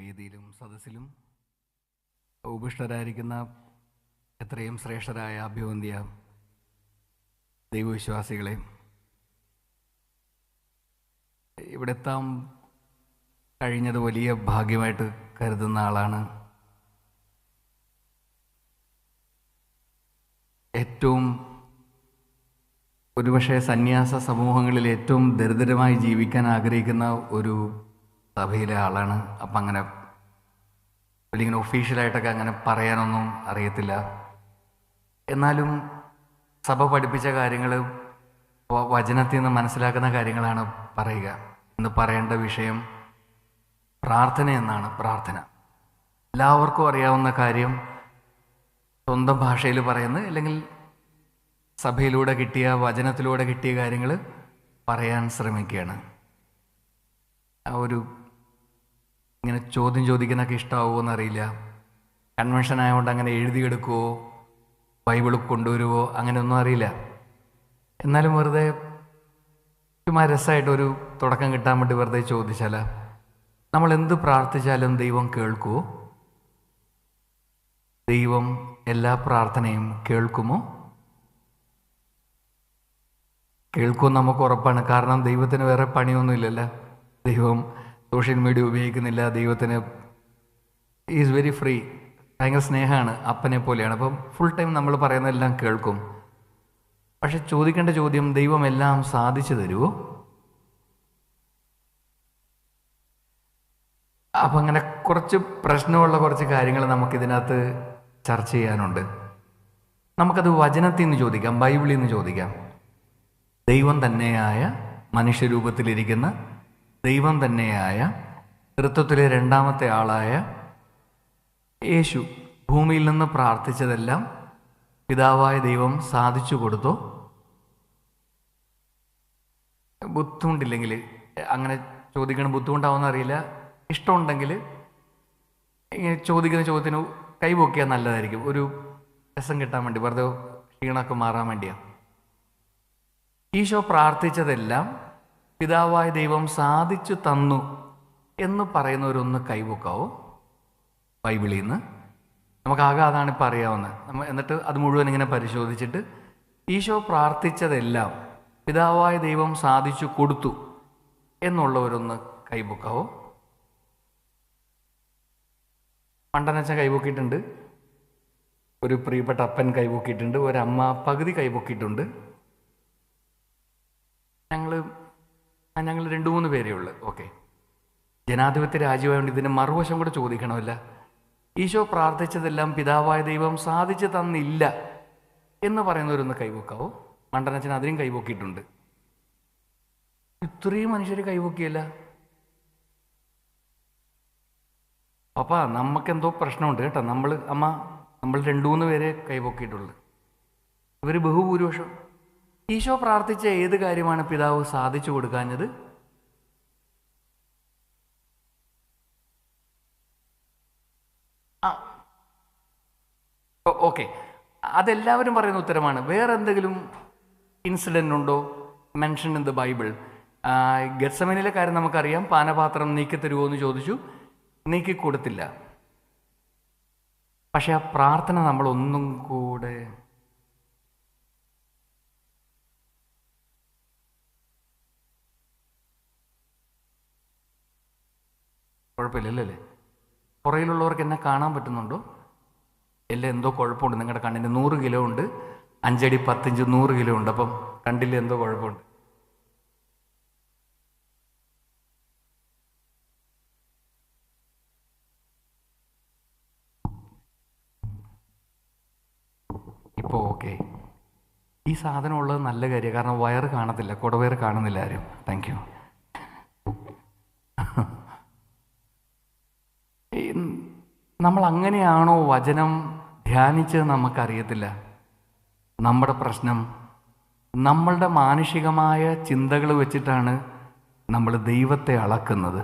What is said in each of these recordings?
വേദിയിലും സദസ്സിലും ഉപവിഷ്ടരായിരിക്കുന്ന എത്രയും ശ്രേഷ്ഠരായ അഭിവന്ധ്യ ദൈവവിശ്വാസികളെ, ഇവിടെ എത്താൻ കഴിഞ്ഞത് വലിയ ഭാഗ്യമായിട്ട് കരുതുന്ന ആളാണ്. ഏറ്റവും ഒരുപക്ഷെ സന്യാസ സമൂഹങ്ങളിൽ ഏറ്റവും ദരിദ്രമായി ജീവിക്കാൻ ആഗ്രഹിക്കുന്ന ഒരു സഭയിലെ ആളാണ്. അപ്പം അങ്ങനെ ഇങ്ങനെ ഒഫീഷ്യലായിട്ടൊക്കെ അങ്ങനെ പറയാനൊന്നും അറിയത്തില്ല. എന്നാലും സഭ പഠിപ്പിച്ച കാര്യങ്ങൾ, വചനത്തിൽ നിന്ന് മനസ്സിലാക്കുന്ന കാര്യങ്ങളാണ് പറയുക. ഇന്ന് പറയേണ്ട വിഷയം പ്രാർത്ഥന എന്നാണ്. പ്രാർത്ഥന എല്ലാവർക്കും അറിയാവുന്ന കാര്യം, സ്വന്തം ഭാഷയിൽ പറയുന്നത്, അല്ലെങ്കിൽ സഭയിലൂടെ കിട്ടിയ, വചനത്തിലൂടെ കിട്ടിയ കാര്യങ്ങൾ പറയാൻ ശ്രമിക്കുകയാണ്. ആ ഒരു ഇങ്ങനെ ചോദ്യം ചോദിക്കുന്നതൊക്കെ ഇഷ്ടമാവുമോ എന്നറിയില്ല. കൺവെൻഷൻ ആയതുകൊണ്ട് അങ്ങനെ എഴുതിയെടുക്കുമോ, ബൈബിൾ കൊണ്ടുവരുമോ, അങ്ങനെയൊന്നും അറിയില്ല. എന്നാലും വെറുതെ ചുമ്മാ രസമായിട്ടൊരു തുടക്കം കിട്ടാൻ വേണ്ടി വെറുതെ ചോദിച്ചാൽ, നമ്മൾ എന്ത് പ്രാർത്ഥിച്ചാലും ദൈവം കേൾക്കുമോ? ദൈവം എല്ലാ പ്രാർത്ഥനയും കേൾക്കുമോ? കേൾക്കുമെന്ന് നമുക്ക് ഉറപ്പാണ്. കാരണം ദൈവത്തിന് വേറെ പണിയൊന്നുമില്ലല്ലോ. ദൈവം സോഷ്യൽ മീഡിയ ഉപയോഗിക്കുന്നില്ല. ദൈവത്തിന് ഈസ് വെരി ഫ്രീ, ഭയങ്കര സ്നേഹമാണ്, അപ്പനെ പോലെയാണ്. അപ്പം ഫുൾ ടൈം നമ്മൾ പറയുന്നതെല്ലാം കേൾക്കും. പക്ഷെ ചോദിക്കേണ്ട ചോദ്യം, ദൈവം എല്ലാം സാധിച്ചു തരുമോ? അപ്പം അങ്ങനെ കുറച്ച് പ്രശ്നമുള്ള കുറച്ച് കാര്യങ്ങൾ നമുക്കിതിനകത്ത് ചർച്ച ചെയ്യാനുണ്ട്. നമുക്കത് വചനത്തിൽ നിന്ന് ചോദിക്കാം, ബൈബിളിൽ നിന്ന് ചോദിക്കാം. ദൈവം തന്നെയായ, മനുഷ്യരൂപത്തിലിരിക്കുന്ന ദൈവം തന്നെയായ, തൃത്വത്തിലെ രണ്ടാമത്തെ ആളായ യേശു ഭൂമിയിൽ നിന്ന് പ്രാർത്ഥിച്ചതെല്ലാം പിതാവായ ദൈവം സാധിച്ചു കൊടുത്തോ? ബുദ്ധിമുട്ടില്ലെങ്കിൽ അങ്ങനെ ചോദിക്കണം, ബുദ്ധിമുട്ടാവുമെന്ന് അറിയില്ല. ഇഷ്ടമുണ്ടെങ്കിൽ ഇങ്ങനെ ചോദിക്കുന്ന ചോദ്യത്തിന് കൈപൊക്കിയാൽ നല്ലതായിരിക്കും. ഒരു രസം കിട്ടാൻ വേണ്ടി, വെറുതെ ക്ഷീണമൊക്കെ മാറാൻ വേണ്ടിയാണ്. ഈശോ പ്രാർത്ഥിച്ചതെല്ലാം പിതാവായ ദൈവം സാധിച്ചു തന്നു എന്ന് പറയുന്നവരൊന്ന് കൈപൊക്കാവോ? ബൈബിളിൽ നിന്ന് നമുക്കാകെ അതാണിപ്പോൾ അറിയാവുന്നത്. എന്നിട്ട് അത് മുഴുവൻ ഇങ്ങനെ പരിശോധിച്ചിട്ട് ഈശോ പ്രാർത്ഥിച്ചതെല്ലാം പിതാവായ ദൈവം സാധിച്ചു കൊടുത്തു എന്നുള്ളവരൊന്ന് കൈപൊക്കാവോ? പണ്ടനച്ഛൻ കൈപൊക്കിയിട്ടുണ്ട്, ഒരു പ്രിയപ്പെട്ട അപ്പൻ കൈപൊക്കിയിട്ടുണ്ട്, ഒരമ്മ പകുതി കൈപൊക്കിയിട്ടുണ്ട്. ഞങ്ങൾ 2-3 പേരേ ഉള്ളു. ഓക്കെ, ജനാധിപത്യ രാജ്യമായതുകൊണ്ട് ഇതിൻ്റെ മറുവശം കൂടെ ചോദിക്കണമല്ല. ഈശോ പ്രാർത്ഥിച്ചതെല്ലാം പിതാവായ ദൈവം സാധിച്ചു തന്നില്ല എന്ന് പറയുന്നവരൊന്ന് കൈപൊക്കാവോ? മണ്ടനച്ഛൻ അതിനും കൈപൊക്കിയിട്ടുണ്ട്. ഇത്രയും മനുഷ്യർ കൈപൊക്കിയല്ല. പപ്പാ, നമുക്കെന്തോ പ്രശ്നമുണ്ട് കേട്ടോ. നമ്മൾ 2-3 പേരെ കൈപൊക്കിയിട്ടുള്ളു. ഇവർ ബഹുഭൂരിപക്ഷം. ഈശോ പ്രാർത്ഥിച്ച ഏത് കാര്യമാണ് പിതാവ് സാധിച്ചു കൊടുക്കാഞ്ഞത്? ഓക്കെ, അതെല്ലാവരും പറയുന്ന ഉത്തരമാണ്. വേറെ എന്തെങ്കിലും ഇൻസിഡൻ്റ് ഉണ്ടോ മെൻഷൻ ഇൻ ദ ബൈബിൾ? ഗെത്സമനിലെ കാര്യം നമുക്കറിയാം. പാനപാത്രം നീക്കി തരുമോ എന്ന് ചോദിച്ചു, നീക്കി കൊടുത്തില്ല. പക്ഷെ ആ പ്രാർത്ഥന നമ്മൾ ഒന്നും കൂടെ കുഴപ്പമില്ലല്ലേ? പുറയിലുള്ളവർക്ക് എന്നെ കാണാൻ പറ്റുന്നുണ്ടോ? എല്ലാം എന്തോ കുഴപ്പമുണ്ട്. നിങ്ങളുടെ കണ്ണിന് 100 കിലോ ഉണ്ട്, 5 അടി 10 ഇഞ്ച് 100 കിലോ ഉണ്ട്. അപ്പം കണ്ടില്ല, എന്തോ കുഴപ്പമുണ്ട്. ഇപ്പോൾ ഓക്കെ. ഈ സാധനം ഉള്ളത് നല്ല കാര്യമാണ്. കാരണം വയറ് കാണത്തില്ല, കുടവയറ് കാണുന്നില്ല ആരും. Thank you. നമ്മൾ അങ്ങനെയാണോ വചനം ധ്യാനിച്ചത് നമുക്കറിയത്തില്ല. നമ്മുടെ പ്രശ്നം നമ്മളുടെ മാനുഷികമായ ചിന്തകൾ വെച്ചിട്ടാണ് നമ്മൾ ദൈവത്തെ അളക്കുന്നത്.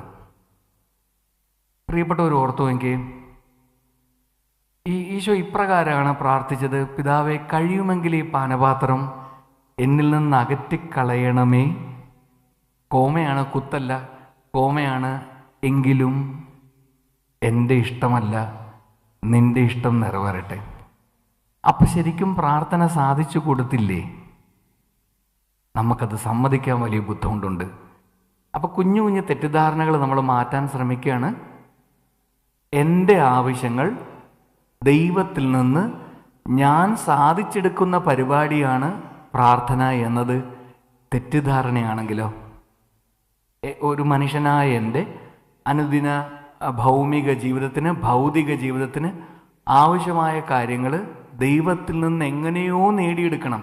പ്രിയപ്പെട്ടവർ ഓർത്തു എങ്കിൽ ഈശോ ഇപ്രകാരമാണ് പ്രാർത്ഥിച്ചത്: പിതാവേ, കഴിയുമെങ്കിൽ ഈ പാനപാത്രം എന്നിൽ നിന്ന് അകറ്റിക്കളയണമേ. കോമയാണ്, കുത്തല്ല, കോമയാണ്. എങ്കിലും എൻ്റെ ഇഷ്ടമല്ല നിൻ്റെ ഇഷ്ടം നിറവേറട്ടെ. അപ്പം ശരിക്കും പ്രാർത്ഥന സാധിച്ചു കൊടുത്തില്ലേ? നമുക്കത് സമ്മതിക്കാൻ വലിയ ബുദ്ധിമുട്ടുണ്ട്. അപ്പം കുഞ്ഞു കുഞ്ഞു തെറ്റിദ്ധാരണകൾ നമ്മൾ മാറ്റാൻ ശ്രമിക്കുകയാണ്. എൻ്റെ ആവശ്യങ്ങൾ ദൈവത്തിൽ നിന്ന് ഞാൻ സാധിച്ചെടുക്കുന്ന പരിപാടിയാണ് പ്രാർത്ഥന എന്നത് തെറ്റിദ്ധാരണയാണെങ്കിലോ? ഒരു മനുഷ്യനായ എൻ്റെ അനുദിന ഭൗമിക ജീവിതത്തിന്, ഭൗതിക ജീവിതത്തിന് ആവശ്യമായ കാര്യങ്ങൾ ദൈവത്തിൽ നിന്ന് എങ്ങനെയോ നേടിയെടുക്കണം.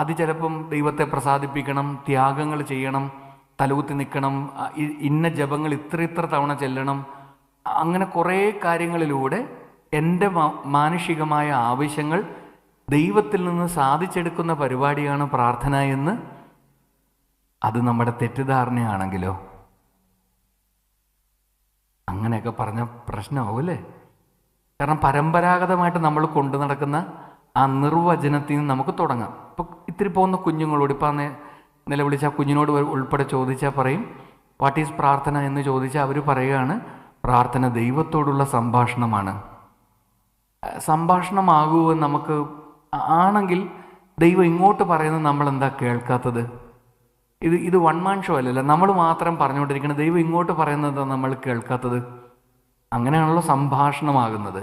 അത് ചിലപ്പം ദൈവത്തെ പ്രസാദിപ്പിക്കണം, ത്യാഗങ്ങൾ ചെയ്യണം, തലകുത്തി നിൽക്കണം, ഇന്ന ജപങ്ങൾ ഇത്ര തവണ ചെല്ലണം. അങ്ങനെ കുറേ കാര്യങ്ങളിലൂടെ എൻ്റെ മാനുഷികമായ ആവശ്യങ്ങൾ ദൈവത്തിൽ നിന്ന് സാധിച്ചെടുക്കുന്ന പരിപാടിയാണ് പ്രാർത്ഥന എന്ന് അത് നമ്മുടെ തെറ്റിദ്ധാരണയാണെങ്കിലോ? അങ്ങനെയൊക്കെ പറഞ്ഞ പ്രശ്നമാവുമല്ലേ? കാരണം പരമ്പരാഗതമായിട്ട് നമ്മൾ കൊണ്ടു നടക്കുന്ന ആ നിർവചനത്തിൽ നിന്ന് നമുക്ക് തുടങ്ങാം. ഇപ്പോൾ ഇത്തിരി പോകുന്ന കുഞ്ഞുങ്ങളോട് ഇപ്പം നിലവിളിച്ച ആ കുഞ്ഞിനോട് ഉൾപ്പെടെ ചോദിച്ചാൽ പറയും വാട്ട് ഈസ് പ്രാർത്ഥന എന്ന് ചോദിച്ചാൽ അവർ പറയുകയാണ് പ്രാർത്ഥന ദൈവത്തോടുള്ള സംഭാഷണമാണ്. സംഭാഷണമാകുമെന്ന് നമുക്ക് ആണെങ്കിൽ ദൈവം ഇങ്ങോട്ട് പറയുന്നത് നമ്മൾ എന്താ കേൾക്കാത്തത്? ഇത് വൺ മാൻ ഷോ അല്ലല്ലോ, നമ്മൾ മാത്രം പറഞ്ഞുകൊണ്ടിരിക്കണം. ദൈവം ഇങ്ങോട്ട് പറയുന്നത് നമ്മൾ കേൾക്കാത്തത്. അങ്ങനെയാണല്ലോ സംഭാഷണമാകുന്നത്.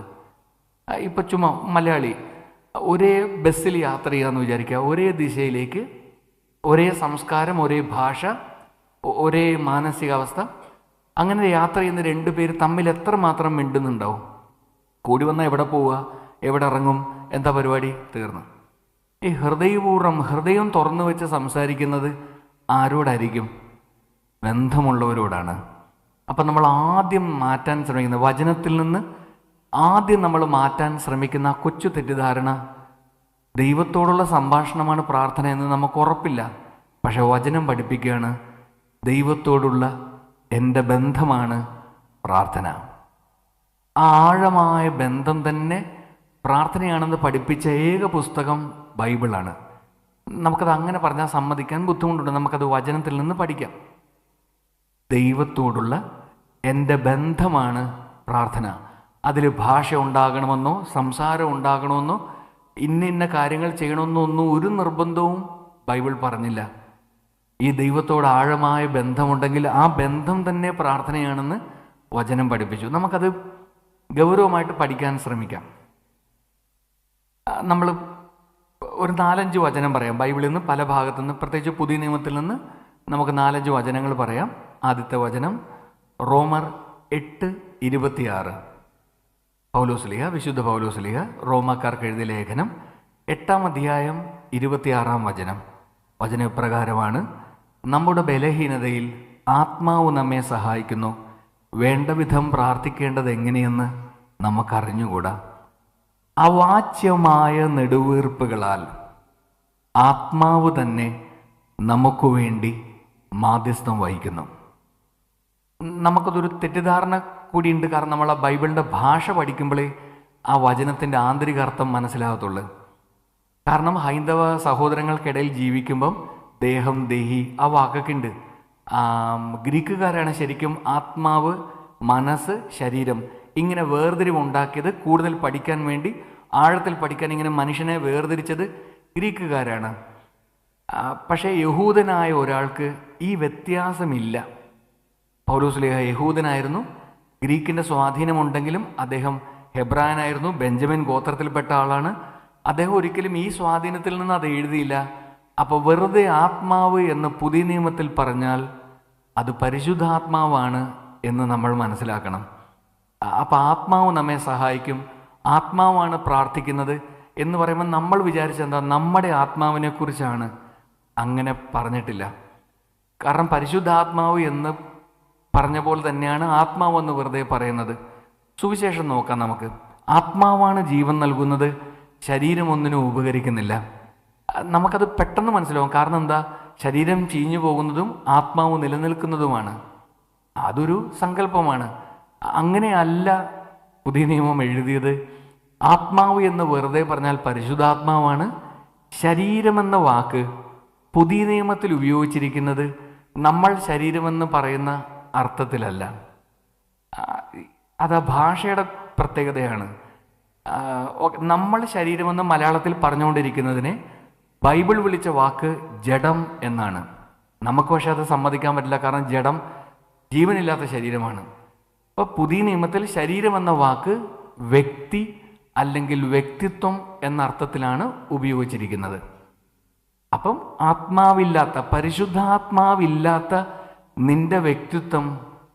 ഇപ്പം ചുമ്മാ മലയാളി ഒരേ ബസ്സിൽ യാത്ര ചെയ്യാമെന്ന് വിചാരിക്കുക. ഒരേ ദിശയിലേക്ക്, ഒരേ സംസ്കാരം, ഒരേ ഭാഷ, ഒരേ മാനസികാവസ്ഥ, അങ്ങനെ യാത്ര ചെയ്യുന്ന രണ്ടുപേർ തമ്മിൽ എത്രമാത്രം മിണ്ടുന്നുണ്ടാവും? കൂടി വന്നാൽ എവിടെ പോവുക, എവിടെ ഇറങ്ങും, എന്താ പരിപാടി, തീർന്നു. ഈ ഹൃദയപൂർവ്വം ഹൃദയം തുറന്നു വെച്ച് സംസാരിക്കുന്നത് ആരോടായിരിക്കും? ബന്ധമുള്ളവരോടാണ്. അപ്പം നമ്മൾ ആദ്യം മാറ്റാൻ ശ്രമിക്കുന്ന, വചനത്തിൽ നിന്ന് ആദ്യം നമ്മൾ മാറ്റാൻ ശ്രമിക്കുന്ന ആ കൊച്ചു തെറ്റിദ്ധാരണ ദൈവത്തോടുള്ള സംഭാഷണമാണ് പ്രാർത്ഥന എന്ന് നമുക്ക് ഉറപ്പില്ല. പക്ഷെ വചനം പഠിപ്പിക്കുകയാണ് ദൈവത്തോടുള്ള എൻ്റെ ബന്ധമാണ് പ്രാർത്ഥന. ആ ആഴമായ ബന്ധം തന്നെ പ്രാർത്ഥനയാണെന്ന് പഠിപ്പിച്ച ഏക പുസ്തകം ബൈബിളാണ്. നമുക്കത് അങ്ങനെ പറഞ്ഞാൽ സമ്മതിക്കാൻ ബുദ്ധിമുട്ടുണ്ട്. നമുക്കത് വചനത്തിൽ നിന്ന് പഠിക്കാം. ദൈവത്തോടുള്ള എൻ്റെ ബന്ധമാണ് പ്രാർത്ഥന. അതിൽ ഭാഷ ഉണ്ടാകണമെന്നോ സംസാരം ഉണ്ടാകണമെന്നോ ഇന്ന കാര്യങ്ങൾ ചെയ്യണമെന്നോ ഒന്നും ഒരു നിർബന്ധവും ബൈബിൾ പറഞ്ഞില്ല. ഈ ദൈവത്തോട് ആഴമായ ബന്ധമുണ്ടെങ്കിൽ ആ ബന്ധം തന്നെ പ്രാർത്ഥനയാണെന്ന് വചനം പഠിപ്പിച്ചു. നമുക്കത് ഗൗരവമായിട്ട് പഠിക്കാൻ ശ്രമിക്കാം. നമ്മൾ ഒരു 4-5 വചനം പറയാം ബൈബിളിൽ നിന്ന്, പല ഭാഗത്തു നിന്ന്, പ്രത്യേകിച്ച് പുതിയ നിയമത്തിൽ നിന്ന് നമുക്ക് 4-5 വചനങ്ങൾ പറയാം. ആദ്യത്തെ വചനം റോമർ 8:26. പൗലോസ്ലീഹ, വിശുദ്ധ പൗലോസ്ലീഹ റോമാക്കാർക്ക് എഴുതിയ ലേഖനം 8-ാം അധ്യായം 26-ാം വചനം. വചനം ഇപ്രകാരമാണ്: നമ്മുടെ ബലഹീനതയിൽ ആത്മാവ് നമ്മെ സഹായിക്കുന്നു, വേണ്ട വിധം പ്രാർത്ഥിക്കേണ്ടത് എങ്ങനെയെന്ന് നമുക്കറിഞ്ഞുകൂടാ. അവാച്യമായ നെടുവീർപ്പുകളാൽ ആത്മാവ് തന്നെ നമുക്ക് വേണ്ടി മാധ്യസ്ഥം വഹിക്കുന്നു. നമുക്കതൊരു തെറ്റിദ്ധാരണ കൂടിയുണ്ട്. കാരണം നമ്മൾ ആ ബൈബിളിൻ്റെ ഭാഷ പഠിക്കുമ്പോഴേ ആ വചനത്തിൻ്റെ ആന്തരിക അർത്ഥം മനസ്സിലാകത്തുള്ളൂ. കാരണം ഹൈന്ദവ സഹോദരങ്ങൾക്കിടയിൽ ജീവിക്കുമ്പം ദേഹം, ദേഹി ആ വാക്കൊക്കെ ഉണ്ട്. ഗ്രീക്കുകാരാണ് ശരിക്കും ആത്മാവ്, മനസ്സ്, ശരീരം ഇങ്ങനെ വേർതിരിവുണ്ടാക്കിയത്. കൂടുതൽ പഠിക്കാൻ വേണ്ടി, ആഴത്തിൽ പഠിക്കാൻ ഇങ്ങനെ മനുഷ്യനെ വേർതിരിച്ചത് ഗ്രീക്കുകാരാണ്. പക്ഷേ യഹൂദനായ ഒരാൾക്ക് ഈ വ്യത്യാസമില്ല. പൗലോസ്ലീഹ യഹൂദനായിരുന്നു, ഗ്രീക്കിൻ്റെ സ്വാധീനമുണ്ടെങ്കിലും അദ്ദേഹം ഹെബ്രായനായിരുന്നു, ബെഞ്ചമിൻ ഗോത്രത്തിൽപ്പെട്ട ആളാണ്. അദ്ദേഹം ഒരിക്കലും ഈ സ്വാധീനത്തിൽ നിന്ന് അത് എഴുതിയില്ല. അപ്പോൾ വെറുതെ ആത്മാവ് എന്ന് പുതിയ നിയമത്തിൽ പറഞ്ഞാൽ അത് പരിശുദ്ധാത്മാവാണ് എന്ന് നമ്മൾ മനസ്സിലാക്കണം. അപ്പോൾ ആത്മാവ് നമ്മെ സഹായിക്കും, ആത്മാവാണ് പ്രാർത്ഥിക്കുന്നത് എന്ന് പറയുമ്പോൾ നമ്മൾ വിചാരിച്ചെന്താ നമ്മുടെ ആത്മാവിനെക്കുറിച്ചാണ്. അങ്ങനെ പറഞ്ഞിട്ടില്ല. കാരണം പരിശുദ്ധാത്മാവ് എന്ന് പറഞ്ഞ പോലെ തന്നെയാണ് ആത്മാവെന്ന് വെറുതെ പറയുന്നത്. സുവിശേഷം നോക്കാം നമുക്ക്. ആത്മാവാണ് ജീവൻ നൽകുന്നത്, ശരീരം ഒന്നിനും ഉപകരിക്കുന്നില്ല. നമുക്കത് പെട്ടെന്ന് മനസ്സിലാവും. കാരണം എന്താ? ശരീരം ചീഞ്ഞു പോകുന്നതും ആത്മാവ് നിലനിൽക്കുന്നതുമാണ്. അതൊരു സങ്കല്പമാണ്. അങ്ങനെയല്ല പുതിയ നിയമം എഴുതിയത്. ആത്മാവ് എന്ന് വെറുതെ പറഞ്ഞാൽ പരിശുദ്ധാത്മാവാണ്. ശരീരമെന്ന വാക്ക് പുതിയ നിയമത്തിൽ ഉപയോഗിച്ചിരിക്കുന്നത് നമ്മൾ ശരീരമെന്ന് പറയുന്ന അർത്ഥത്തിലല്ല. അത് ആ ഭാഷയുടെ പ്രത്യേകതയാണ്. നമ്മൾ ശരീരമെന്ന് മലയാളത്തിൽ പറഞ്ഞുകൊണ്ടിരിക്കുന്നതിനെ ബൈബിൾ വിളിച്ച വാക്ക് ജഡം എന്നാണ്. നമുക്ക് പക്ഷെ അത് സമ്മതിക്കാൻ പറ്റില്ല, കാരണം ജഡം ജീവനില്ലാത്ത ശരീരമാണ്. അപ്പോൾ പുതിയ നിയമത്തിൽ ശരീരം എന്ന വാക്ക് വ്യക്തി അല്ലെങ്കിൽ വ്യക്തിത്വം എന്ന അർത്ഥത്തിലാണ് ഉപയോഗിച്ചിരിക്കുന്നത്. അപ്പം ആത്മാവില്ലാത്ത, പരിശുദ്ധാത്മാവില്ലാത്ത നിന്റെ വ്യക്തിത്വം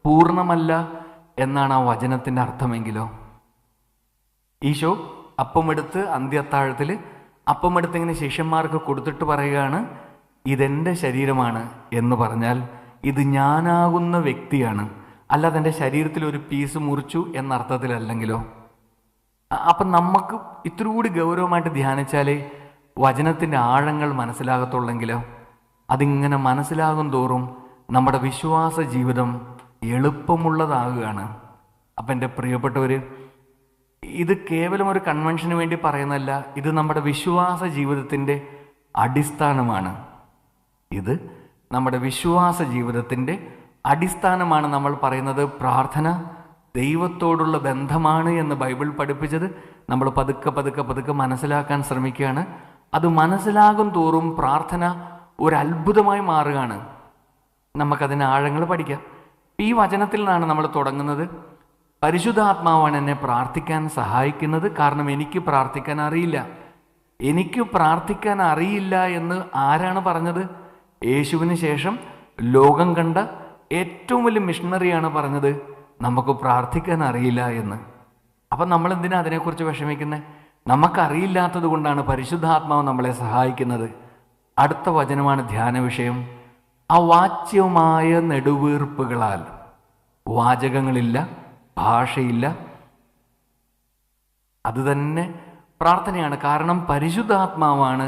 പൂർണ്ണമല്ല എന്നാണ് ആ വചനത്തിൻ്റെ അർത്ഥമെങ്കിലോ. ഈശോ അപ്പമെടുത്ത് അന്ത്യത്താഴത്തിൽ അപ്പമെടുത്ത് ഇങ്ങനെ ശിഷ്യന്മാർക്ക് കൊടുത്തിട്ട് പറയുകയാണ്, ഇതെൻ്റെ ശരീരമാണ് എന്ന് പറഞ്ഞാൽ ഇത് ഞാനാകുന്ന വ്യക്തിയാണ്, അല്ലാതെ എൻ്റെ ശരീരത്തിൽ ഒരു പീസ് മുറിച്ചു എന്ന അർത്ഥത്തിലല്ലെങ്കിലോ. അപ്പം നമുക്ക് ഇത്തിരി കൂടി ഗൗരവമായിട്ട് ധ്യാനിച്ചാലേ വചനത്തിൻ്റെ ആഴങ്ങൾ മനസ്സിലാകത്തുള്ളെങ്കിലോ. അതിങ്ങനെ മനസ്സിലാകും തോറും നമ്മുടെ വിശ്വാസ ജീവിതം എളുപ്പമുള്ളതാകുകയാണ്. അപ്പം എൻ്റെ പ്രിയപ്പെട്ടവർ, ഇത് കേവലം ഒരു കൺവെൻഷന് വേണ്ടി പറയുന്നതല്ല, ഇത് നമ്മുടെ വിശ്വാസ ജീവിതത്തിൻ്റെ അടിസ്ഥാനമാണ്. ഇത് നമ്മുടെ വിശ്വാസ ജീവിതത്തിൻ്റെ അടിസ്ഥാനമാണ്. നമ്മൾ പറയുന്നത് പ്രാർത്ഥന ദൈവത്തോടുള്ള ബന്ധമാണ് എന്ന് ബൈബിൾ പഠിപ്പിച്ചത് നമ്മൾ പതുക്കെ പതുക്കെ പതുക്കെ മനസ്സിലാക്കാൻ ശ്രമിക്കുകയാണ്. അത് മനസ്സിലാകും തോറും പ്രാർത്ഥന ഒരു അത്ഭുതമായി മാറുകയാണ്. നമുക്കതിന് ആഴങ്ങൾ പഠിക്കാം. ഈ വചനത്തിൽ നിന്നാണ് നമ്മൾ തുടങ്ങുന്നത്. പരിശുദ്ധാത്മാവാണ് എന്നെ പ്രാർത്ഥിക്കാൻ സഹായിക്കുന്നത്, കാരണം എനിക്ക് പ്രാർത്ഥിക്കാൻ അറിയില്ല. എനിക്ക് പ്രാർത്ഥിക്കാൻ അറിയില്ല എന്ന് ആരാണ് പറഞ്ഞത്? യേശുവിന് ശേഷം ലോകം കണ്ട ഏറ്റവും വലിയ മിഷണറിയാണ് പറഞ്ഞത്, നമുക്ക് പ്രാർത്ഥിക്കാൻ അറിയില്ല എന്ന്. അപ്പം നമ്മൾ എന്തിനാ അതിനെക്കുറിച്ച് വിഷമിക്കുന്നത്? നമുക്കറിയില്ലാത്തത് കൊണ്ടാണ് പരിശുദ്ധാത്മാവ് നമ്മളെ സഹായിക്കുന്നത്. അടുത്ത വചനമാണ് ധ്യാന വിഷയം. അവാച്യമായ നെടുവീർപ്പുകളാൽ, വാചകങ്ങളില്ല, ഭാഷയില്ല, അതുതന്നെ പ്രാർത്ഥനയാണ്. കാരണം പരിശുദ്ധാത്മാവാണ്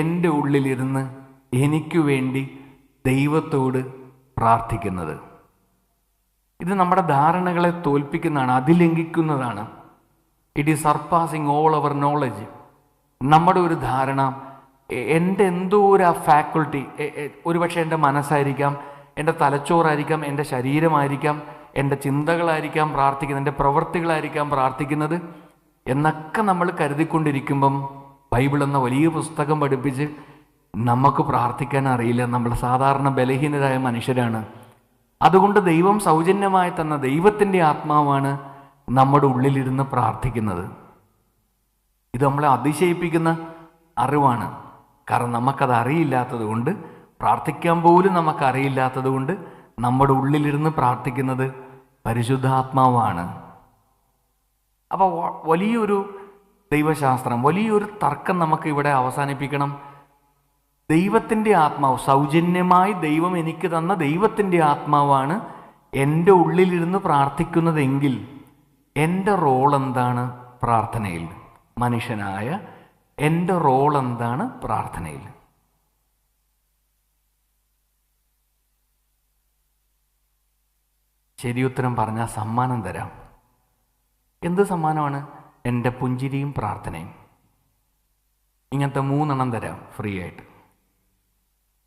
എൻ്റെ ഉള്ളിലിരുന്ന് എനിക്ക് വേണ്ടി ദൈവത്തോട് പ്രാർത്ഥിക്കുന്നത്. ഇത് നമ്മുടെ ധാരണകളെ തോൽപ്പിക്കുന്നതാണ്, അതിലംഘിക്കുന്നതാണ്. It is surpassing all our knowledge. നമ്മുടെ ഒരു ധാരണ, എൻ്റെ എന്തോ ഒരു ആ ഫാക്കൾട്ടി, ഒരുപക്ഷെ എൻ്റെ മനസ്സായിരിക്കാം, എൻ്റെ തലച്ചോറായിരിക്കാം, എൻ്റെ ശരീരമായിരിക്കാം, എൻ്റെ ചിന്തകളായിരിക്കാം പ്രാർത്ഥിക്കുന്നത്, എൻ്റെ പ്രവൃത്തികളായിരിക്കാം പ്രാർത്ഥിക്കുന്നത് എന്നൊക്കെ നമ്മൾ കരുതിക്കൊണ്ടിരിക്കുമ്പം ബൈബിൾ എന്ന വലിയ പുസ്തകം പഠിപ്പിച്ച് നമുക്ക് പ്രാർത്ഥിക്കാൻ അറിയില്ല. നമ്മൾ സാധാരണ ബലഹീനരായ മനുഷ്യരാണ്. അതുകൊണ്ട് ദൈവം സൗജന്യമായി തന്ന ദൈവത്തിൻ്റെ ആത്മാവാണ് നമ്മുടെ ഉള്ളിലിരുന്ന് പ്രാർത്ഥിക്കുന്നത്. ഇത് നമ്മളെ അതിശയിപ്പിക്കുന്ന അറിവാണ്. കാരണം നമുക്കത് അറിയില്ലാത്തത് കൊണ്ട്, പ്രാർത്ഥിക്കാൻ പോലും നമുക്കറിയില്ലാത്തത് കൊണ്ട് നമ്മുടെ ഉള്ളിലിരുന്ന് പ്രാർത്ഥിക്കുന്നത് പരിശുദ്ധാത്മാവാണ്. അപ്പോൾ വലിയൊരു ദൈവശാസ്ത്രം, വലിയൊരു തർക്കം നമുക്ക് ഇവിടെ അവസാനിപ്പിക്കണം. ദൈവത്തിൻ്റെ ആത്മാവ്, സൗജന്യമായി ദൈവം എനിക്ക് തന്ന ദൈവത്തിൻ്റെ ആത്മാവാണ് എൻ്റെ ഉള്ളിലിരുന്ന് പ്രാർത്ഥിക്കുന്നതെങ്കിൽ എൻ്റെ റോൾ എന്താണ് പ്രാർത്ഥനയിൽ? മനുഷ്യനായ എൻ്റെ റോൾ എന്താണ് പ്രാർത്ഥനയിൽ? ശരിയുത്തരം പറഞ്ഞാൽ സമ്മാനം തരാം. എന്ത് സമ്മാനമാണ്? എൻ്റെ പുഞ്ചിരിയും പ്രാർത്ഥനയും. ഇങ്ങനത്തെ 3 തരാം ഫ്രീ ആയിട്ട്.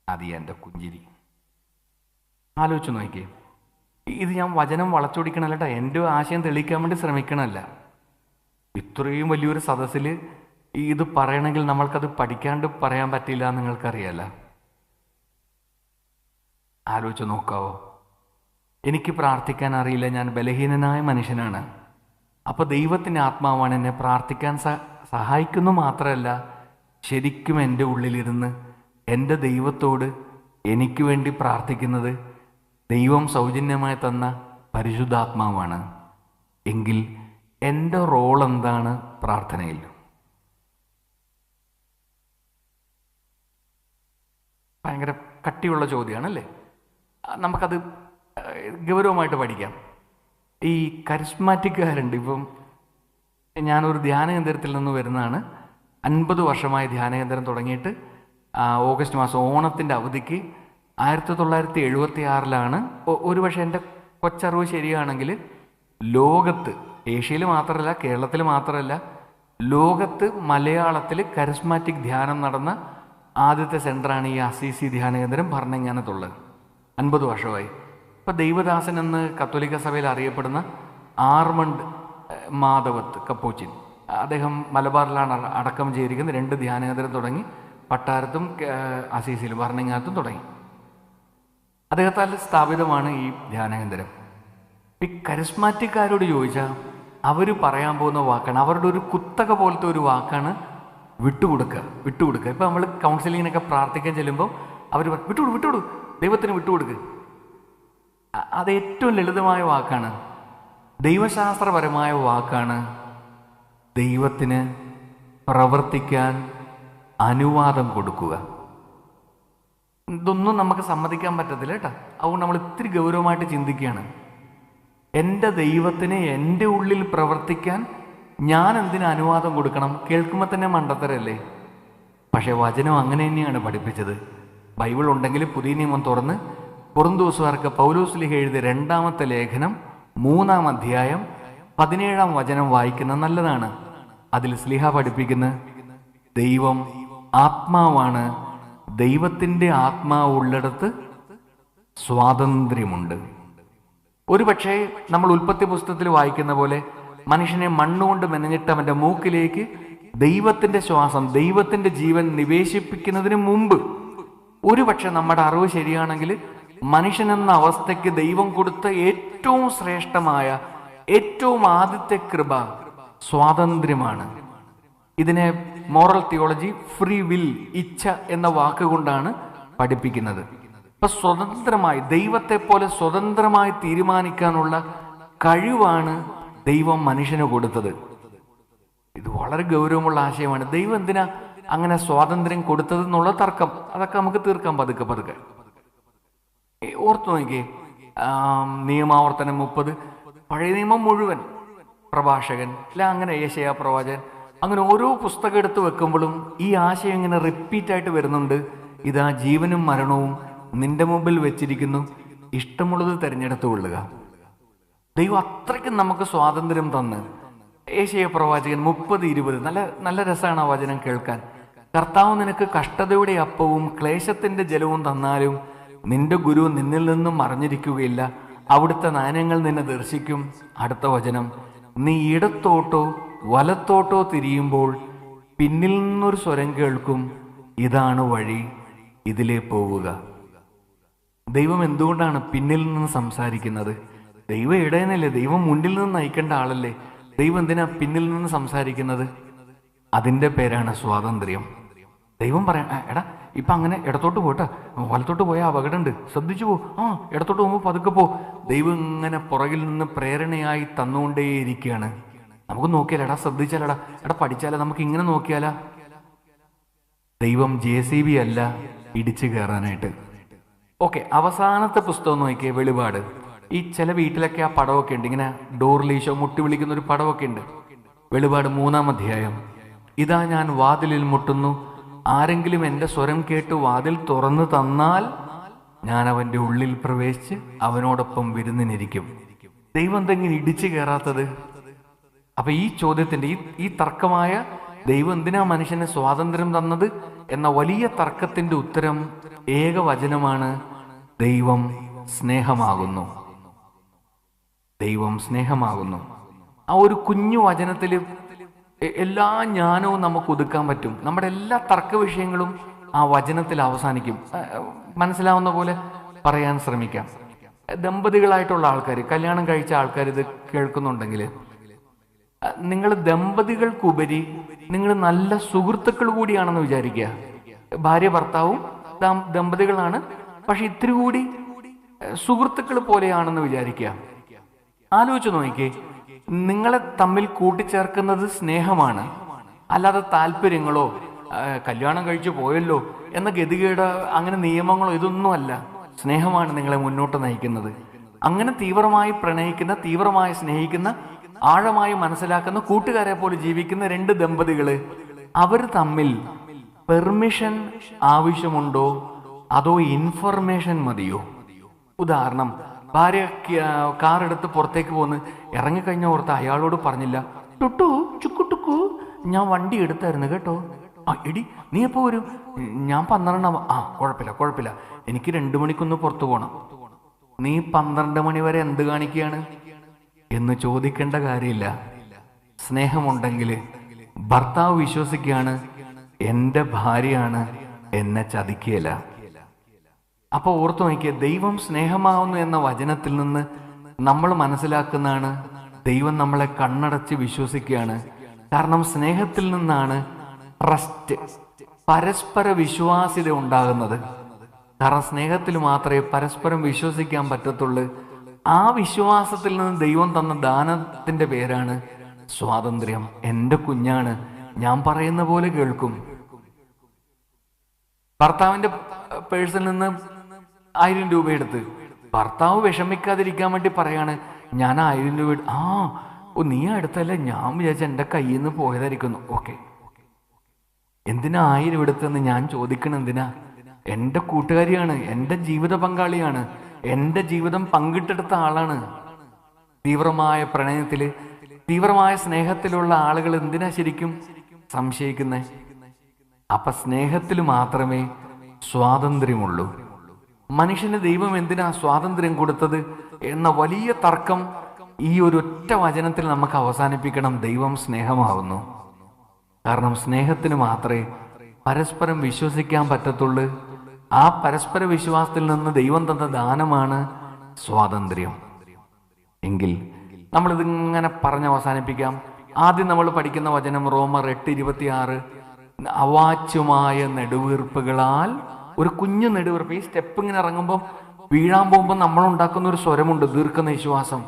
അത് എൻ്റെ പുഞ്ചിരി. ആലോചിച്ച് നോക്കിയേ. ഇത് ഞാൻ വചനം വളച്ചൊടിക്കണമല്ല കേട്ടോ, എൻ്റെ ആശയം തെളിയിക്കാൻ വേണ്ടി ശ്രമിക്കണമല്ല. ഇത്രയും വലിയൊരു സദസ്സിൽ ഇത് പറയണമെങ്കിൽ നമ്മൾക്കത് പഠിക്കാണ്ട് പറയാൻ പറ്റില്ല എന്ന് നിങ്ങൾക്കറിയാലോ. ആലോചിച്ച് നോക്കാവോ? എനിക്ക് പ്രാർത്ഥിക്കാൻ അറിയില്ല, ഞാൻ ബലഹീനനായ മനുഷ്യനാണ്. അപ്പോൾ ദൈവത്തിൻ്റെ ആത്മാവാണ് എന്നെ പ്രാർത്ഥിക്കാൻ സഹായിക്കുന്നു മാത്രമല്ല, ശരിക്കും എൻ്റെ ഉള്ളിലിരുന്ന് എൻ്റെ ദൈവത്തോട് എനിക്ക് വേണ്ടി പ്രാർത്ഥിക്കുന്നത് ദൈവം സൗജന്യമായി തന്ന പരിശുദ്ധാത്മാവാണ്. എങ്കിൽ എൻ്റെ റോൾ എന്താണ് പ്രാർത്ഥനയിൽ? ഭയങ്കര കട്ടിയുള്ള ചോദ്യമാണല്ലേ. നമുക്കത് ഗൗരവമായിട്ട് പഠിക്കാം. ഈ കരിസ്മാറ്റിക്കാരുണ്ട്. ഇപ്പം ഞാനൊരു ധ്യാനകേന്ദ്രത്തിൽ നിന്ന് വരുന്നതാണ്. 50 വർഷമായി ധ്യാനകേന്ദ്രം തുടങ്ങിയിട്ട്. ഓഗസ്റ്റ് മാസം ഓണത്തിൻ്റെ അവധിക്ക് 1976 ഒരുപക്ഷെ എൻ്റെ കൊച്ചറിവ് ശരിയാണെങ്കിൽ ലോകത്ത്, ഏഷ്യയിൽ മാത്രമല്ല കേരളത്തിൽ മാത്രമല്ല, ലോകത്ത് മലയാളത്തിൽ കരിസ്മാറ്റിക് ധ്യാനം നടന്ന ആദ്യത്തെ സെൻ്ററാണ് ഈ അസീസി ധ്യാനകേന്ദ്രം ഭരണങ്ങാനത്തുള്ളത്. 50 വർഷമായി. ഇപ്പോൾ ദൈവദാസൻ എന്ന് കത്തോലിക്ക സഭയിൽ അറിയപ്പെടുന്ന ആർമണ്ട് മാധവത്ത് കപ്പോച്ചിൻ. അദ്ദേഹം മലബാറിലാണ് അടക്കം ചെയ്തിരിക്കുന്നത്. 2 ധ്യാനകേന്ദ്രം തുടങ്ങി, പട്ടാരത്തും അസീസിലും വർണ്ണിങ്ങാത്തും തുടങ്ങി. അദ്ദേഹത്താൽ സ്ഥാപിതമാണ് ഈ ധ്യാനകേന്ദ്രം. ഈ കരിസ്മാറ്റിക്കാരോട് ചോദിച്ചാൽ അവർ പറയാൻ പോകുന്ന വാക്കാണ്, അവരുടെ ഒരു കുത്തക പോലത്തെ ഒരു വാക്കാണ് വിട്ടുകൊടുക്കുക. ഇപ്പം നമ്മൾ കൗൺസിലിങ്ങിനൊക്കെ പ്രാർത്ഥിക്കാൻ ചെല്ലുമ്പോൾ അവർ വിട്ടുകൊടു ദൈവത്തിന് വിട്ടുകൊടുക്കുക. അത് ഏറ്റവും ലളിതമായ വാക്കാണ്, ദൈവശാസ്ത്രപരമായ വാക്കാണ്. ദൈവത്തിന് പ്രവർത്തിക്കാൻ അനുവാദം കൊടുക്കുക. ഇതൊന്നും നമുക്ക് സമ്മതിക്കാൻ പറ്റത്തില്ല കേട്ടോ. അതുകൊണ്ട് നമ്മൾ ഇത്തിരി ഗൗരവമായിട്ട് ചിന്തിക്കുകയാണ്. എൻ്റെ ദൈവത്തിന് എൻ്റെ ഉള്ളിൽ പ്രവർത്തിക്കാൻ ഞാൻ എന്തിനു അനുവാദം കൊടുക്കണം? കേൾക്കുമ്പോൾ തന്നെ മണ്ടത്തരല്ലേ? പക്ഷേ വചനം അങ്ങനെ തന്നെയാണ് പഠിപ്പിച്ചത്. ബൈബിൾ ഉണ്ടെങ്കിൽ പുതിയ നിയമം തുറന്ന് കൊറിന്തോസുകാർക്ക് പൗലോസ്ലീഹ എഴുതിയ 2-ാമത്തെ ലേഖനം 3-ാം അധ്യായം 17-ാം വചനം വായിക്കുന്നത് നല്ലതാണ്. അതിൽ സ്ലീഹ പഠിപ്പിക്കുന്ന ദൈവം ആത്മാവാണ്, ദൈവത്തിൻ്റെ ആത്മാവ് ഉള്ളിടത്ത് സ്വാതന്ത്ര്യമുണ്ട്. ഒരു പക്ഷേ നമ്മൾ ഉൽപ്പത്തി പുസ്തകത്തിൽ വായിക്കുന്ന പോലെ മനുഷ്യനെ മണ്ണുകൊണ്ട് മെനഞ്ഞിട്ട് അവൻ്റെ മൂക്കിലേക്ക് ദൈവത്തിൻ്റെ ശ്വാസം, ദൈവത്തിൻ്റെ ജീവൻ നിവേശിപ്പിക്കുന്നതിന് മുമ്പ് ഒരു പക്ഷെ നമ്മുടെ അറിവ് ശരിയാണെങ്കിൽ മനുഷ്യനെന്ന അവസ്ഥയ്ക്ക് ദൈവം കൊടുത്ത ഏറ്റവും ശ്രേഷ്ഠമായ ഏറ്റവും ആദ്യത്തെ കൃപ സ്വാതന്ത്ര്യമാണ്. ഇതിനെ മോറൽ തിയോളജി ഫ്രീ വിൽ, ഇച്ഛ എന്ന വാക്കുകൊണ്ടാണ് പഠിപ്പിക്കുന്നത്. ഇപ്പൊ സ്വതന്ത്രമായി, ദൈവത്തെ പോലെ സ്വതന്ത്രമായി തീരുമാനിക്കാനുള്ള കഴിവാണ് ദൈവം മനുഷ്യന് കൊടുത്തത്. ഇത് വളരെ ഗൗരവമുള്ള ആശയമാണ്. ദൈവം എന്തിനാ അങ്ങനെ സ്വാതന്ത്ര്യം കൊടുത്തത് എന്നുള്ള തർക്കം, അതൊക്കെ നമുക്ക് തീർക്കാം പതുക്കെ. ഓർത്തു നോക്കിയേ, നിയമാവർത്തനം 30, പഴയ നിയമം മുഴുവൻ, പ്രഭാഷകൻ അല്ല, അങ്ങനെ യെശയ്യാ പ്രവാചകൻ, അങ്ങനെ ഓരോ പുസ്തകം എടുത്ത് വെക്കുമ്പോഴും ഈ ആശയം ഇങ്ങനെ റിപ്പീറ്റായിട്ട് വരുന്നുണ്ട്. ഇതാ ജീവനും മരണവും നിന്റെ മുമ്പിൽ വെച്ചിരിക്കുന്നു, ഇഷ്ടമുള്ളത് തിരഞ്ഞെടുത്തു കൊള്ളുക. ദൈവം അത്രയ്ക്കും നമുക്ക് സ്വാതന്ത്ര്യം തന്ന്. യെശയ്യാ പ്രവാചകൻ 30:20 നല്ല രസമാണ് ആ വചനം കേൾക്കാൻ. കർത്താവ് നിനക്ക് കഷ്ടതയുടെ അപ്പവും ക്ലേശത്തിന്റെ ജലവും തന്നാലും നിന്റെ ഗുരു നിന്നിൽ നിന്നും മറഞ്ഞിരിക്കുകയില്ല, അവിടുത്തെ നാണ്യങ്ങൾ നിന്നെ ദർശിക്കും. അടുത്ത വചനം, നീ ഇടത്തോട്ടോ വലത്തോട്ടോ തിരിയുമ്പോൾ പിന്നിൽ നിന്നൊരു സ്വരം കേൾക്കും, ഇതാണ് വഴി, ഇതിലേ പോവുക. ദൈവം എന്തുകൊണ്ടാണ് പിന്നിൽ നിന്ന് സംസാരിക്കുന്നത്? ദൈവം ഇടയനല്ലേ, ദൈവം മുന്നിൽ നിന്ന് നയിക്കേണ്ട ആളല്ലേ. ദൈവം എന്തിനാ പിന്നിൽ നിന്ന് സംസാരിക്കുന്നത്? അതിൻ്റെ പേരാണ് സ്വാതന്ത്ര്യം. ദൈവം പറയാം, എടാ ഇപ്പം അങ്ങനെ ഇടത്തോട്ട് പോട്ടെ, വലത്തോട്ട് പോയാൽ അപകടമുണ്ട്, ശ്രദ്ധിച്ചു പോ, ഇടത്തോട്ട് പോകുമ്പോൾ പതുക്കെ പോ. ദൈവം ഇങ്ങനെ പുറകിൽ നിന്ന് പ്രേരണയായി തന്നുകൊണ്ടേയിരിക്കുകയാണ്. നമുക്ക് നോക്കിയാലോ, എടാ ശ്രദ്ധിച്ചാലടാ, എടാ പഠിച്ചാലോ, നമുക്ക് ഇങ്ങനെ നോക്കിയാലാ. ദൈവം JCB അല്ല ഇടിച്ചു കയറാനായിട്ട്. ഓക്കെ, അവസാനത്തെ പുസ്തകം നോക്കിയേ, വെളിപാട്. ഈ ചില വീട്ടിലൊക്കെ ആ പടമൊക്കെ ഉണ്ട്, ഇങ്ങനെ ഡോർലീശോ മുട്ടി വിളിക്കുന്ന ഒരു പടമൊക്കെ ഉണ്ട്. വെളിപാട് 3-ാം അധ്യായം, ഇതാ ഞാൻ വാതിലിൽ മുട്ടുന്നു, ആരെങ്കിലും എൻ്റെ സ്വരം കേട്ട് വാതിൽ തുറന്നു തന്നാൽ ഞാൻ അവൻ്റെ ഉള്ളിൽ പ്രവേശിച്ച് അവനോടൊപ്പം വിരുന്നിനിരിക്കും. ദൈവം എന്തെങ്കിലും ഇടിച്ചു കയറാത്തത്? അപ്പൊ ഈ ചോദ്യത്തിന്റെ ഈ തർക്കമായ ദൈവം എന്തിനാ മനുഷ്യന് സ്വാതന്ത്ര്യം തന്നത് എന്ന വലിയ തർക്കത്തിന്റെ ഉത്തരം ഏകവചനമാണ്, ദൈവം സ്നേഹമാകുന്നു. ദൈവം സ്നേഹമാകുന്നു. ആ ഒരു കുഞ്ഞു വചനത്തിൽ എല്ലാ ജ്ഞാനവും നമുക്ക് ഒതുക്കാൻ പറ്റും. നമ്മുടെ എല്ലാ തർക്ക വിഷയങ്ങളും ആ വചനത്തിൽ അവസാനിക്കും. മനസ്സിലാവുന്ന പോലെ പറയാൻ ശ്രമിക്കാം. ദമ്പതികളായിട്ടുള്ള ആൾക്കാർ, കല്യാണം കഴിച്ച ആൾക്കാർ ഇത് കേൾക്കുന്നുണ്ടെങ്കിൽ, നിങ്ങൾ ദമ്പതികൾക്കുപരി നിങ്ങൾ നല്ല സുഹൃത്തുക്കൾ കൂടിയാണെന്ന് വിചാരിക്കുക. ഭാര്യ ഭർത്താവും ദമ്പതികളാണ്, പക്ഷെ ഇത്തിരി കൂടി സുഹൃത്തുക്കൾ പോലെയാണെന്ന് വിചാരിക്കുക. ആലോചിച്ച് നോക്കിക്കേ, നിങ്ങളെ തമ്മിൽ കൂട്ടിച്ചേർക്കുന്നത് സ്നേഹമാണ്, അല്ലാതെ താല്പര്യങ്ങളോ കല്യാണം കഴിച്ചു പോയല്ലോ എന്ന ഗതികേട്, അങ്ങനെ നിയമങ്ങളോ ഇതൊന്നുമല്ല. സ്നേഹമാണ് നിങ്ങളെ മുന്നോട്ട് നയിക്കുന്നത്. അങ്ങനെ തീവ്രമായി പ്രണയിക്കുന്ന, തീവ്രമായി സ്നേഹിക്കുന്ന, ആഴമായി മനസ്സിലാക്കുന്ന, കൂട്ടുകാരെ പോലെ ജീവിക്കുന്ന 2 ദമ്പതികള്, അവർ തമ്മിൽ പെർമിഷൻ ആവശ്യമുണ്ടോ അതോ ഇൻഫർമേഷൻ മതിയോ? ഉദാഹരണം, ഭാര്യ കാറെടുത്ത് പുറത്തേക്ക് പോന്ന് ഇറങ്ങിക്കഴിഞ്ഞ ഓർത്ത് അയാളോട് പറഞ്ഞില്ല, ടുട്ടു ചുക്കുട്ടുക്കു ഞാൻ വണ്ടി എടുത്തായിരുന്നു കേട്ടോ, എടി നീ എപ്പോ വരും? ഞാൻ 12. കുഴപ്പമില്ല, എനിക്ക് 2 മണിക്കൊന്ന് പുറത്തു പോകണം. നീ 12 മണി വരെ എന്ത് കാണിക്കുകയാണ്? എന്ന് ചോദിക്കേണ്ട കാര്യമില്ല. സ്നേഹമുണ്ടെങ്കിൽ ഭർത്താവ് വിശ്വസിക്കുകയാണ് എൻ്റെ ഭാര്യയാണ്, എന്നെ ചതിക്കുകയില്ല. അപ്പോൾ ഓർത്തു നോക്കിയ ദൈവം സ്നേഹമാവുന്നു എന്ന വചനത്തിൽ നിന്ന് നമ്മൾ മനസ്സിലാക്കുന്നതാണ് ദൈവം നമ്മളെ കണ്ണടച്ച് വിശ്വസിക്കുകയാണ്. കാരണം സ്നേഹത്തിൽ നിന്നാണ് ട്രസ്റ്റ്, പരസ്പര വിശ്വാസ്യത ഉണ്ടാകുന്നത്. കാരണം സ്നേഹത്തിൽ മാത്രമേ പരസ്പരം വിശ്വസിക്കാൻ പറ്റത്തുള്ളൂ. ആ വിശ്വാസത്തിൽ നിന്ന് ദൈവം തന്ന ദാനത്തിന്റെ പേരാണ് സ്വാതന്ത്ര്യം. എൻ്റെ കുഞ്ഞാണ്, ഞാൻ പറയുന്ന പോലെ കേൾക്കും. ഭർത്താവിന്റെ പേഴ്സിൽ നിന്ന് 1000 രൂപ എടുത്ത് ഭർത്താവ് വിഷമിക്കാതിരിക്കാൻ വേണ്ടി പറയാണ്, ഞാൻ 1000 രൂപ നീ എടുത്തല്ലേ, ഞാൻ വിചാരിച്ച എൻ്റെ കയ്യിൽ നിന്ന് പോയതായിരിക്കുന്നു. ഓക്കെ, എന്തിനാ 1000 എടുത്തെന്ന് ഞാൻ ചോദിക്കണം. എന്തിനാ? എൻ്റെ കൂട്ടുകാരിയാണ്, എൻ്റെ ജീവിത പങ്കാളിയാണ്, എൻ്റെ ജീവിതം പങ്കിട്ടെടുത്ത ആളാണ്. തീവ്രമായ പ്രണയത്തില്, തീവ്രമായ സ്നേഹത്തിലുള്ള ആളുകൾ എന്തിനാ ശരിക്കും സംശയിക്കുന്നേ? അപ്പൊ സ്നേഹത്തിൽ മാത്രമേ സ്വാതന്ത്ര്യമുള്ളൂ. മനുഷ്യന് ദൈവം എന്തിനാ സ്വാതന്ത്ര്യം കൊടുത്തത് എന്ന വലിയ തർക്കം ഈ ഒരൊറ്റ വചനത്തിൽ നമുക്ക് അവസാനിപ്പിക്കണം. ദൈവം സ്നേഹമാവുന്നു. കാരണം സ്നേഹത്തിന് മാത്രമേ പരസ്പരം വിശ്വസിക്കാൻ പറ്റത്തുള്ളൂ. ആ പരസ്പര വിശ്വാസത്തിൽ നിന്ന് ദൈവം തന്ന ദാനമാണ് സ്വാതന്ത്ര്യം. എങ്കിൽ നമ്മളിതിങ്ങനെ പറഞ്ഞ് അവസാനിപ്പിക്കാം. ആദ്യം നമ്മൾ പഠിക്കുന്ന വചനം റോമർ 8:26, അവാച്യമായ നെടുവീർപ്പുകളാൽ, ഒരു കുഞ്ഞു നെടുവീർപ്പ്. ഈ സ്റ്റെപ്പ് ഇങ്ങനെ ഇറങ്ങുമ്പോൾ വീഴാൻ പോകുമ്പോൾ നമ്മൾ ഉണ്ടാക്കുന്ന ഒരു സ്വരമുണ്ട്, ദീർഘനിശ്വാസം.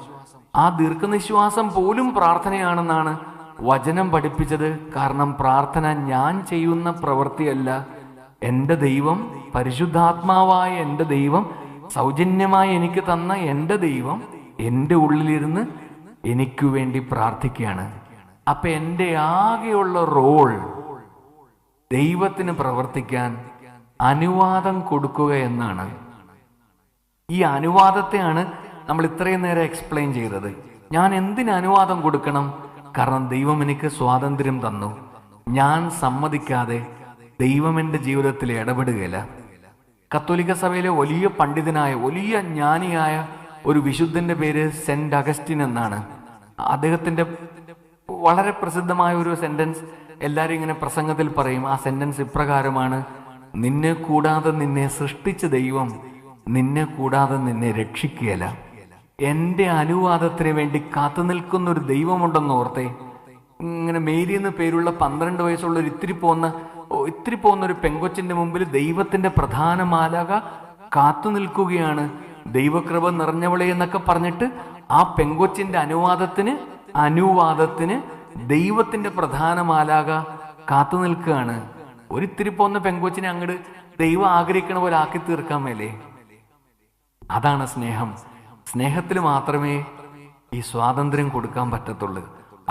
ആ ദീർഘനിശ്വാസം പോലും പ്രാർത്ഥനയാണെന്നാണ് വചനം പഠിപ്പിച്ചത്. കാരണം പ്രാർത്ഥന ഞാൻ ചെയ്യുന്ന പ്രവൃത്തിയല്ല, എൻ്റെ ദൈവം, പരിശുദ്ധാത്മാവായ എൻ്റെ ദൈവം, സൗജന്യമായി എനിക്ക് തന്ന എൻ്റെ ദൈവം എൻ്റെ ഉള്ളിലിരുന്ന് എനിക്ക് വേണ്ടി പ്രാർത്ഥിക്കുകയാണ്. അപ്പൊ എൻ്റെ ആകെയുള്ള റോൾ ദൈവത്തിന് പ്രവർത്തിക്കാൻ അനുവാദം കൊടുക്കുക എന്നാണ്. ഈ അനുവാദത്തെയാണ് നമ്മൾ ഇത്രയും നേരം എക്സ്പ്ലെയിൻ ചെയ്തത്. ഞാൻ എന്തിന് അനുവാദം കൊടുക്കണം? കാരണം ദൈവം എനിക്ക് സ്വാതന്ത്ര്യം തന്നു. ഞാൻ സമ്മതിക്കാതെ ദൈവം എൻ്റെ ജീവിതത്തിൽ ഇടപെടുകയില്ല. കത്തോലിക്ക സഭയിലെ വലിയ പണ്ഡിതനായ, വലിയ ജ്ഞാനിയായ ഒരു വിശുദ്ധന്റെ പേര് സെന്റ് അഗസ്റ്റിൻ എന്നാണ്. അദ്ദേഹത്തിന്റെ വളരെ പ്രസിദ്ധമായ ഒരു സെന്റൻസ് എല്ലാവരും ഇങ്ങനെ പ്രസംഗത്തിൽ പറയും. ആ സെന്റൻസ് ഇപ്രകാരമാണ്: നിന്നെ കൂടാതെ നിന്നെ സൃഷ്ടിച്ച ദൈവം നിന്നെ കൂടാതെ നിന്നെ രക്ഷിക്കുകയില്ല. എൻ്റെ അനുവാദത്തിന് വേണ്ടി കാത്തു നിൽക്കുന്ന ഒരു ദൈവമുണ്ടെന്ന് ഓർത്തേ. ഇങ്ങനെ മേരി എന്ന് പേരുള്ള 12 വയസ്സുള്ള ഒരു ഇത്തിരി പോകുന്ന ഒരു പെങ്കൊച്ചിന്റെ മുമ്പിൽ ദൈവത്തിന്റെ പ്രധാന മാലാക കാത്തു നിൽക്കുകയാണ്. ദൈവകൃപ നിറഞ്ഞവളെ എന്നൊക്കെ പറഞ്ഞിട്ട് ആ പെങ്കൊച്ചിന്റെ അനുവാദത്തിന് ദൈവത്തിന്റെ പ്രധാന മാലാക കാത്തു നിൽക്കുകയാണ്. ഒരിത്തിരി പോകുന്ന പെങ്കൊച്ചിനെ അങ്ങോട്ട് ദൈവം ആഗ്രഹിക്കണ പോലെ ആക്കി തീർക്കാൻ മേലേ. അതാണ് സ്നേഹം. സ്നേഹത്തിൽ മാത്രമേ ഈ സ്വാതന്ത്ര്യം കൊടുക്കാൻ പറ്റത്തുള്ളൂ.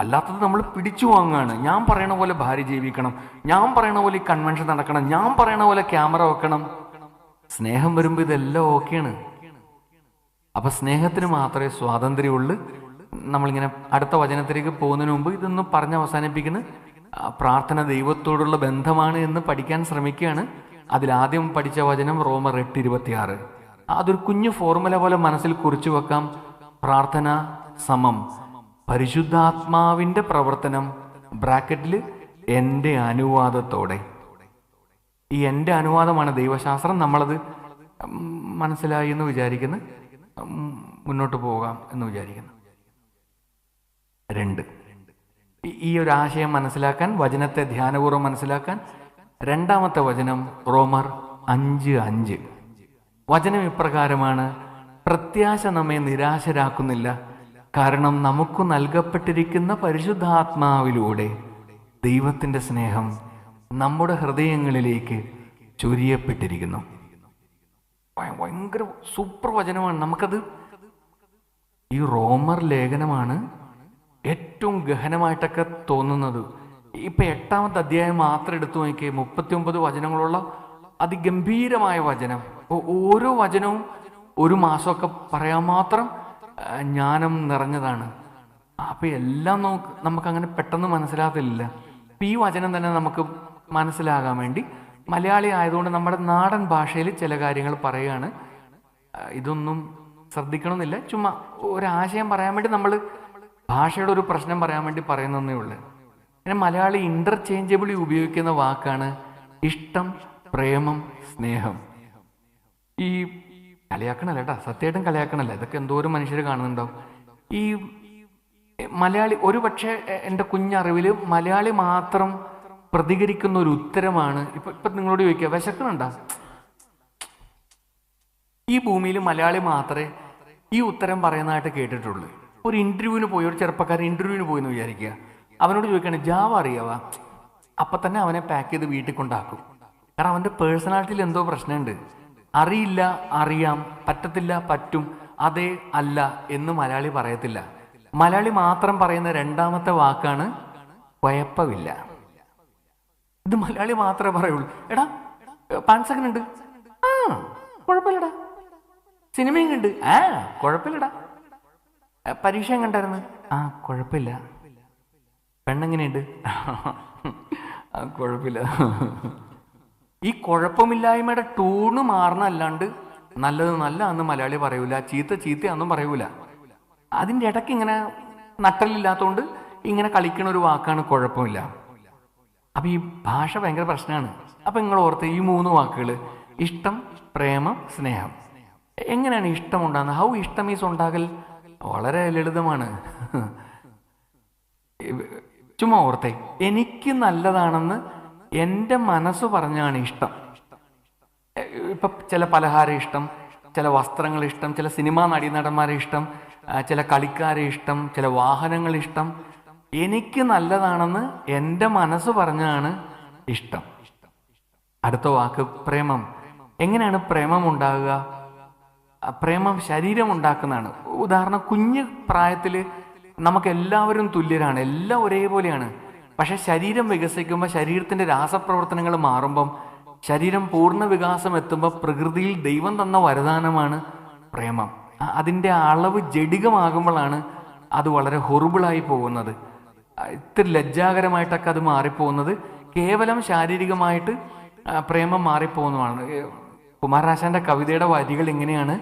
അല്ലാത്തത് നമ്മൾ പിടിച്ചു വാങ്ങാണ്. ഞാൻ പറയണ പോലെ ഭാര്യ ജീവിക്കണം, ഞാൻ പറയണ പോലെ ഈ കൺവെൻഷൻ നടക്കണം, ഞാൻ പറയണ പോലെ ക്യാമറ വെക്കണം. സ്നേഹം വരുമ്പോൾ ഇതെല്ലാം ഓക്കെയാണ്. അപ്പൊ സ്നേഹത്തിന് മാത്രമേ സ്വാതന്ത്ര്യമുള്ളൂ. നമ്മളിങ്ങനെ അടുത്ത വചനത്തിലേക്ക് പോകുന്നതിന് മുമ്പ് ഇതൊന്നും പറഞ്ഞ് അവസാനിപ്പിക്കുന്ന പ്രാർത്ഥന ദൈവത്തോടുള്ള ബന്ധമാണ് എന്ന് പഠിക്കാൻ ശ്രമിക്കുകയാണ്. അതിലാദ്യം പഠിച്ച വചനം റോമർ 8:26. അതൊരു കുഞ്ഞു ഫോർമുല പോലെ മനസ്സിൽ കുറിച്ചു വെക്കാം. പ്രാർത്ഥന സമം പരിശുദ്ധാത്മാവിന്റെ പ്രവർത്തനം ബ്രാക്കറ്റിൽ എൻ്റെ അനുവാദത്തോടെ. ഈ എൻ്റെ അനുവാദമാണ് ദൈവശാസ്ത്രം. നമ്മളത് മനസ്സിലായി എന്ന് വിചാരിക്കുന്നു. മുന്നോട്ട് പോകാം എന്ന് വിചാരിക്കുന്നു. 2, ഈ ഒരു ആശയം മനസ്സിലാക്കാൻ, വചനത്തെ ധ്യാനപൂർവ്വം മനസ്സിലാക്കാൻ, രണ്ടാമത്തെ വചനം റോമർ 5:5. വചനം ഇപ്രകാരമാണ്: പ്രത്യാശ നമ്മെ നിരാശരാക്കുന്നില്ല, കാരണം നമുക്ക് നൽകപ്പെട്ടിരിക്കുന്ന പരിശുദ്ധാത്മാവിലൂടെ ദൈവത്തിന്റെ സ്നേഹം നമ്മുടെ ഹൃദയങ്ങളിലേക്ക് ചൊരിയപ്പെട്ടിരിക്കുന്നു. ഭയങ്കര സൂപ്പർ വചനമാണ്. നമുക്കത് ഈ റോമർ ലേഖനമാണ് ഏറ്റവും ഗഹനമായിട്ടൊക്കെ തോന്നുന്നത്. ഇപ്പൊ 8ാമത്തെ അധ്യായം മാത്രം എടുത്തു നോക്കിയേ, 39 വചനങ്ങളുള്ള അതിഗംഭീരമായ വചനം. ഓരോ വചനവും ഒരു മാസമൊക്കെ പറയാൻ മാത്രം ജ്ഞാനം നിറഞ്ഞതാണ്. അപ്പൊ എല്ലാം നമുക്കങ്ങനെ പെട്ടെന്ന് മനസ്സിലാകത്തില്ല. ഇപ്പം ഈ വചനം തന്നെ നമുക്ക് മനസ്സിലാകാൻ വേണ്ടി മലയാളി ആയതുകൊണ്ട് നമ്മുടെ നാടൻ ഭാഷയിൽ ചില കാര്യങ്ങൾ പറയുകയാണ്. ഇതൊന്നും ശ്രദ്ധിക്കണമെന്നില്ല, ചുമ്മാ ഒരാശയം പറയാൻ വേണ്ടി നമ്മൾ ഭാഷയുടെ ഒരു പ്രശ്നം പറയാൻ വേണ്ടി പറയുന്നതേ ഉള്ളൂ. പിന്നെ മലയാളി ഇന്റർചേഞ്ചബിളി ഉപയോഗിക്കുന്ന വാക്കാണ് ഇഷ്ടം, പ്രേമം, സ്നേഹം. ഈ കളിയാക്കണല്ല കേട്ടോ, സത്യമായിട്ടും കളിയാക്കണല്ല, ഇതൊക്കെ എന്തോരം മനുഷ്യർ കാണുന്നുണ്ടാവും. ഈ മലയാളി ഒരു പക്ഷേ എൻ്റെ കുഞ്ഞറിവിൽ മലയാളി മാത്രം പ്രതികരിക്കുന്ന ഒരു ഉത്തരമാണ് ഇപ്പം നിങ്ങളോട് ചോദിക്കുക, വിശക്കണുണ്ടോ? ഈ ഭൂമിയിൽ മലയാളി മാത്രമേ ഈ ഉത്തരം പറയുന്നതായിട്ട് കേട്ടിട്ടുള്ളൂ. ഒരു ഇൻ്റർവ്യൂവിന് പോയി, ഒരു ചെറുപ്പക്കാരൻ ഇൻ്റർവ്യൂവിന് പോയി എന്ന് വിചാരിക്കുക, അവനോട് ചോദിക്കുകയാണ് ജാവ അറിയാവാ, അപ്പം തന്നെ അവനെ പാക്ക് ചെയ്ത് വീട്ടിൽ കൊണ്ടാക്കും. കാരണം അവൻ്റെ പേഴ്സണാലിറ്റിയിൽ എന്തോ പ്രശ്നമുണ്ട്. അറിയില്ല, അറിയാം, പറ്റത്തില്ല, പറ്റും, അതെ, അല്ല എന്ന് മലയാളി പറയത്തില്ല. മലയാളി മാത്രം പറയുന്ന രണ്ടാമത്തെ വാക്കാണ് കുഴപ്പമില്ല. ഇത് മലയാളി മാത്രമേ പറയുള്ളൂ. എടാ പാൻസകൻ ഉണ്ട്, ആ കുഴപ്പമില്ലടാ. സിനിമയും കണ്ട്, ആ കുഴപ്പമില്ലടാ. പരീക്ഷ കണ്ടായിരുന്നു, ആ കുഴപ്പമില്ല. പെണ്ണെങ്ങനെയുണ്ട്, ആ കുഴപ്പമില്ല. ഈ കുഴപ്പമില്ലായ്മയുടെ ടൂണ് മാറണല്ലാണ്ട് നല്ലത് നല്ല അന്ന് മലയാളി പറയൂല, ചീത്ത ചീത്തയാന്നും പറയൂല. അതിൻ്റെ ഇടയ്ക്ക് ഇങ്ങനെ നട്ടലില്ലാത്തതുകൊണ്ട് ഇങ്ങനെ കളിക്കണ ഒരു വാക്കാണ് കുഴപ്പമില്ല. അപ്പം ഈ ഭാഷ ഭയങ്കര പ്രശ്നമാണ്. അപ്പം നിങ്ങൾ ഓർത്ത് ഈ 3 വാക്കുകൾ ഇഷ്ടം, പ്രേമം, സ്നേഹം. എങ്ങനെയാണ് ഇഷ്ടം ഉണ്ടാകുന്നത്? ഹൗ ഇഷ്ടം ഈസ് ഉണ്ടാകൽ? വളരെ ലളിതമാണ്. ചുമ്മാ ഓർത്തേ, എനിക്ക് നല്ലതാണെന്ന് എൻ്റെ മനസ്സ് പറഞ്ഞാണ് ഇഷ്ടം. ഇപ്പം ചില പലഹാരം ഇഷ്ടം, ചില വസ്ത്രങ്ങൾ ഇഷ്ടം, ചില സിനിമാ നടീനടന്മാരെ ഇഷ്ടം, ചില കളിക്കാരെ ഇഷ്ടം, ചില വാഹനങ്ങൾ ഇഷ്ടം. എനിക്ക് നല്ലതാണെന്ന് എൻ്റെ മനസ്സ് പറഞ്ഞാണ് ഇഷ്ടം. അടുത്ത വാക്ക് പ്രേമം. എങ്ങനെയാണ് പ്രേമം ഉണ്ടാകുക? പ്രേമം ശരീരം ഉണ്ടാക്കുന്നതാണ്. ഉദാഹരണം, കുഞ്ഞു പ്രായത്തിൽ നമുക്കെല്ലാവരും തുല്യരാണ്, എല്ലാം ഒരേപോലെയാണ്. പക്ഷെ ശരീരം വികസിക്കുമ്പോൾ, ശരീരത്തിൻ്റെ രാസപ്രവർത്തനങ്ങൾ മാറുമ്പം, ശരീരം പൂർണ്ണ വികാസം എത്തുമ്പോൾ പ്രകൃതിയിൽ ദൈവം തന്ന വരദാനമാണ് പ്രേമം. അതിൻ്റെ അളവ് ജഡികമാകുമ്പോഴാണ് അത് വളരെ ഹൊറിബിളായി പോകുന്നത്. ഇത്തിരി ലജ്ജാകരമായിട്ടൊക്കെ അത് മാറിപ്പോകുന്നത്. കേവലം ശാരീരികമായിട്ട് പ്രേമം മാറിപ്പോകുന്നതാണ്. കുമാരനാശാന്റെ കവിതയുടെ വരികൾ ഇങ്ങനെയാണ്: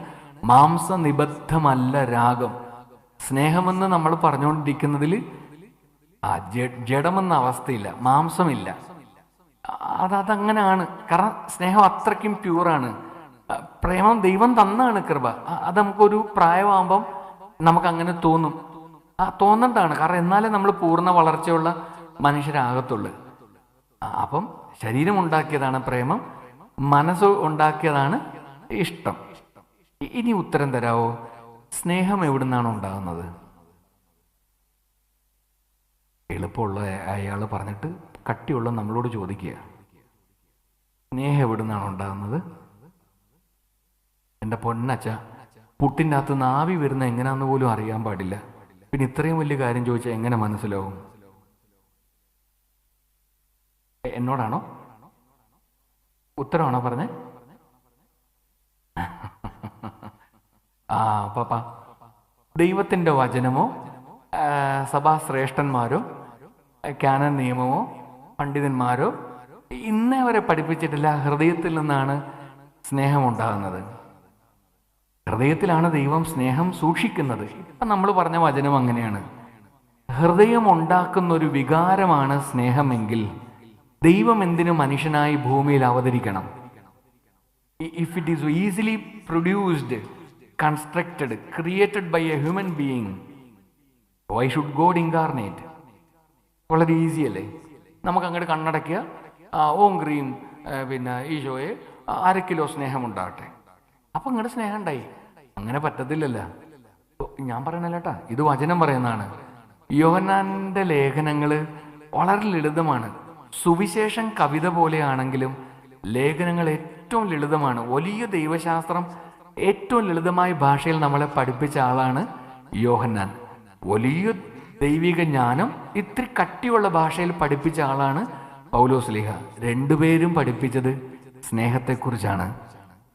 മാംസനിബദ്ധമല്ല രാഗം. സ്നേഹമെന്ന് നമ്മൾ പറഞ്ഞുകൊണ്ടിരിക്കുന്നതിൽ ജഡമെന്ന അവസ്ഥയില്ല, മാംസമില്ല. അതങ്ങനെയാണ്. കാരണം സ്നേഹം അത്രയ്ക്കും പ്യൂറാണ്. പ്രേമം ദൈവം തന്നാണ് കൃപ. അത് നമുക്കൊരു പ്രായമാകുമ്പം നമുക്കങ്ങനെ തോന്നും. തോന്നണ്ടാണ്. കാരണം എന്നാലേ നമ്മൾ പൂർണ്ണ വളർച്ചയുള്ള മനുഷ്യരാകത്തുള്ളൂ. അപ്പം ശരീരം ഉണ്ടാക്കിയതാണ് പ്രേമം, മനസ്സ് ഉണ്ടാക്കിയതാണ് ഇഷ്ടം. ഇനി ഉത്തരം തരാവോ? സ്നേഹം എവിടുന്നാണ് ഉണ്ടാകുന്നത്? എളുപ്പമുള്ള അയാൾ പറഞ്ഞിട്ട് കട്ടിയുള്ള നമ്മളോട് ചോദിക്കുക, സ്നേഹം എവിടുന്നാണ് ഉണ്ടാകുന്നത്? എൻ്റെ പൊന്നച്ച, പുട്ടിൻ്റെ അകത്ത് നാവി വരുന്ന എങ്ങനെയാന്ന് പോലും അറിയാൻ പാടില്ല. പിന്നെ ഇത്രയും വലിയ കാര്യം ചോദിച്ചാൽ എങ്ങനെ മനസ്സിലാവും? എന്നോടാണോ? ഉത്തരമാണോ പറഞ്ഞേ? പാപ്പ, ദൈവത്തിൻ്റെ വചനമോ സഭാശ്രേഷ്ഠന്മാരോ കാനൻ നിയമമോ പണ്ഡിതന്മാരോ ഇന്നേ വരെ പഠിപ്പിച്ചിട്ടില്ല ഹൃദയത്തിൽ നിന്നാണ് സ്നേഹം ഉണ്ടാകുന്നത്. ഹൃദയത്തിലാണ് ദൈവം സ്നേഹം സൂക്ഷിക്കുന്നത്. ഇപ്പം നമ്മൾ പറഞ്ഞ വചനം അങ്ങനെയാണ്. ഹൃദയം ഉണ്ടാക്കുന്ന ഒരു വികാരമാണ് സ്നേഹമെങ്കിൽ ദൈവം എന്തിനു മനുഷ്യനായി ഭൂമിയിൽ അവതരിക്കണം? If it is easily produced, constructed, created by a human being, why should God incarnate? വളരെ ഈസി അല്ലേ? നമുക്ക് അങ്ങോട്ട് കണ്ണടയ്ക്കുക, ഓം ക്രീം പിന്നെ ഈശോയെ 1/2 കിലോ സ്നേഹം ഉണ്ടാകട്ടെ, അപ്പം ഇങ്ങോട്ട് സ്നേഹം ഉണ്ടായി. അങ്ങനെ പറ്റത്തില്ലല്ലോ. ഞാൻ പറയണല്ലേട്ടാ, ഇത് വചനം പറയുന്നതാണ്. യോഹന്നാന്റെ ലേഖനങ്ങൾ വളരെ ലളിതമാണ്. സുവിശേഷം കവിത പോലെയാണെങ്കിലും ലേഖനങ്ങൾ ഏറ്റവും ലളിതമാണ്. വലിയ ദൈവശാസ്ത്രം ഏറ്റവും ലളിതമായ ഭാഷയിൽ നമ്മളെ പഠിപ്പിച്ച ആളാണ് യോഹന്നാൻ. വലിയ ദൈവിക ജ്ഞാനം ഇത്തിരി കട്ടിയുള്ള ഭാഷയിൽ പഠിപ്പിച്ച ആളാണ് പൗലോസ്ലീഹ. രണ്ടുപേരും പഠിപ്പിച്ചത് സ്നേഹത്തെക്കുറിച്ചാണ്.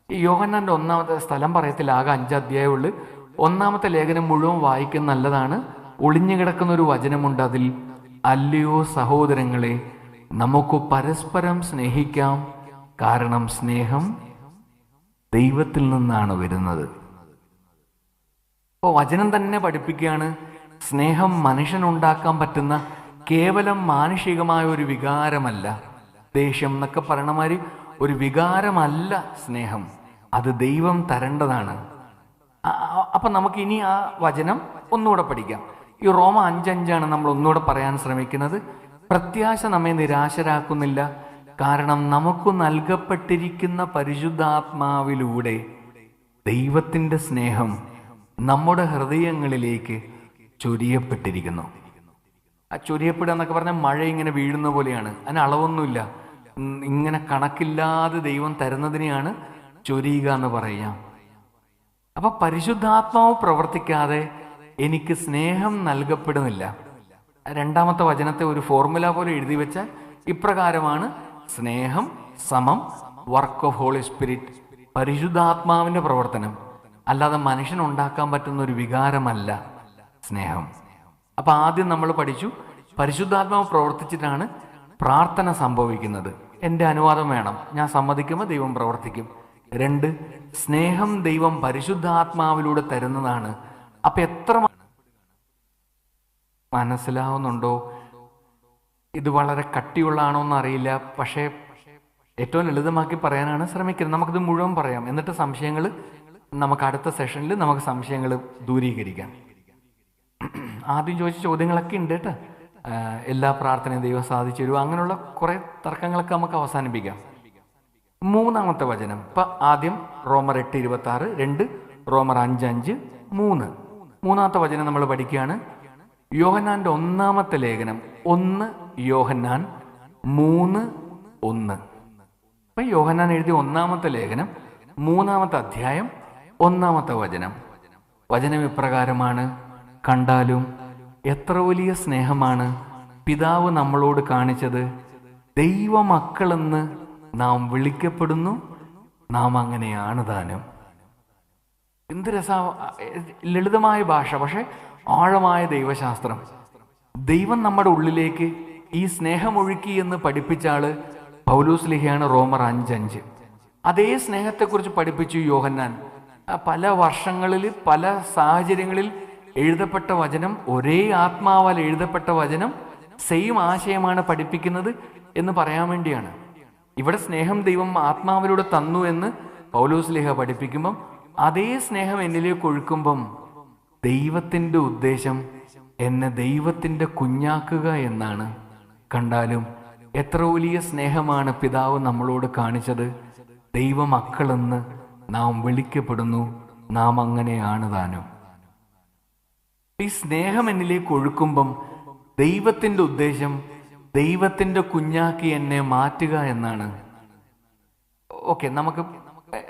ഈ യോഹന്നാന്റെ 1-ാമത്തെ സ്ഥലം പറയത്തില്ല, ആകെ 5 അധ്യായമുള്ളൂ. 1-ാമത്തെ ലേഖനം മുഴുവൻ വായിക്കുന്ന നല്ലതാണ്. ഒളിഞ്ഞു കിടക്കുന്ന ഒരു വചനമുണ്ട് അതിൽ: അല്ലയോ സഹോദരങ്ങളെ, നമുക്ക് പരസ്പരം സ്നേഹിക്കാം, കാരണം സ്നേഹം ദൈവത്തിൽ നിന്നാണ് വരുന്നത്. അപ്പോൾ വചനം തന്നെ പഠിപ്പിക്കുകയാണ്, സ്നേഹം മനുഷ്യനുണ്ടാക്കാൻ പറ്റുന്ന കേവലം മാനുഷികമായ ഒരു വികാരമല്ല. ദേഷ്യം എന്നൊക്കെ പറയണ മാതിരി ഒരു വികാരമല്ല സ്നേഹം, അത് ദൈവം തരേണ്ടതാണ്. അപ്പം നമുക്ക് ഇനി ആ വചനം ഒന്നുകൂടെ പഠിക്കാം. ഈ റോമ 5:5 നമ്മൾ ഒന്നുകൂടെ പറയാൻ ശ്രമിക്കുന്നത്. പ്രത്യാശ നമ്മെ നിരാശരാക്കുന്നില്ല, കാരണം നമുക്ക് നൽകപ്പെട്ടിരിക്കുന്ന പരിശുദ്ധാത്മാവിലൂടെ ദൈവത്തിൻ്റെ സ്നേഹം നമ്മുടെ ഹൃദയങ്ങളിലേക്ക് ചൊരിയപ്പെട്ടിരിക്കുന്നു. ആ ചൊരിയപ്പെടുക എന്നൊക്കെ പറഞ്ഞാൽ മഴ ഇങ്ങനെ വീഴുന്ന പോലെയാണ്, അതിന് അളവൊന്നുമില്ല. ഇങ്ങനെ കണക്കില്ലാതെ ദൈവം തരുന്നതിനെയാണ് ചൊരിയുക എന്ന് പറയാം. അപ്പൊ പരിശുദ്ധാത്മാവ് പ്രവർത്തിക്കാതെ എനിക്ക് സ്നേഹം നൽകപ്പെടുന്നില്ല. രണ്ടാമത്തെ വചനത്തെ ഒരു ഫോർമുല പോലെ എഴുതി വെച്ചാൽ ഇപ്രകാരമാണ്: സ്നേഹം സമം വർക്ക് ഓഫ് ഹോളി സ്പിരിറ്റ്, പരിശുദ്ധാത്മാവിന്റെ പ്രവർത്തനം, അല്ലാതെ മനുഷ്യനുണ്ടാക്കാൻ പറ്റുന്ന ഒരു വികാരമല്ല സ്നേഹം. അപ്പൊ ആദ്യം നമ്മൾ പഠിച്ചു, പരിശുദ്ധാത്മാവ് പ്രവർത്തിച്ചിട്ടാണ് പ്രാർത്ഥന സംഭവിക്കുന്നത്. എൻ്റെ അനുവാദം വേണം, ഞാൻ സമ്മതിക്കുമ്പോൾ ദൈവം പ്രവർത്തിക്കും. 2, സ്നേഹം ദൈവം പരിശുദ്ധാത്മാവിലൂടെ തരുന്നതാണ്. അപ്പൊ എത്ര മനസ്സിലാവുന്നുണ്ടോ? ഇത് വളരെ കട്ടിയുള്ളതാണോ എന്നറിയില്ല, പക്ഷേ ഏറ്റവും ലളിതമാക്കി പറയാനാണ് ശ്രമിക്കുന്നത്. നമുക്കിത് മുഴുവൻ പറയാം, എന്നിട്ട് സംശയങ്ങൾ നമുക്ക് അടുത്ത സെഷനിൽ നമുക്ക് സംശയങ്ങൾ ദൂരീകരിക്കാം. ആദ്യം ചോദിച്ച ചോദ്യങ്ങളൊക്കെ ഉണ്ട് കേട്ടോ. എല്ലാ പ്രാർത്ഥനയും ദൈവം സാധിച്ചു തരുമോ, അങ്ങനെയുള്ള കുറേ തർക്കങ്ങളൊക്കെ നമുക്ക് അവസാനിപ്പിക്കാം. മൂന്നാമത്തെ വചനം ഇപ്പം ആദ്യം റോമർ 8:26, 2 റോമർ 5:5, 3 മൂന്നാമത്തെ വചനം നമ്മൾ പഠിക്കുകയാണ്. യോഹന്നാന്റെ 1-ാമത്തെ ലേഖനം 1 യോഹന്നാൻ 3:1. അപ്പം യോഹന്നാൻ എഴുതിയ 1-ാമത്തെ ലേഖനം 3-ാമത്തെ അധ്യായം 1-ാമത്തെ വചനം. വചനം ഇപ്രകാരമാണ്: കണ്ടാലും എത്ര വലിയ സ്നേഹമാണ് പിതാവ് നമ്മളോട് കാണിച്ചത്, ദൈവമക്കളെന്ന് നാം വിളിക്കപ്പെടുന്നു, നാം അങ്ങനെയാണ് താനും. എന്ത് ലളിതമായ ഭാഷ, പക്ഷെ ആഴമായ ദൈവശാസ്ത്രം. ദൈവം നമ്മുടെ ഉള്ളിലേക്ക് ഈ സ്നേഹമൊഴുക്കി എന്ന് പഠിപ്പിച്ച ആള് പൗലോസ് ലിഹയാണ്, റോമർ 5:5. അതേ സ്നേഹത്തെക്കുറിച്ച് പഠിപ്പിച്ചു യോഹന്നാൻ. പല വർഷങ്ങളിൽ പല സാഹചര്യങ്ങളിൽ എഴുതപ്പെട്ട വചനം, ഒരേ ആത്മാവാൽ എഴുതപ്പെട്ട വചനം സെയിം ആശയമാണ് പഠിപ്പിക്കുന്നത് എന്ന് പറയാൻ വേണ്ടിയാണ്. ഇവിടെ സ്നേഹം ദൈവം ആത്മാവിലൂടെ തന്നു എന്ന് പൗലോസ് ലേഖ പഠിപ്പിക്കുമ്പം, അതേ സ്നേഹം എന്നിലേക്ക് ഒഴുക്കുമ്പം ദൈവത്തിൻ്റെ ഉദ്ദേശം എന്നെ ദൈവത്തിൻ്റെ കുഞ്ഞാക്കുക എന്നാണ്. കണ്ടാലും എത്ര വലിയ സ്നേഹമാണ് പിതാവ് നമ്മളോട് കാണിച്ചത്, ദൈവമക്കളെന്ന് നാം വിളിക്കപ്പെടുന്നു, നാം അങ്ങനെയാണ് താനും. ഈ സ്നേഹം എന്നിലേക്ക് ഒഴുക്കുമ്പം ദൈവത്തിൻ്റെ ഉദ്ദേശം ദൈവത്തിൻ്റെ കുഞ്ഞാക്കി എന്നെ മാറ്റുക എന്നാണ്. ഓക്കെ, നമുക്ക്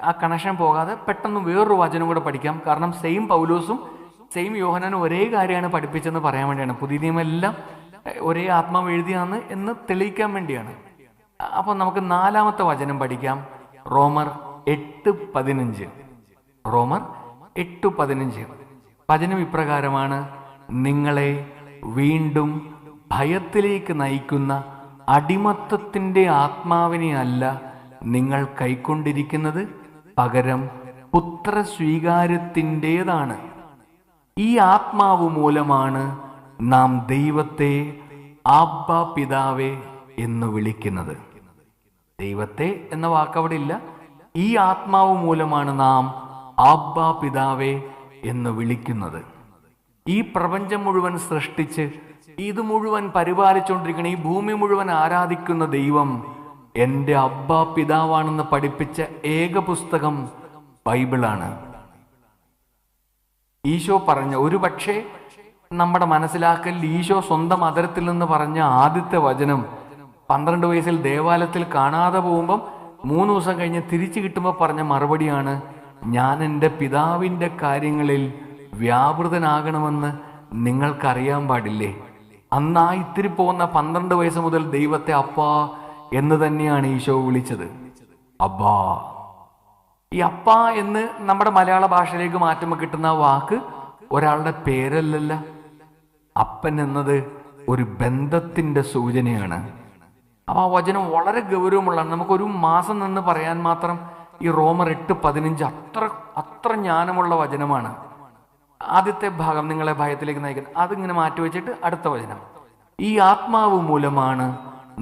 ആ കണക്ഷൻ പോകാതെ പെട്ടെന്ന് വേറൊരു വചനം കൂടെ പഠിക്കാം. കാരണം സെയിം പൗലോസും സെയിം യോഹന്നാനും ഒരേ കാര്യമാണ് പഠിപ്പിച്ചെന്ന് പറയാൻ വേണ്ടിയാണ്. പുതിയ നിയമം എല്ലാം ഒരേ ആത്മാവ് എഴുതിയാന്ന് എന്ന് തെളിയിക്കാൻ വേണ്ടിയാണ്. അപ്പം നമുക്ക് 4-ാമത്തെ വചനം പഠിക്കാം. റോമർ 8:15. റോമർ 8:15. വചനം ഇപ്രകാരമാണ്: നിങ്ങളെ വീണ്ടും ഭയത്തിലേക്ക് നയിക്കുന്ന അടിമത്തത്തിൻ്റെ ആത്മാവിനെ അല്ല നിങ്ങൾ കൈക്കൊണ്ടിരിക്കുന്നത്, പകരം പുത്രസ്വീകാര്യത്തിൻ്റെതാണ്. ഈ ആത്മാവ് മൂലമാണ് നാം ദൈവത്തെ ആബ്ബാ പിതാവേ എന്ന് വിളിക്കുന്നത്. ദൈവത്തെ എന്ന വാക്കവിടെ ഇല്ല. ഈ ആത്മാവ് മൂലമാണ് നാം ആബ്ബാ പിതാവേ എന്ന് വിളിക്കുന്നത്. ഈ പ്രപഞ്ചം മുഴുവൻ സൃഷ്ടിച്ച് ഇത് മുഴുവൻ പരിപാലിച്ചുകൊണ്ടിരിക്കുന്ന, ഈ ഭൂമി മുഴുവൻ ആരാധിക്കുന്ന ദൈവം എൻ്റെ അബ്ബാ പിതാവാണെന്ന് പഠിപ്പിച്ച ഏക പുസ്തകം ബൈബിളാണ്. ഈശോ പറഞ്ഞ, ഒരു പക്ഷേ നമ്മുടെ മനസ്സിലാക്കൽ ഈശോ സ്വന്തം അതരത്തിൽ നിന്ന് പറഞ്ഞ ആദ്യത്തെ വചനം 12 വയസ്സിൽ ദേവാലയത്തിൽ കാണാതെ പോകുമ്പം 3 ദിവസം കഴിഞ്ഞ് തിരിച്ചു കിട്ടുമ്പോൾ പറഞ്ഞ മറുപടിയാണ്: ഞാൻ എൻ്റെ പിതാവിൻ്റെ കാര്യങ്ങളിൽ വ്യാപൃതനാകണമെന്ന് നിങ്ങൾക്കറിയാൻ പാടില്ലേ. അന്ന് ആ ഇത്തിരി പോകുന്ന 12 വയസ്സ് മുതൽ ദൈവത്തെ അപ്പാ എന്ന് തന്നെയാണ് ഈശോ വിളിച്ചത്. അബ്ബാ. ഈ അപ്പ എന്ന് നമ്മുടെ മലയാള ഭാഷയിലേക്ക് മാറ്റുമ്പോൾ കിട്ടുന്ന വാക്ക് ഒരാളുടെ പേരല്ലല്ല. അപ്പൻ എന്നത് ഒരു ബന്ധത്തിൻ്റെ സൂചനയാണ്. അപ്പം ആ വചനം വളരെ ഗൗരവമുള്ളതാണ്. നമുക്കൊരു മാസം നിന്ന് പറയാൻ മാത്രം ഈ റോമർ 8:15 അത്ര ജ്ഞാനമുള്ള വചനമാണ്. ആദ്യത്തെ ഭാഗം നിങ്ങളെ ഭയത്തിലേക്ക് നയിക്കുന്നത്, അതിങ്ങനെ മാറ്റിവെച്ചിട്ട് അടുത്ത വചനം. ഈ ആത്മാവ് മൂലമാണ്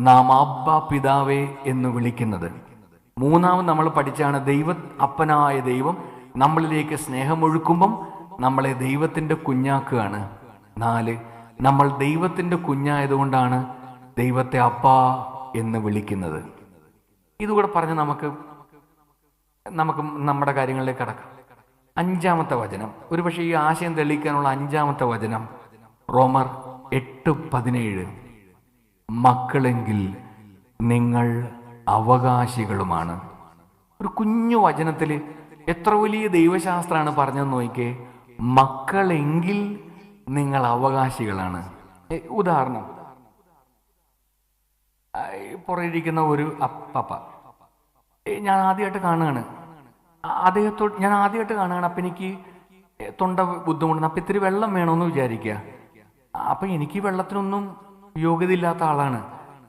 നാം അബ്ബാ പിതാവേ എന്ന് വിളിക്കുന്നത്. മൂന്നാമത് നമ്മൾ പഠിച്ചാണ് അപ്പനായ ദൈവം നമ്മളിലേക്ക് സ്നേഹമൊഴുക്കുമ്പം നമ്മളെ ദൈവത്തിൻ്റെ കുഞ്ഞാക്കുകയാണ്. 4, നമ്മൾ ദൈവത്തിൻ്റെ കുഞ്ഞായതുകൊണ്ടാണ് ദൈവത്തെ അപ്പാ എന്ന് വിളിക്കുന്നത്. ഇതുകൂടെ പറഞ്ഞ് നമുക്ക് നമ്മുടെ കാര്യങ്ങളിലേക്ക് കടക്കാം. 5-ാമത്തെ വചനം, ഒരുപക്ഷെ ഈ ആശയം തെളിയിക്കാനുള്ള 5-ാമത്തെ വചനം റോമർ 8:17. മക്കളെങ്കിൽ നിങ്ങൾ അവകാശികളുമാണ്. ഒരു കുഞ്ഞു വചനത്തിൽ എത്ര വലിയ ദൈവശാസ്ത്രമാണ് പറഞ്ഞതെന്ന് നോക്കിക്കേ. മക്കളെങ്കിൽ നിങ്ങൾ അവകാശികളാണ്. ഉദാഹരണം, പുറകിരിക്കുന്ന ഒരു പപ്പ ഞാൻ ആദ്യമായിട്ട് കാണുകയാണ്. ഞാൻ ആദ്യമായിട്ട് കാണുകയാണ്. അപ്പം എനിക്ക് തൊണ്ട ബുദ്ധിമുട്ടുണ്ട്. അപ്പം ഇത്തിരി വെള്ളം വേണമെന്ന് വിചാരിക്കുക. അപ്പം എനിക്ക് വെള്ളത്തിനൊന്നും യോഗ്യതയില്ലാത്ത ആളാണ്.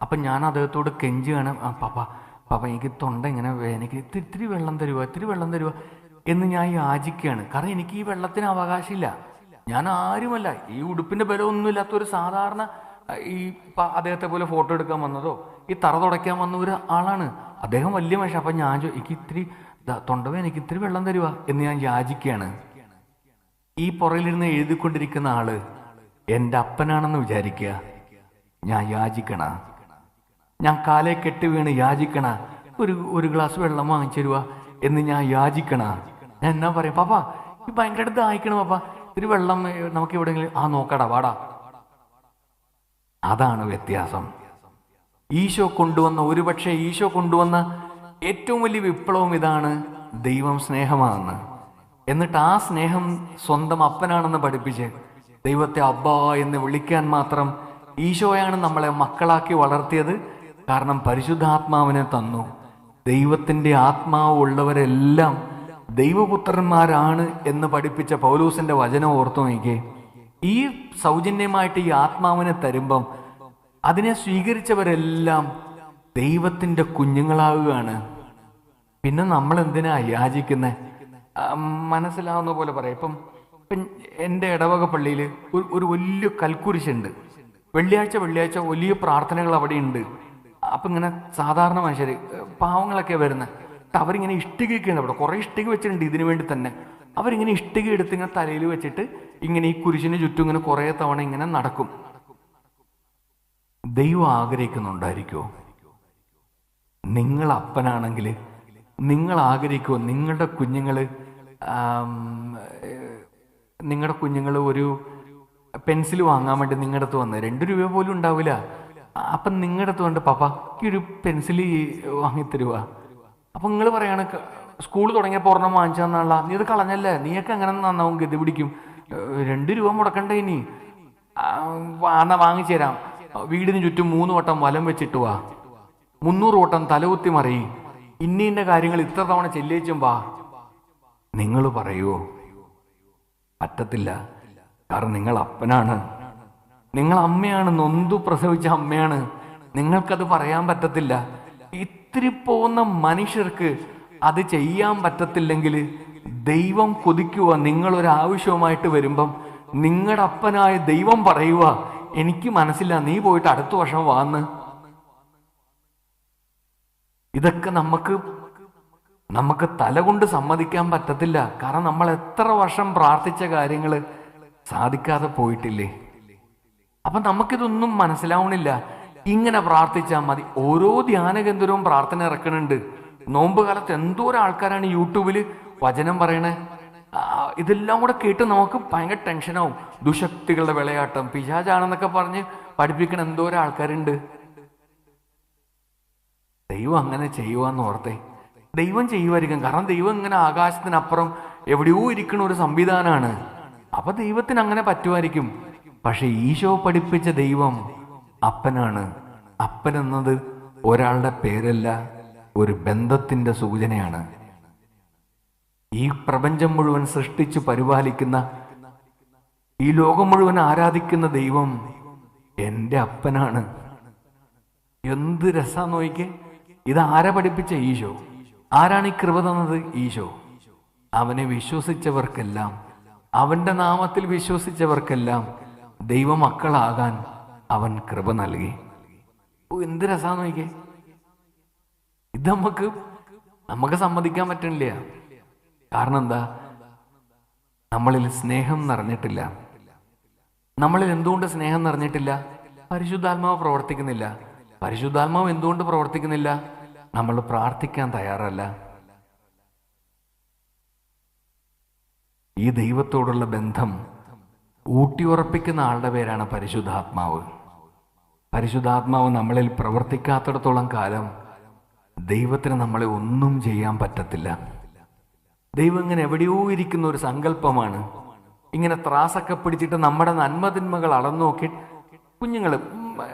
അപ്പം ഞാൻ അദ്ദേഹത്തോട് കെഞ്ചുകയാണ്, പാപ്പ എനിക്ക് തൊണ്ട ഇങ്ങനെ എനിക്ക് ഇത്തിരി വെള്ളം തരുക എന്ന് ഞാൻ യാചിക്കുകയാണ്. കാരണം എനിക്ക് ഈ വെള്ളത്തിന് അവകാശമില്ല. ഞാൻ ആരുമല്ല, ഈ ഉടുപ്പിൻ്റെ ബലമൊന്നും ഇല്ലാത്തൊരു സാധാരണ ഈ അദ്ദേഹത്തെ പോലെ ഫോട്ടോ എടുക്കാൻ വന്നതോ ഈ തറ തുടയ്ക്കാൻ വന്ന ഒരു ആളാണ്. അദ്ദേഹം വലിയ മനുഷ്യൻ. അപ്പം ഞാൻ എനിക്ക് ഇത്തിരി തൊണ്ടവേ എനിക്ക് ഇത്തിരി വെള്ളം തരുക എന്ന് ഞാൻ യാചിക്കുകയാണ്. ഈ പുറകിലിരുന്ന് എഴുതിക്കൊണ്ടിരിക്കുന്ന ആള് എൻ്റെ അപ്പനാണെന്ന് വിചാരിക്കുക. ഞാൻ യാചിക്കണ, ഞാൻ കാലേ കെട്ടി വീണ് യാചിക്കണ, ഒരു ഗ്ലാസ് വെള്ളം വാങ്ങിച്ചു തരുക എന്ന് ഞാൻ യാചിക്കണ. ഞാൻ എന്നാ പറയാം, പാപ്പ ഈ ഭയങ്കര ദാഹിക്കണം പാപ്പ, ഇത്തിരി വെള്ളം നമുക്ക് എവിടെയെങ്കിലും നോക്കടാ വാടാ. അതാണ് വ്യത്യാസം. ഒരുപക്ഷെ ഈശോ കൊണ്ടുവന്ന ഏറ്റവും വലിയ വിപ്ലവം ഇതാണ്, ദൈവം സ്നേഹമാണെന്ന്. എന്നിട്ട് ആ സ്നേഹം സ്വന്തം അപ്പനാണെന്ന് പഠിപ്പിച്ച് ദൈവത്തെ അബ്ബാ എന്ന് വിളിക്കാൻ മാത്രം ഈശോയാണ് നമ്മളെ മക്കളാക്കി വളർത്തിയത്. കാരണം പരിശുദ്ധാത്മാവിനെ തന്നു. ദൈവത്തിൻ്റെ ആത്മാവ് ഉള്ളവരെല്ലാം ദൈവപുത്രന്മാരാണ് എന്ന് പഠിപ്പിച്ച പൗലോസിന്റെ വചനം ഓർത്തു നോക്കിയേ. ഈ സൗജന്യമായിട്ട് ഈ ആത്മാവിനെ തരുമ്പം അതിനെ സ്വീകരിച്ചവരെല്ലാം ദൈവത്തിൻ്റെ കുഞ്ഞുങ്ങളാവുകയാണ്. പിന്നെ നമ്മൾ എന്തിനാ യാചിക്കുന്നത്? മനസ്സിലാവുന്ന പോലെ പറയാം. ഇപ്പം എൻ്റെ ഇടവക പള്ളിയിൽ ഒരു വലിയ കൽക്കുരിശുണ്ട്. വെള്ളിയാഴ്ച വലിയ പ്രാർത്ഥനകൾ അവിടെ ഉണ്ട്. അപ്പം ഇങ്ങനെ സാധാരണ മനുഷ്യർ പാവങ്ങളൊക്കെ വരുന്നത്, അവരിങ്ങനെ ഇഷ്ടികയൊക്കെയാണ് അവിടെ, കുറേ ഇഷ്ടിക വെച്ചിട്ടുണ്ട് ഇതിനു വേണ്ടി തന്നെ. അവരിങ്ങനെ ഇഷ്ടിക എടുത്ത് ഇങ്ങനെ തലയിൽ വെച്ചിട്ട് ഇങ്ങനെ ഈ കുരിശിന് ചുറ്റും ഇങ്ങനെ കുറേ തവണ ഇങ്ങനെ നടക്കും. ദൈവം ആഗ്രഹിക്കുന്നുണ്ടായിരിക്കുമോ? നിങ്ങൾ അപ്പനാണെങ്കിൽ നിങ്ങൾ ആഗ്രഹിക്കുമോ നിങ്ങളുടെ കുഞ്ഞുങ്ങൾ ഒരു പെൻസിൽ വാങ്ങാൻ വേണ്ടി നിങ്ങളുടെ അടുത്ത് വന്ന് 2 രൂപ പോലും ഉണ്ടാവില്ല. അപ്പം നിങ്ങളുടെ അടുത്ത് വന്നിട്ട് പാപ്പ ഈ ഒരു പെൻസിൽ വാങ്ങിത്തരുക. അപ്പം നിങ്ങൾ പറയാണ് സ്കൂൾ തുടങ്ങിയപ്പോൾ ഒരെണ്ണം വാങ്ങിച്ചാന്നുള്ള, നീ ഇത് കളഞ്ഞല്ലേ, നീയൊക്കെ അങ്ങനെ നന്നാവും, ഗതി പിടിക്കും, 2 രൂപ മുടക്കണ്ടേ, ഇനി എന്നാ വാങ്ങിച്ചു തരാം. വീടിന് ചുറ്റും 3 വട്ടം വലം വെച്ചിട്ട് വാ, 300 വട്ടം തലകുത്തി മറിയും, ഇന്ന കാര്യങ്ങൾ ഇത്ര തവണ ചെല്ലിച്ചും വാ. നിങ്ങൾ പറയുമോ? പറ്റത്തില്ല. കാരണം നിങ്ങൾ അപ്പനാണ്, നിങ്ങൾ അമ്മയാണ്, നൊന്തു പ്രസവിച്ച അമ്മയാണ്. നിങ്ങൾക്കത് പറയാൻ പറ്റത്തില്ല. ഇത്തിരി പോകുന്ന മനുഷ്യർക്ക് അത് ചെയ്യാൻ പറ്റത്തില്ലെങ്കിൽ ദൈവം കൊതിക്കുക. നിങ്ങളൊരാവശ്യവുമായിട്ട് വരുമ്പം നിങ്ങളുടെ അപ്പനായ ദൈവം പറയുക, എനിക്ക് മനസ്സില്ല, നീ പോയിട്ട് അടുത്ത വർഷം വാന്ന്. ഇതൊക്കെ നമുക്ക് തല കൊണ്ട് സമ്മതിക്കാൻ പറ്റത്തില്ല. കാരണം നമ്മൾ എത്ര വർഷം പ്രാർത്ഥിച്ച കാര്യങ്ങൾ സാധിക്കാതെ പോയിട്ടില്ലേ? അപ്പം നമുക്കിതൊന്നും മനസ്സിലാവണില്ല. ഇങ്ങനെ പ്രാർത്ഥിച്ചാൽ മതി. ഓരോ ധ്യാനകേന്ദ്രവും പ്രാർത്ഥന ഇറക്കണുണ്ട്. നോമ്പ് കാലത്ത് എന്തോരം ആൾക്കാരാണ് യൂട്യൂബിൽ വചനം പറയണേ. ഇതെല്ലാം കൂടെ കേട്ട് നമുക്ക് ഭയങ്കര ടെൻഷനാവും. ദുശക്തികളുടെ വിളയാട്ടം, പിശാചാണെന്നൊക്കെ പറഞ്ഞ് പഠിപ്പിക്കണ എന്തോരം ആൾക്കാരുണ്ട്. ദൈവം അങ്ങനെ ചെയ്യുവാന്ന് ഓർത്തേ. ദൈവം ചെയ്യുമായിരിക്കും. കാരണം ദൈവം ഇങ്ങനെ ആകാശത്തിനപ്പുറം എവിടെയോ ഇരിക്കണ ഒരു സംവിധാനമാണ്. അപ്പൊ ദൈവത്തിന് അങ്ങനെ പറ്റുമായിരിക്കും. പക്ഷെ ഈശോ പഠിപ്പിച്ച ദൈവം അപ്പനാണ്. അപ്പൻ എന്നത് ഒരാളുടെ പേരല്ല, ഒരു ബന്ധത്തിന്റെ സൂചനയാണ്. ഈ പ്രപഞ്ചം മുഴുവൻ സൃഷ്ടിച്ചു പരിപാലിക്കുന്ന, ഈ ലോകം മുഴുവൻ ആരാധിക്കുന്ന ദൈവം എൻ്റെ അപ്പനാണ്. എന്ത് രസാ നോക്കിക്കേ. ഇത് ആരാ പഠിപ്പിച്ച? ഈശോ. ആരാണ് ഈ കൃപ തന്നത്? ഈശോ. അവനെ വിശ്വസിച്ചവർക്കെല്ലാം അവൻ്റെ നാമത്തിൽ വിശ്വസിച്ചവർക്കെല്ലാം ദൈവമക്കളാകാൻ അവൻ കൃപ നൽകി. എന്ത് രസാന്ന് നോക്കിയേ. ഇത് നമുക്ക് സമ്മതിക്കാൻ പറ്റണില്ല. കാരണം എന്താ? നമ്മളിൽ സ്നേഹം നിറഞ്ഞിട്ടില്ല. നമ്മളിൽ എന്തുകൊണ്ട് സ്നേഹം നിറഞ്ഞിട്ടില്ല? പരിശുദ്ധാത്മാവ് പ്രവർത്തിക്കുന്നില്ല. പരിശുദ്ധാത്മാവ് എന്തുകൊണ്ട് പ്രവർത്തിക്കുന്നില്ല? നമ്മൾ പ്രാർത്ഥിക്കാൻ തയ്യാറല്ല. ഈ ദൈവത്തോടുള്ള ബന്ധം ഊട്ടിയുറപ്പിക്കുന്ന ആളുടെ പേരാണ് പരിശുദ്ധാത്മാവ്. പരിശുദ്ധാത്മാവ് നമ്മളിൽ പ്രവർത്തിക്കാത്തിടത്തോളം കാലം ദൈവത്തിന് നമ്മളെ ഒന്നും ചെയ്യാൻ പറ്റത്തില്ല. ദൈവം ഇങ്ങനെ എവിടെയോ ഇരിക്കുന്ന ഒരു സങ്കല്പമാണ്. ഇങ്ങനെ ത്രാസൊക്കെ പിടിച്ചിട്ട് നമ്മുടെ നന്മതിന്മകൾ അളന്നു നോക്കി കുഞ്ഞുങ്ങൾ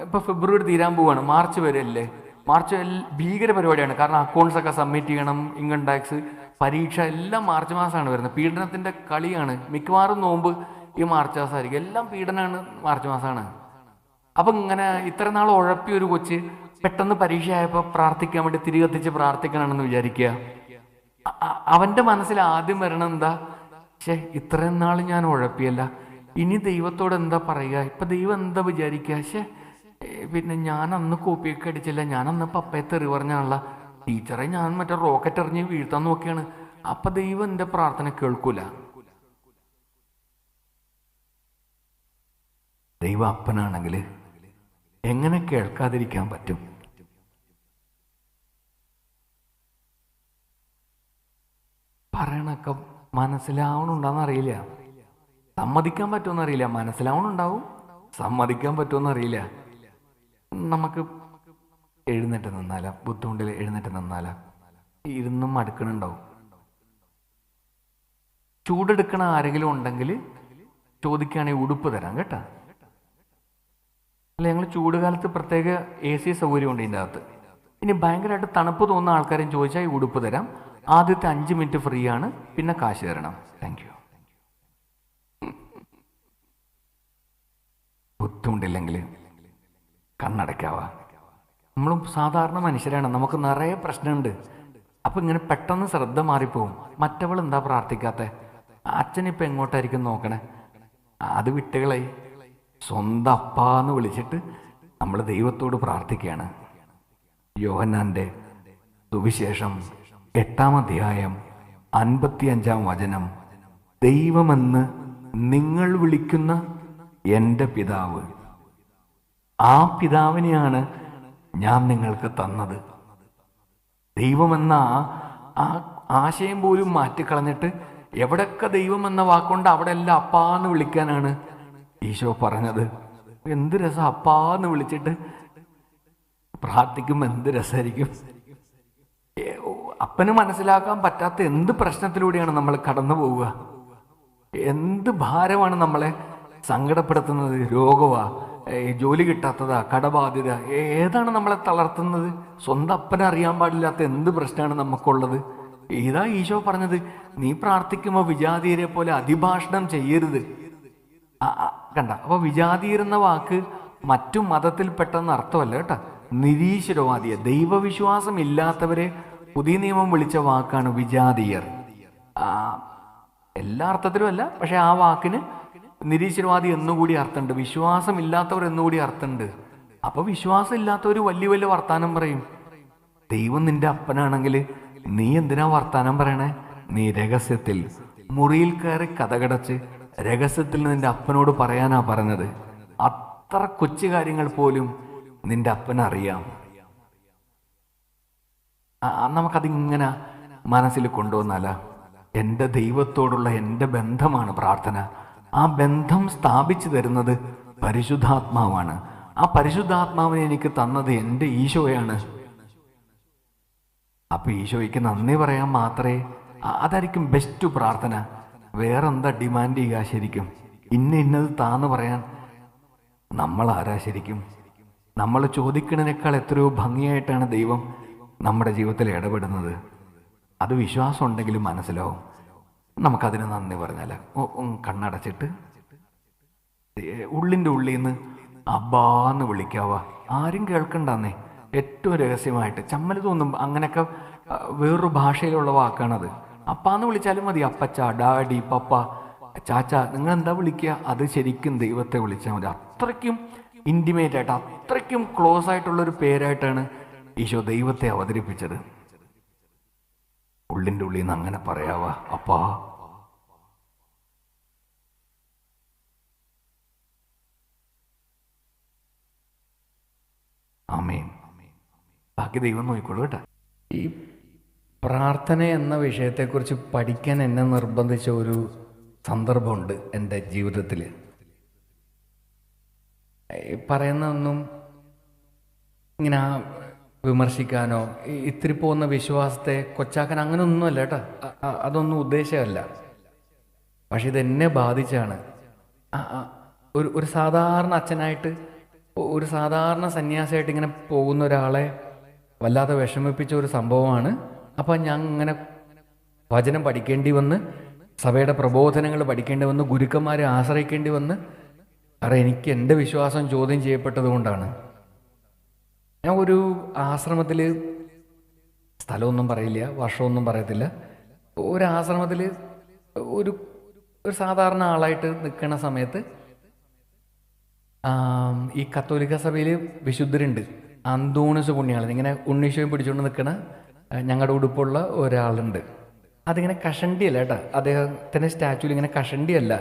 ഇപ്പൊ ഫെബ്രുവരി തീരാൻ പോവാണ്, മാർച്ച് വരെ അല്ലേ. മാർച്ച് ഭീകര പരിപാടിയാണ്. കാരണം അക്കൗണ്ട്സ് ഒക്കെ സബ്മിറ്റ് ചെയ്യണം, ഇൻകം ടാക്സ്, പരീക്ഷ എല്ലാം മാർച്ച് മാസമാണ് വരുന്നത്. പീഡനത്തിന്റെ കളിയാണ്. മിക്കവാറും നോമ്പ് ഈ മാർച്ച് മാസമായിരിക്കും. എല്ലാം പീഡനമാണ്, മാർച്ച് മാസമാണ്. അപ്പം ഇങ്ങനെ ഇത്ര നാൾ ഉഴപ്പിയ ഒരു കൊച്ച് പെട്ടെന്ന് പരീക്ഷയായപ്പോൾ പ്രാർത്ഥിക്കാൻ വേണ്ടി തിരികെത്തിച്ച് പ്രാർത്ഥിക്കണമെന്ന് വിചാരിക്കുക. അവന്റെ മനസ്സിൽ ആദ്യം വരണം എന്താ? ഇത്രയും നാൾ ഞാൻ ഉഴപ്പിയല്ല, ഇനി ദൈവത്തോട് എന്താ പറയുക? ഇപ്പൊ ദൈവം എന്താ വിചാരിക്കുക? പിന്നെ ഞാൻ അന്ന് കോപ്പിയൊക്കെ അടിച്ചില്ല, ഞാൻ അന്ന് പപ്പയെ തെറി പറഞ്ഞാണല്ല, ടീച്ചറെ ഞാൻ മറ്റേ റോക്കറ്റ് എറിഞ്ഞ് വീഴ്ത്താൻ നോക്കിയാണ്. അപ്പൊ ദൈവം എന്റെ പ്രാർത്ഥന കേൾക്കൂല. ദൈവം അപ്പനാണെങ്കിൽ എങ്ങനെ കേൾക്കാതിരിക്കാൻ പറ്റും? പറയണൊക്കെ മനസ്സിലാവണുണ്ടാന്നറിയില്ല, സമ്മതിക്കാൻ പറ്റുമെന്നറിയില്ല. മനസ്സിലാവണുണ്ടാവും, സമ്മതിക്കാൻ പറ്റുമെന്നറിയില്ല. നമുക്ക് എഴുന്നേറ്റ് നിന്നാല, ബുദ്ധിമുട്ടിൽ എഴുന്നേറ്റ് നിന്നാല ഇരുന്നും മടുക്കണുണ്ടാവും. ചൂടെടുക്കണ ആരെങ്കിലും ഉണ്ടെങ്കിൽ ചോദിക്കുകയാണെങ്കിൽ ഉടുപ്പ് തരാം കേട്ടാ. അല്ല, ഞങ്ങൾ ചൂടുകാലത്ത് പ്രത്യേക AC സൗകര്യമുണ്ട് ഇതിൻ്റെ അകത്ത്. ഇനി ഭയങ്കരമായിട്ട് തണുപ്പ് തോന്നുന്ന ആൾക്കാരും ചോദിച്ചാൽ ഈ ഉടുപ്പ് തരാം. ആദ്യത്തെ 5 മിനിറ്റ് ഫ്രീ ആണ്, പിന്നെ കാശ് തരണം. Thank you. ബുദ്ധിമുട്ടില്ലെങ്കിൽ കണ്ണടയ്ക്കാവാ. നമ്മളും സാധാരണ മനുഷ്യരാണ്, നമുക്ക് നിറയെ പ്രശ്നമുണ്ട്. അപ്പം ഇങ്ങനെ പെട്ടെന്ന് ശ്രദ്ധ മാറിപ്പോവും. മറ്റവൾ എന്താ പ്രാർത്ഥിക്കാത്ത? അച്ഛനിപ്പോൾ എങ്ങോട്ടായിരിക്കും നോക്കണേ? അത് വിട്ടുകളെ. സ്വന്തം അപ്പാന്ന് വിളിച്ചിട്ട് നമ്മൾ ദൈവത്തോട് പ്രാർത്ഥിക്കുകയാണ്. യോഹന്നാന്റെ സുവിശേഷം 8-ാം അധ്യായം 55-ാം വചനം, ദൈവമെന്ന് നിങ്ങൾ വിളിക്കുന്ന എൻ്റെ പിതാവ്, ആ പിതാവിനെയാണ് ഞാൻ നിങ്ങൾക്ക് തന്നത്. ദൈവമെന്ന ആ ആശയം പോലും മാറ്റിക്കളഞ്ഞിട്ട് എവിടെയൊക്കെ ദൈവം എന്ന വാക്കുകൊണ്ട് അവിടെ എല്ലാം അപ്പാന്ന് വിളിക്കാനാണ് ഈശോ പറഞ്ഞത്. എന്ത് രസം! അപ്പാന്ന് വിളിച്ചിട്ട് പ്രാർത്ഥിക്കുമ്പോൾ എന്ത് രസമായിരിക്കും. അപ്പന് മനസ്സിലാക്കാൻ പറ്റാത്ത എന്ത് പ്രശ്നത്തിലൂടെയാണ് നമ്മൾ കടന്നു പോവുക. എന്ത് ഭാരമാണ് നമ്മളെ സങ്കടപ്പെടുത്തുന്നത്? രോഗമാ, ജോലി കിട്ടാത്തതാ, കടബാധ്യത, ഏതാണ് നമ്മളെ തളർത്തുന്നത്? സ്വന്തം അപ്പനെ അറിയാൻ പാടില്ലാത്ത എന്ത് പ്രശ്നമാണ് നമുക്കുള്ളത്? ഇതാ ഈശോ പറഞ്ഞത്, നീ പ്രാർത്ഥിക്കുമ്പോൾ വിജാതീയരെ പോലെ അതിഭാഷണം ചെയ്യരുത്. കണ്ട, അപ്പൊ വിജാതീയരെന്ന വാക്ക് മറ്റു മതത്തിൽപ്പെട്ടെന്ന് അർത്ഥമല്ല കേട്ടോ. നിരീശ്വരവാദിയെ, ദൈവവിശ്വാസം ഇല്ലാത്തവരെ പുതിയ നിയമം വിളിച്ച വാക്കാണ് വിജാതീയർ. എല്ലാ അർത്ഥത്തിലും അല്ല, പക്ഷെ ആ വാക്കിന് നിരീശ്വരവാദി എന്നുകൂടി അർത്ഥമുണ്ട്, വിശ്വാസം ഇല്ലാത്തവർ എന്നുകൂടി അർത്ഥമുണ്ട്. അപ്പൊ വിശ്വാസം ഇല്ലാത്തവർ വലിയ വലിയ വർത്താനം പറയും. ദൈവം നിന്റെ അപ്പനാണെങ്കിൽ നീ എന്തിനാ വർത്താനം പറയണേ? നീ രഹസ്യത്തിൽ മുറിയിൽ കയറി കഥകടച്ച് രഹസ്യത്തിൽ നിന്റെ അപ്പനോട് പറയാനാ പറഞ്ഞത്. അത്ര കൊച്ചു കാര്യങ്ങൾ പോലും നിന്റെ അപ്പനറിയാം. നമുക്കതിങ്ങനെ മനസ്സിൽ കൊണ്ടുവന്നാല, എൻ്റെ ദൈവത്തോടുള്ള എൻ്റെ ബന്ധമാണ് പ്രാർത്ഥന. ആ ബന്ധം സ്ഥാപിച്ചു തരുന്നത് പരിശുദ്ധാത്മാവാണ്. ആ പരിശുദ്ധാത്മാവിനെ എനിക്ക് തന്നത് എൻ്റെ ഈശോയാണ്. അപ്പൊ ഈശോയ്ക്ക് നന്ദി പറയാൻ മാത്രമേ, അതായിരിക്കും ബെസ്റ്റ് പ്രാർത്ഥന. വേറെന്താ ഡിമാൻഡ് ചെയ്യുക? ശരിക്കും ഇന്നത് താന്ന് പറയാൻ നമ്മൾ ആരാ? ശരിക്കും നമ്മൾ ചോദിക്കുന്നതിനേക്കാൾ എത്രയോ ഭംഗിയായിട്ടാണ് ദൈവം നമ്മുടെ ജീവിതത്തിൽ ഇടപെടുന്നത്. അത് വിശ്വാസം ഉണ്ടെങ്കിലും മനസ്സിലാവും. നമുക്കതിന് നന്ദി പറഞ്ഞാൽ കണ്ണടച്ചിട്ട് ഉള്ളിൻ്റെ ഉള്ളിൽ നിന്ന് അബ്ബാന്ന് വിളിക്കാവാ. ആരും കേൾക്കണ്ടെന്നേ. ഏറ്റവും രഹസ്യമായിട്ട് ചമ്മൽ തോന്നും. അങ്ങനെയൊക്കെ വേറൊരു ഭാഷയിലുള്ള വാക്കാണത്. അപ്പാന്ന് വിളിച്ചാലും മതി. അപ്പച്ച, ഡാഡി, പപ്പ, ചാച്ച നിങ്ങൾ എന്താ വിളിക്കുക, അത് ശരിക്കും ദൈവത്തെ വിളിച്ചാൽ മതി. അത്രയ്ക്കും ഇൻറ്റിമേറ്റ് ആയിട്ട്, അത്രയ്ക്കും ക്ലോസ് ആയിട്ടുള്ളൊരു പേരായിട്ടാണ് ഈശോ ദൈവത്തെ അവതരിപ്പിച്ചത്. ഉള്ളിൻ്റെ ഉള്ളിൽ നിന്ന് അങ്ങനെ പറയാവാ, അപ്പാ. ആമേൻ. ബാക്കി ദൈവം നോക്കിക്കോളൂ കേട്ടോ. ഈ പ്രാർത്ഥന എന്ന വിഷയത്തെക്കുറിച്ച് പഠിക്കാൻ എന്നെ നിർബന്ധിച്ച ഒരു സന്ദർഭമുണ്ട് എൻ്റെ ജീവിതത്തിൽ. പറയുന്നതൊന്നും ഇങ്ങനെ വിമർശിക്കാനോ ഇത്തിരി പോകുന്ന വിശ്വാസത്തെ കൊച്ചാക്കാൻ അങ്ങനെയൊന്നുമല്ല കേട്ടോ. അതൊന്നും ഉദ്ദേശമല്ല. പക്ഷെ ഇതെന്നെ ബാധിച്ചാണ്. ഒരു സാധാരണ അച്ഛനായിട്ട്, ഒരു സാധാരണ സന്യാസിയായിട്ട് ഇങ്ങനെ പോകുന്ന ഒരാളെ വല്ലാതെ വിഷമിപ്പിച്ച ഒരു സംഭവമാണ്. അപ്പം ഞാൻ ഇങ്ങനെ വചനം പഠിക്കേണ്ടി വന്ന്, സഭയുടെ പ്രബോധനങ്ങൾ പഠിക്കേണ്ടി വന്ന്, ഗുരുക്കന്മാരെ ആശ്രയിക്കേണ്ടി വന്ന്. കാരണം എനിക്ക് എൻ്റെ വിശ്വാസം ചോദ്യം ചെയ്യപ്പെട്ടത് കൊണ്ടാണ്. ഞാൻ ഒരു ആശ്രമത്തിൽ, സ്ഥലമൊന്നും പറയില്ല, വർഷമൊന്നും പറയത്തില്ല, ഒരു ആശ്രമത്തിൽ ഒരു സാധാരണ ആളായിട്ട് നിൽക്കുന്ന സമയത്ത് ഈ കത്തോലിക്ക സഭയിൽ വിശുദ്ധരുണ്ട്. അന്തോണിസ് പുണ്യാളൻ, ഇങ്ങനെ ഉണ്ണീശോയും പിടിച്ചുകൊണ്ട് നിൽക്കണ ഞങ്ങളുടെ ഉടുപ്പുള്ള ഒരാളുണ്ട്. അതിങ്ങനെ കഷണ്ടിയല്ല കേട്ടോ, അദ്ദേഹത്തിൻ്റെ സ്റ്റാച്യൂവിൽ ഇങ്ങനെ കഷണ്ടിയല്ല.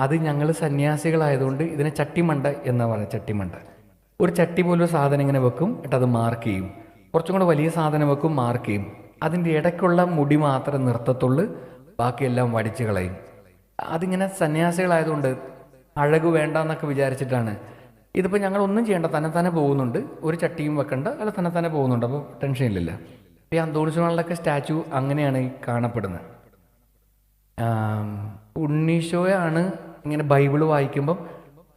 അത് ഞങ്ങൾ സന്യാസികളായതുകൊണ്ട് ഇതിനെ ചട്ടിമണ്ട എന്നാ പറയുക. ചട്ടിമണ്ട, ഒരു ചട്ടി പോലൊരു സാധനം ഇങ്ങനെ വെക്കും, എന്നിട്ട് അത് മാർക്ക് ചെയ്യും. കുറച്ചും കൂടെ വലിയ സാധനം വെക്കും, മാർക്ക് ചെയ്യും. അതിൻ്റെ ഇടയ്ക്കുള്ള മുടി മാത്രം നിർത്തത്തുള്ളൂ, ബാക്കിയെല്ലാം വടിച്ച് കളയും. അതിങ്ങനെ സന്യാസികളായതുകൊണ്ട് അഴക് വേണ്ട എന്നൊക്കെ വിചാരിച്ചിട്ടാണ്. ഇതിപ്പോൾ ഞങ്ങളൊന്നും ചെയ്യേണ്ട, തന്നെ പോകുന്നുണ്ട്, ഒരു ചട്ടിയും വെക്കണ്ട, അല്ല തന്നെ പോകുന്നുണ്ട്. അപ്പോൾ ടെൻഷൻ ഇല്ലല്ല. ഈ അന്തോണിസുകളിലൊക്കെ സ്റ്റാച്ചു അങ്ങനെയാണ് ഈ കാണപ്പെടുന്നത്. ഉണ്ണീശോയാണ് ഇങ്ങനെ ബൈബിള് വായിക്കുമ്പം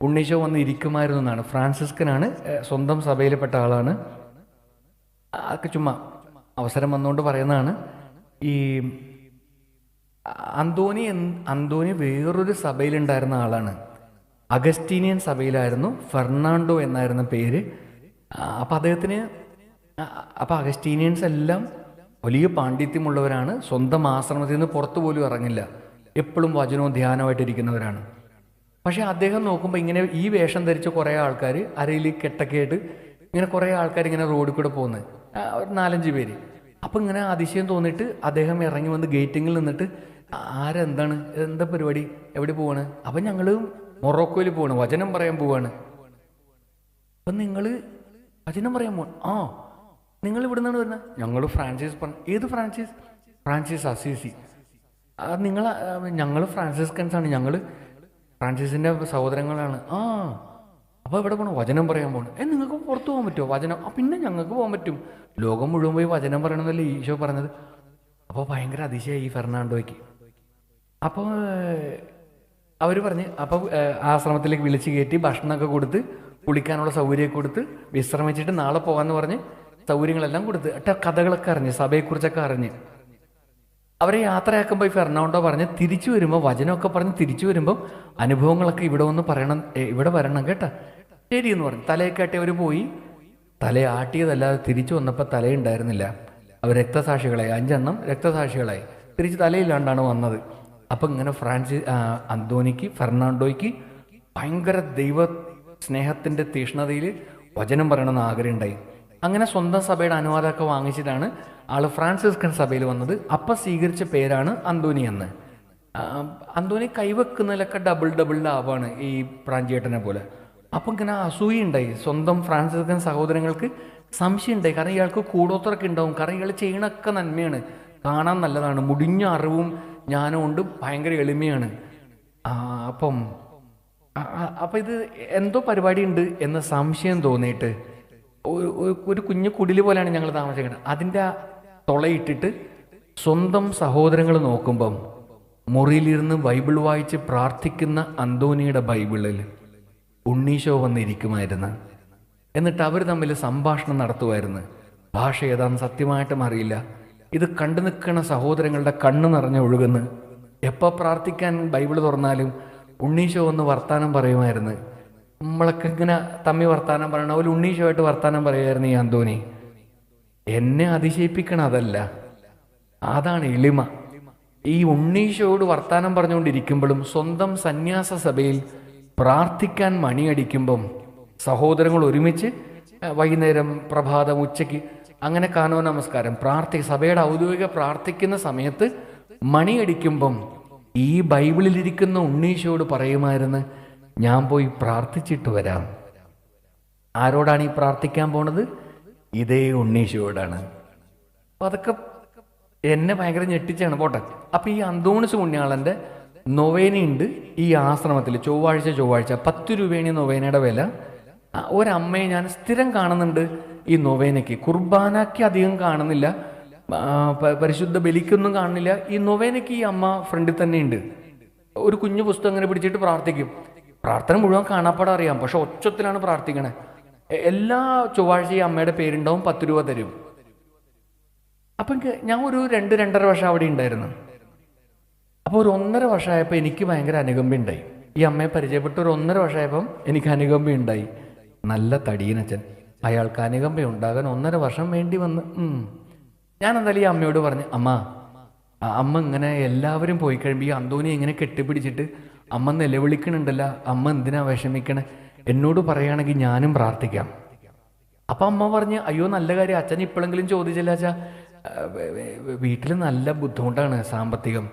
ഉണ്ണീശോ വന്ന് ഇരിക്കുമായിരുന്നു എന്നാണ്. ഫ്രാൻസിസ്കനാണ്, സ്വന്തം സഭയിൽപ്പെട്ട ആളാണ്. അതൊക്കെ ചുമ്മാ അവസരം വന്നുകൊണ്ട് പറയുന്നതാണ്. ഈ അന്തോണി വേറൊരു സഭയിലുണ്ടായിരുന്ന ആളാണ്. അഗസ്റ്റീനിയൻ സഭയിലായിരുന്നു. ഫെർണാണ്ടോ എന്നായിരുന്ന പേര്. അപ്പം അഗസ്റ്റീനിയൻസ് എല്ലാം വലിയ പാണ്ഡിത്യമുള്ളവരാണ്. സ്വന്തം ആശ്രമത്തിൽ നിന്ന് പുറത്തു പോലും ഇറങ്ങില്ല, എപ്പോഴും വചനവും ധ്യാനമായിട്ടിരിക്കുന്നവരാണ്. പക്ഷെ അദ്ദേഹം നോക്കുമ്പോൾ ഇങ്ങനെ ഈ വേഷം ധരിച്ച കുറേ ആൾക്കാർ, അരയിൽ കെട്ടൊക്കെ ആയിട്ട് ഇങ്ങനെ കുറേ ആൾക്കാർ ഇങ്ങനെ റോഡിൽ കൂടെ പോകുന്നത്, ഒരു 4-5 പേര്. അപ്പം ഇങ്ങനെ അതിശയം തോന്നിയിട്ട് അദ്ദേഹം ഇറങ്ങി വന്ന് ഗേറ്റിങ്ങിൽ നിന്നിട്ട്, ആരെന്താണ്, എന്താ പരിപാടി, എവിടെ പോവാണ്? അപ്പം ഞങ്ങൾ മൊറോക്കോയിൽ പോവാണ്, വചനം പറയാൻ പോവാണ്. അപ്പം നിങ്ങൾ വചനം പറയാൻ പോവാണ്? നിങ്ങൾ ഇവിടെ നിന്നാണ് വരുന്നത്? ഞങ്ങൾ ഫ്രാൻസിസ് പറഞ്ഞു. ഏത് ഫ്രാൻസിസ്? Francis Assisi. ഞങ്ങൾ ഫ്രാൻസിസ്കൻസാണ്, ഞങ്ങൾ ഫ്രാൻസിസിൻ്റെ സഹോദരങ്ങളാണ്. അപ്പോൾ ഇവിടെ പോകണം, വചനം പറയാൻ പോകണം. നിങ്ങൾക്ക് പുറത്ത് പോകാൻ പറ്റുമോ വചനം? പിന്നെ ഞങ്ങൾക്ക് പോകാൻ പറ്റും, ലോകം മുഴുവൻ പോയി വചനം പറയണമെന്നല്ലേ ഈശോ പറഞ്ഞത്. അപ്പോൾ ഭയങ്കര അതിശയമായി ഈ ഫെർണാണ്ടോയ്ക്ക്. അപ്പോൾ അവർ പറഞ്ഞ്, അപ്പോൾ ആശ്രമത്തിലേക്ക് വിളിച്ച് കയറ്റി ഭക്ഷണമൊക്കെ കൊടുത്ത്, കുളിക്കാനുള്ള സൗകര്യമൊക്കെ കൊടുത്ത്, വിശ്രമിച്ചിട്ട് നാളെ പോകാമെന്ന് പറഞ്ഞ് സൗകര്യങ്ങളെല്ലാം കൊടുത്ത്, കഥകളൊക്കെ അറിഞ്ഞ്, സഭയെക്കുറിച്ചൊക്കെ അറിഞ്ഞ് അവരെ യാത്രയാക്കുമ്പോൾ ഈ ഫെർണാണ്ടോ പറഞ്ഞ് തിരിച്ചു വരുമ്പോൾ, വചനമൊക്കെ പറഞ്ഞ് തിരിച്ചു വരുമ്പോൾ അനുഭവങ്ങളൊക്കെ ഇവിടെ വന്ന് പറയണം, ഇവിടെ വരണം കേട്ടോ. ശരി എന്ന് പറഞ്ഞു. തലയൊക്കെ ആട്ടി അവർ പോയി. തലയാട്ടിയതല്ലാതെ തിരിച്ചു വന്നപ്പോൾ തലയുണ്ടായിരുന്നില്ല. അവർ രക്തസാക്ഷികളായി, 5 എണ്ണം രക്തസാക്ഷികളായി. തിരിച്ച് തലയില്ലാണ്ടാണ് വന്നത്. അപ്പം ഇങ്ങനെ ഫെർണാണ്ടോയ്ക്ക് ഭയങ്കര ദൈവ സ്നേഹത്തിൻ്റെ തീഷ്ണതയിൽ വചനം പറയണമെന്ന് ആഗ്രഹം ഉണ്ടായി. അങ്ങനെ സ്വന്തം സഭയുടെ അനുവാദമൊക്കെ വാങ്ങിച്ചിട്ടാണ് ആൾ ഫ്രാൻസിസ്കൻ സഭയിൽ വന്നത്. അപ്പം സ്വീകരിച്ച പേരാണ് അന്തോണി എന്ന്. അന്തോണി കൈവെക്കുന്നതിലൊക്കെ ഡബിൾ ലാഭമാണ് ഈ പ്രാഞ്ചിയേട്ടനെ പോലെ. അപ്പം ഇങ്ങനെ അസൂയുണ്ടായി. സ്വന്തം ഫ്രാൻസിസ്കൻ സഹോദരങ്ങൾക്ക് സംശയം ഉണ്ടായി. കാരണം ഇയാൾക്ക് കൂടോത്രമൊക്കെ ഉണ്ടാവും. കാരണം ഇയാൾ ചെയ്യണമൊക്കെ നന്മയാണ്, കാണാൻ നല്ലതാണ്, മുടിഞ്ഞ അറിവും ജ്ഞാനം കൊണ്ട് ഭയങ്കര എളിമയാണ്. അപ്പം ഇത് എന്തോ പരിപാടി ഉണ്ട് എന്ന് സംശയം തോന്നിയിട്ട് ഒരു കുഞ്ഞു കുടില് പോലെയാണ് ഞങ്ങൾ താമസിക്കുന്നത്. അതിൻ്റെ തുളയിട്ടിട്ട് സ്വന്തം സഹോദരങ്ങൾ നോക്കുമ്പം മുറിയിലിരുന്ന് ബൈബിൾ വായിച്ച് പ്രാർത്ഥിക്കുന്ന അന്തോണിയുടെ ബൈബിളിൽ ഉണ്ണീശോ വന്നിരിക്കുമായിരുന്നു. എന്നിട്ട് അവർ തമ്മിൽ സംഭാഷണം നടത്തുമായിരുന്നു. ഭാഷ ഏതാണെന്ന് സത്യമായിട്ടും അറിയില്ല. ഇത് കണ്ടു നിൽക്കുന്ന സഹോദരങ്ങളുടെ കണ്ണ് നിറഞ്ഞ് ഒഴുകുന്നു. എപ്പോൾ പ്രാർത്ഥിക്കാൻ ബൈബിൾ തുറന്നാലും ഉണ്ണീശോ വന്ന് വർത്താനം പറയുമായിരുന്നു. നമ്മളൊക്കെ ഇങ്ങനെ തമ്മി വർത്താനം പറയണ പോലെ ഉണ്ണീശോയായിട്ട് വർത്താനം പറയുമായിരുന്നു ഈ അന്തോണി. എന്നെ അതിശയിപ്പിക്കണം അതല്ല, അതാണ് എളിമ. ഈ ഉണ്ണീശോയോട് വർത്താനം പറഞ്ഞുകൊണ്ടിരിക്കുമ്പോഴും സ്വന്തം സന്യാസ സഭയിൽ പ്രാർത്ഥിക്കാൻ മണിയടിക്കുമ്പം സഹോദരങ്ങൾ ഒരുമിച്ച് വൈകുന്നേരം, പ്രഭാതം, ഉച്ചയ്ക്ക് അങ്ങനെ കാനോ നമസ്കാരം സഭയുടെ ഔദ്യോഗിക പ്രാർത്ഥിക്കുന്ന സമയത്ത് മണിയടിക്കുമ്പം ഈ ബൈബിളിലിരിക്കുന്ന ഉണ്ണീശോയോട് പറയുമായിരുന്നു, ഞാൻ പോയി പ്രാർത്ഥിച്ചിട്ട് വരാം. ആരോടാണ് ഈ പ്രാർത്ഥിക്കാൻ പോണത്? ഇതേ ഉണ്ണീശോയോടാണ്. അപ്പം അതൊക്കെ എന്നെ ഭയങ്കര ഞെട്ടിച്ചാണ്. പോട്ടെ. അപ്പം ഈ അന്തോണിസ് പുണ്യാളൻ്റെ നൊവേനയുണ്ട് ഈ ആശ്രമത്തിൽ. ചൊവ്വാഴ്ച 10 രൂപയാണ് നൊവേനയുടെ വില. ഒരമ്മയെ ഞാൻ സ്ഥിരം കാണുന്നുണ്ട് ഈ നൊവേനയ്ക്ക്. കുർബാനയ്ക്ക് അധികം കാണുന്നില്ല, പരിശുദ്ധ ബലിക്കൊന്നും കാണുന്നില്ല. ഈ നൊവേനയ്ക്ക് ഈ അമ്മ ഫ്രണ്ടിൽ തന്നെ ഉണ്ട്. ഒരു കുഞ്ഞു പുസ്തകം അങ്ങനെ പിടിച്ചിട്ട് പ്രാർത്ഥിക്കും. പ്രാർത്ഥന മുഴുവൻ കാണാപ്പാടം അറിയാം, പക്ഷെ ഒച്ചത്തിലാണ് പ്രാർത്ഥിക്കണേ. എല്ലാ ചൊവ്വാഴ്ചയും അമ്മയുടെ പേരുണ്ടാവും, 10 രൂപ തരും. അപ്പം ഞാൻ ഒരു 2-2.5 വർഷം അവിടെ ഉണ്ടായിരുന്നു. അപ്പോൾ ഒരു 1.5 വർഷമായപ്പോൾ എനിക്ക് ഭയങ്കര അനുകമ്പ ഉണ്ടായി. ഈ അമ്മയെ പരിചയപ്പെട്ട് ഒരു 1.5 വർഷമായപ്പം എനിക്ക് അനുകമ്പ ഉണ്ടായി. നല്ല തടിയനച്ഛൻ, അയാൾക്ക് അനുകമ്പ ഉണ്ടാകാൻ 1.5 വർഷം വേണ്ടി വന്ന്. ഞാൻ എന്തായാലും ഈ അമ്മയോട് പറഞ്ഞു, അമ്മ ഇങ്ങനെ എല്ലാവരും പോയി കഴിയുമ്പോൾ ഈ അന്തോണി ഇങ്ങനെ കെട്ടിപ്പിടിച്ചിട്ട് അമ്മ നിലവിളിക്കണുണ്ടല്ല, അമ്മ എന്തിനാ വിഷമിക്കണേ, എന്നോട് പറയുകയാണെങ്കിൽ ഞാനും പ്രാർത്ഥിക്കാം. അപ്പം അമ്മ പറഞ്ഞ്, അയ്യോ നല്ല കാര്യം, അച്ഛൻ ഇപ്പോഴെങ്കിലും ചോദിച്ചില്ല അച്ഛാ, വീട്ടിൽ നല്ല ബുദ്ധിമുട്ടാണ് സാമ്പത്തികം.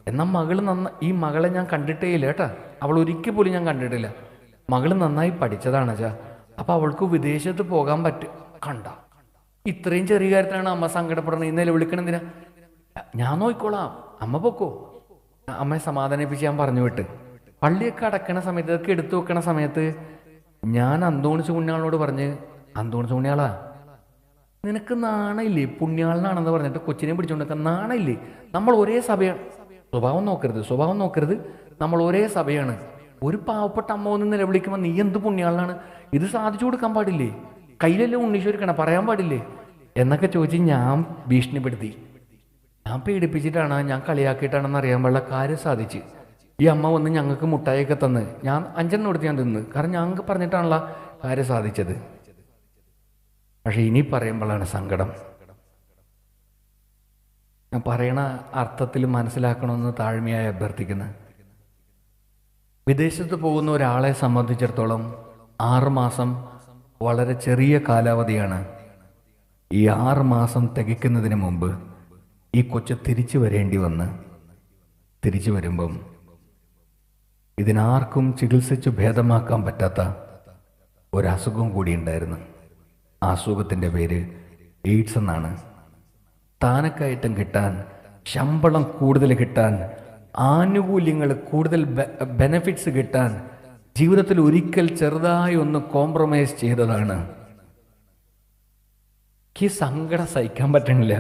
എന്നാൽ ഈ മകളെ ഞാൻ കണ്ടിട്ടേ ഇല്ല കേട്ടാ, അവൾ ഒരിക്കൽ പോലും ഞാൻ കണ്ടിട്ടില്ല. മകള് നന്നായി പഠിച്ചതാണ് അച്ഛാ, അപ്പം അവൾക്ക് വിദേശത്ത് പോകാൻ പറ്റും. കണ്ട ഇത്രയും ചെറിയ കാര്യത്തിലാണ് അമ്മ സങ്കടപ്പെടണം, ഇന്നലെ വിളിക്കണെന്തിനാ? ഞാൻ നോക്കിക്കോളാം, അമ്മ പൊക്കോ. അമ്മയെ സമാധാനിപ്പിച്ച് ഞാൻ പറഞ്ഞു വിട്ട്. പള്ളിയൊക്കെ അടക്കണ സമയത്ത്, ഇതൊക്കെ എടുത്തു വെക്കണ സമയത്ത് ഞാൻ അന്തോണിസ് പുണ്യാളോട് പറഞ്ഞ്, അന്തോണിസ് പുണ്യാളാ, നിനക്ക് നാണയില്ലേ? പുണ്യാളനാണെന്ന് പറഞ്ഞിട്ട് കൊച്ചിനെ പിടിച്ചുകൊണ്ടൊക്കെ നാണയില്ലേ? നമ്മൾ ഒരേ സഭയാണ്. സ്വഭാവം നോക്കരുത്. നമ്മൾ ഒരേ സഭയാണ്. ഒരു പാവപ്പെട്ട അമ്മ ഒന്ന് നിലവിളിക്കുമ്പോൾ നീ എന്ത് പുണ്യാളനാണ്? ഇത് സാധിച്ചു കൊടുക്കാൻ പാടില്ലേ? കയ്യിലല്ലേ ഉണ്ണീശ്വരിക്കണം, പറയാൻ പാടില്ലേ എന്നൊക്കെ ചോദിച്ച് ഞാൻ ഭീഷണിപ്പെടുത്തി. ഞാൻ പേടിപ്പിച്ചിട്ടാണ്, ഞാൻ കളിയാക്കിയിട്ടാണെന്ന് അറിയാൻ പാടില്ല. കാര്യം സാധിച്ച് ഈ അമ്മ വന്ന് ഞങ്ങൾക്ക് മുട്ടായൊക്കെ തന്ന്, ഞാൻ 5 കൊടുത്ത് ഞാൻ തിന്ന്. കാരണം ഞങ്ങൾക്ക് പറഞ്ഞിട്ടാണല്ലോ കാര്യം സാധിച്ചത്. പക്ഷെ ഇനി പറയുമ്പോഴാണ് സങ്കടം. ഞാൻ പറയണ അർത്ഥത്തിൽ മനസ്സിലാക്കണമെന്ന് താഴ്മയായി അഭ്യർത്ഥിക്കുന്നത്. വിദേശത്ത് പോകുന്ന ഒരാളെ സംബന്ധിച്ചിടത്തോളം 6 മാസം വളരെ ചെറിയ കാലാവധിയാണ്. ഈ 6 മാസം തികയ്ക്കുന്നതിന് മുമ്പ് ഈ കൊച്ച് തിരിച്ചു വരുമ്പം ഇതിനാർക്കും ചികിത്സിച്ച് ഭേദമാക്കാൻ പറ്റാത്ത ഒരസുഖം കൂടി ഉണ്ടായിരുന്നു. ആ അസുഖത്തിൻ്റെ പേര് എയ്ഡ്സ് എന്നാണ്. സ്ഥാനക്കയറ്റം കിട്ടാൻ, ശമ്പളം കൂടുതൽ കിട്ടാൻ, ആനുകൂല്യങ്ങൾ കൂടുതൽ, ബെനഫിറ്റ്സ് കിട്ടാൻ ജീവിതത്തിൽ ഒരിക്കൽ ചെറുതായി ഒന്ന് കോംപ്രമൈസ് ചെയ്തതാണ്. ഈ സങ്കടം സഹിക്കാൻ പറ്റണില്ല.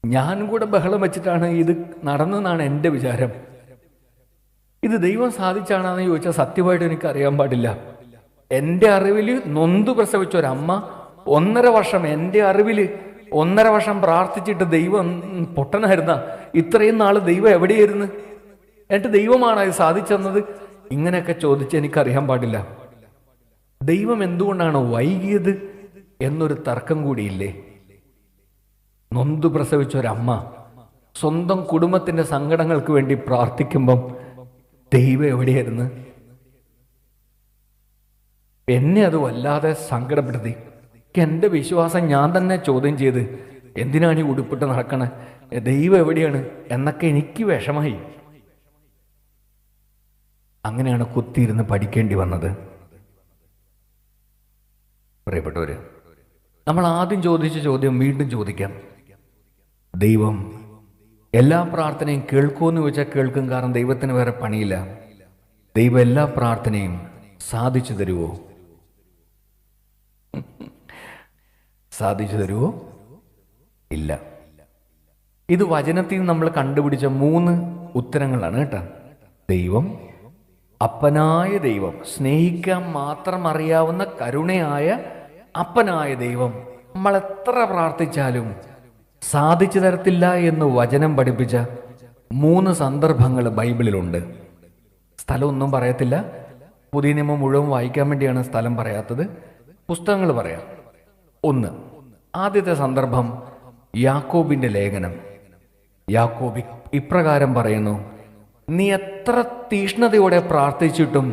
ഞാനും കൂടെ ബഹളം വെച്ചിട്ടാണ് ഇത് നടന്നതെന്നാണ് എൻ്റെ വിചാരം. ഇത് ദൈവം സാധിച്ചാണെന്ന് ചോദിച്ചാൽ സത്യമായിട്ട് എനിക്ക് അറിയാൻ പാടില്ല. എൻ്റെ അറിവിൽ നൊന്തു പ്രസവിച്ച ഒരമ്മ 1.5 വർഷം, എൻ്റെ അറിവിൽ 1.5 വർഷം പ്രാർത്ഥിച്ചിട്ട് ദൈവം പൊട്ടനായിരുന്ന, ഇത്രയും നാൾ ദൈവം എവിടെയായിരുന്നു? എന്നിട്ട് ദൈവമാണ് ഇത് സാധിച്ചെന്നത്? ഇങ്ങനെയൊക്കെ ചോദിച്ച് എനിക്കറിയാൻ പാടില്ല. ദൈവം എന്തുകൊണ്ടാണ് വൈകിയത് എന്നൊരു തർക്കം കൂടിയില്ലേ? നൊന്തു പ്രസവിച്ച ഒരമ്മ സ്വന്തം കുടുംബത്തിൻ്റെ സങ്കടങ്ങൾക്ക് വേണ്ടി പ്രാർത്ഥിക്കുമ്പം ദൈവം എവിടെയായിരുന്നു? എന്നെ അത് വല്ലാതെ സങ്കടപ്പെടുത്തി. എൻ്റെ വിശ്വാസം ഞാൻ തന്നെ ചോദ്യം ചെയ്ത്, എന്തിനാണ് ഈ ഉടുപ്പിട്ട് നടക്കണേ, ദൈവം എവിടെയാണ് എന്നൊക്കെ എനിക്ക് വിഷമായി. അങ്ങനെയാണ് കുത്തിയിരുന്ന് പഠിക്കേണ്ടി വന്നത്. പ്രിയപ്പെട്ടവര്, നമ്മൾ ആദ്യം ചോദിച്ച ചോദ്യം വീണ്ടും ചോദിക്കാം. ദൈവം എല്ലാ പ്രാർത്ഥനയും കേൾക്കുമെന്ന് ചോദിച്ചാൽ കേൾക്കും. കാരണം ദൈവത്തിന് വേറെ പണിയില്ല. ദൈവം എല്ലാ പ്രാർത്ഥനയും സാധിച്ചു തരുമോ? സാധിച്ചു തരുമോ? ഇല്ല. ഇത് വചനത്തിൽ നിന്ന് നമ്മൾ കണ്ടുപിടിച്ച 3 ഉത്തരങ്ങളാണ് കേട്ടോ. ദൈവം, അപ്പനായ ദൈവം, സ്നേഹിക്കാൻ മാത്രം അറിയാവുന്ന കരുണയായ അപ്പനായ ദൈവം നമ്മൾ എത്ര പ്രാർത്ഥിച്ചാലും സാധിച്ചു തരത്തില്ല എന്ന് വചനം പഠിപ്പിച്ച 3 സന്ദർഭങ്ങൾ ബൈബിളിലുണ്ട്. സ്ഥലമൊന്നും പറയത്തില്ല. പുതിയ നിയമം മുഴുവൻ വായിക്കാൻ വേണ്ടിയാണ് സ്ഥലം പറയാത്തത്. പുസ്തകങ്ങൾ പറയാം. 1, ആദ്യത്തെ സന്ദർഭം യാക്കോബിൻ്റെ ലേഖനം. യാക്കോബ് ഇപ്രകാരം പറയുന്നു, നീ എത്ര തീഷ്ണതയോടെ പ്രാർത്ഥിച്ചിട്ടും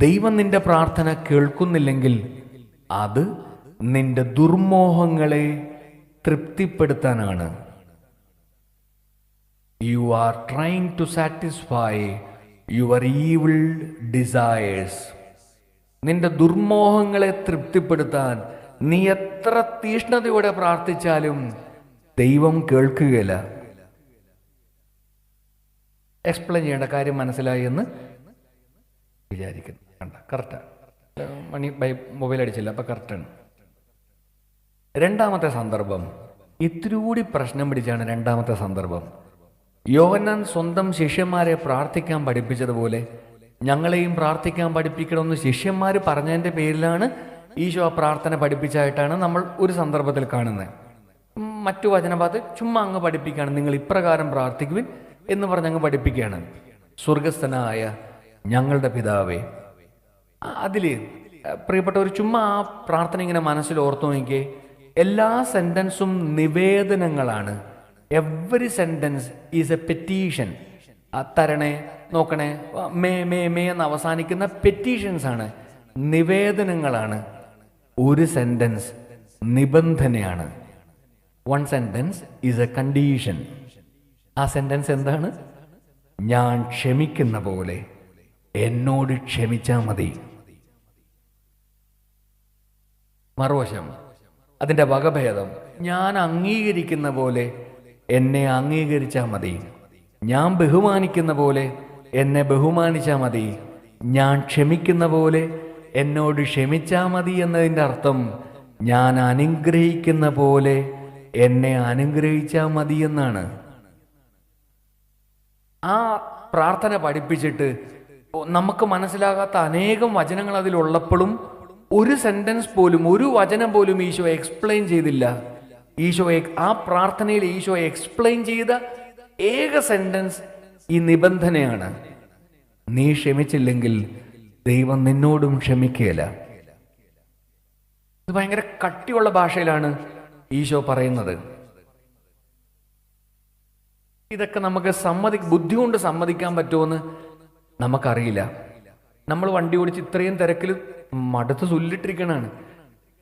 ദൈവം നിന്റെ പ്രാർത്ഥന കേൾക്കുന്നില്ലെങ്കിൽ അത് നിന്റെ ദുർമോഹങ്ങളെ തൃപ്തിപ്പെടുത്താനാണ്. You are trying to satisfy your evil desires. നിന്റെ ദുർമോഹങ്ങളെ തൃപ്തിപ്പെടുത്താൻ നീ എത്ര തീഷ്ണതയോടെ പ്രാർത്ഥിച്ചാലും ദൈവം കേൾക്കുകയില്ല. എക്സ്പ്ലെയിൻ ചെയ്യേണ്ട കാര്യം മനസ്സിലായി എന്ന് വിചാരിക്കുന്നു. കണ്ട, കറക്റ്റാ. മണി മൊബൈൽ അടിച്ചില്ല, അപ്പം കറക്റ്റാണ്. രണ്ടാമത്തെ സന്ദർഭം ഇത്തിരി കൂടി പ്രശ്നം പിടിച്ചാണ്. രണ്ടാമത്തെ സന്ദർഭം, യോഹന്നാൻ സ്വന്തം ശിഷ്യന്മാരെ പ്രാർത്ഥിക്കാൻ പഠിപ്പിച്ചതുപോലെ ഞങ്ങളെയും പ്രാർത്ഥിക്കാൻ പഠിപ്പിക്കണമെന്ന് ശിഷ്യന്മാർ പറഞ്ഞതിൻ്റെ പേരിലാണ് ഈശോ ആ പ്രാർത്ഥന പഠിപ്പിച്ചായിട്ടാണ് നമ്മൾ ഒരു സന്ദർഭത്തിൽ കാണുന്നത്. മറ്റു വചനഭാഗത്ത് ചുമ്മാ അങ്ങ് പഠിപ്പിക്കുകയാണ്, നിങ്ങൾ ഇപ്രകാരം പ്രാർത്ഥിക്കുവിൻ എന്ന് പറഞ്ഞ് അങ്ങ് പഠിപ്പിക്കുകയാണ്. സ്വർഗസ്ഥനായ ഞങ്ങളുടെ പിതാവേ. അതിൽ പ്രിയപ്പെട്ടവർ ചുമ്മാ ആ പ്രാർത്ഥന ഇങ്ങനെ മനസ്സിൽ ഓർത്തു നോക്കിയേ. എല്ലാ സെൻറ്റൻസും നിവേദനങ്ങളാണ്. Every sentence is a petition. തരണേ, നോക്കണേ, മേ മേ മേ എന്ന് അവസാനിക്കുന്ന പെറ്റീഷൻസ് ആണ്, നിവേദനങ്ങളാണ്. ഒരു സെൻറ്റൻസ് നിബന്ധനയാണ്. One sentence is a condition. ആ സെൻറ്റൻസ് എന്താണ്? ഞാൻ ക്ഷമിക്കുന്ന പോലെ എന്നോട് ക്ഷമിച്ചാൽ മതി. മറുവശം അതിൻ്റെ വകഭേദം, ഞാൻ അംഗീകരിക്കുന്ന പോലെ എന്നെ അംഗീകരിച്ചാൽ മതി. ഞാൻ ബഹുമാനിക്കുന്ന പോലെ എന്നെ ബഹുമാനിച്ചാൽ മതി. ഞാൻ ക്ഷമിക്കുന്ന പോലെ എന്നോട് ക്ഷമിച്ചാൽ മതി എന്നതിൻ്റെ അർത്ഥം ഞാൻ അനുഗ്രഹിക്കുന്ന പോലെ എന്നെ അനുഗ്രഹിച്ചാൽ മതി എന്നാണ്. ആ പ്രാർത്ഥന പഠിപ്പിച്ചിട്ട് നമുക്ക് മനസ്സിലാകാത്ത അനേകം വചനങ്ങൾ അതിലുള്ളപ്പോഴും ഒരു സെന്റൻസ് പോലും, ഒരു വചനം പോലും ഈശോ എക്സ്പ്ലെയിൻ ചെയ്തില്ല. ആ പ്രാർത്ഥനയിൽ ഈശോ എക്സ്പ്ലെയിൻ ചെയ്ത ഏക സെന്റൻസ് ഈ നിബന്ധനയാണ്. നീ ക്ഷമിച്ചില്ലെങ്കിൽ ദൈവം നിന്നോടും ക്ഷമിക്കുകയില്ല. ഇത് ഭയങ്കര കട്ടിയുള്ള ഭാഷയിലാണ് ഈശോ പറയുന്നത്. ഇതൊക്കെ നമുക്ക് ബുദ്ധി കൊണ്ട് സമ്മതിക്കാൻ പറ്റുമെന്ന് നമുക്കറിയില്ല. നമ്മൾ വണ്ടി ഓടിച്ച് ഇത്രയും തിരക്കിൽ മടുത്ത് സുല്ലിട്ടിരിക്കണാണ്.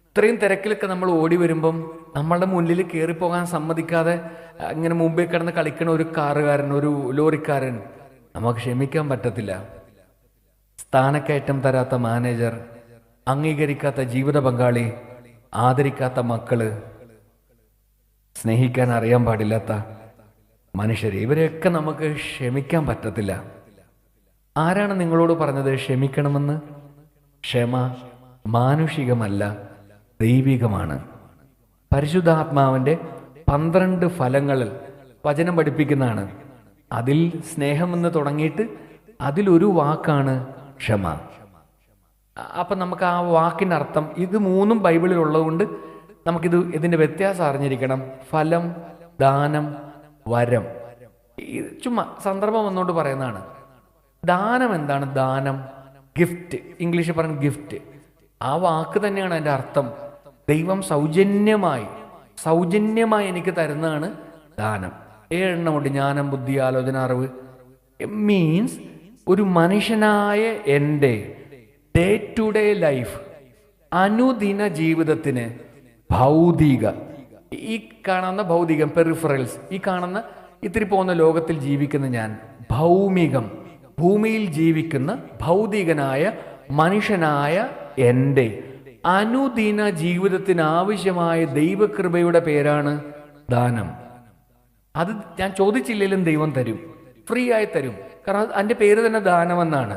ഇത്രയും തിരക്കിലൊക്കെ നമ്മൾ ഓടി വരുമ്പം നമ്മളുടെ മുന്നിൽ കയറിപ്പോകാൻ സമ്മതിക്കാതെ ഇങ്ങനെ മുമ്പേ കിടന്ന് കളിക്കണ ഒരു കാറുകാരൻ, ഒരു ലോറിക്കാരൻ നമുക്ക് ക്ഷമിക്കാൻ പറ്റത്തില്ല. സ്ഥാനക്കയറ്റം തരാത്ത മാനേജർ, അംഗീകരിക്കാത്ത ജീവിത പങ്കാളി, ആദരിക്കാത്ത മക്കള്, സ്നേഹിക്കാൻ അറിയാൻ പാടില്ലാത്ത മനുഷ്യർ, ഇവരെയൊക്കെ നമുക്ക് ക്ഷമിക്കാൻ പറ്റത്തില്ല. ആരാണ് നിങ്ങളോട് പറഞ്ഞത് ക്ഷമിക്കണമെന്ന്? ക്ഷമ മാനുഷികമല്ല, ദൈവികമാണ്. പരിശുദ്ധാത്മാവിൻ്റെ 12 ഫലങ്ങളിൽ വചനം പഠിപ്പിക്കുന്നതാണ്. അതിൽ സ്നേഹമെന്ന് തുടങ്ങിയിട്ട് അതിലൊരു വാക്കാണ് ക്ഷമ. അപ്പം നമുക്ക് ആ വാക്കിൻ്റെ അർത്ഥം, ഇത് 3 ബൈബിളിൽ ഉള്ളതുകൊണ്ട് ഇതിൻ്റെ വ്യത്യാസം അറിഞ്ഞിരിക്കണം. ഫലം, ദാനം, വരം. ചുമ്മാ സന്ദർഭം വന്നുകൊണ്ട് പറയുന്നതാണ്. ദാനം എന്താണ്? ദാനം, ഗിഫ്റ്റ്. ഇംഗ്ലീഷിൽ പറയുന്ന ഗിഫ്റ്റ്. ആ വാക്ക് തന്നെയാണ് അതിൻ്റെ അർത്ഥം. ദൈവം സൗജന്യമായി എനിക്ക് തരുന്നതാണ് ദാനം. 7 എണ്ണമുണ്ട്: ജ്ഞാനം, ബുദ്ധി, ആലോചന, അറിവ്. മീൻസ് ഒരു മനുഷ്യനായ എൻ്റെ ഡേ ടു ഡേ ലൈഫ്, അനുദിന ജീവിതത്തിന് ഈ കാണുന്ന ഭൗതികം, പെറിഫറൽസ്, ഈ കാണുന്ന ഇത്തിരി പോകുന്ന ലോകത്തിൽ ജീവിക്കുന്ന ഞാൻ, ഭൗമികം, ഭൂമിയിൽ ജീവിക്കുന്ന ഭൗതികനായ മനുഷ്യനായ എൻ്റെ അനുദിന ജീവിതത്തിന് ആവശ്യമായ ദൈവകൃപയുടെ പേരാണ് ദാനം. അത് ഞാൻ ചോദിച്ചില്ലെങ്കിലും ദൈവം തരും, ഫ്രീ ആയി തരും. കാരണം അതിൻ്റെ പേര് തന്നെ ദാനമെന്നാണ്.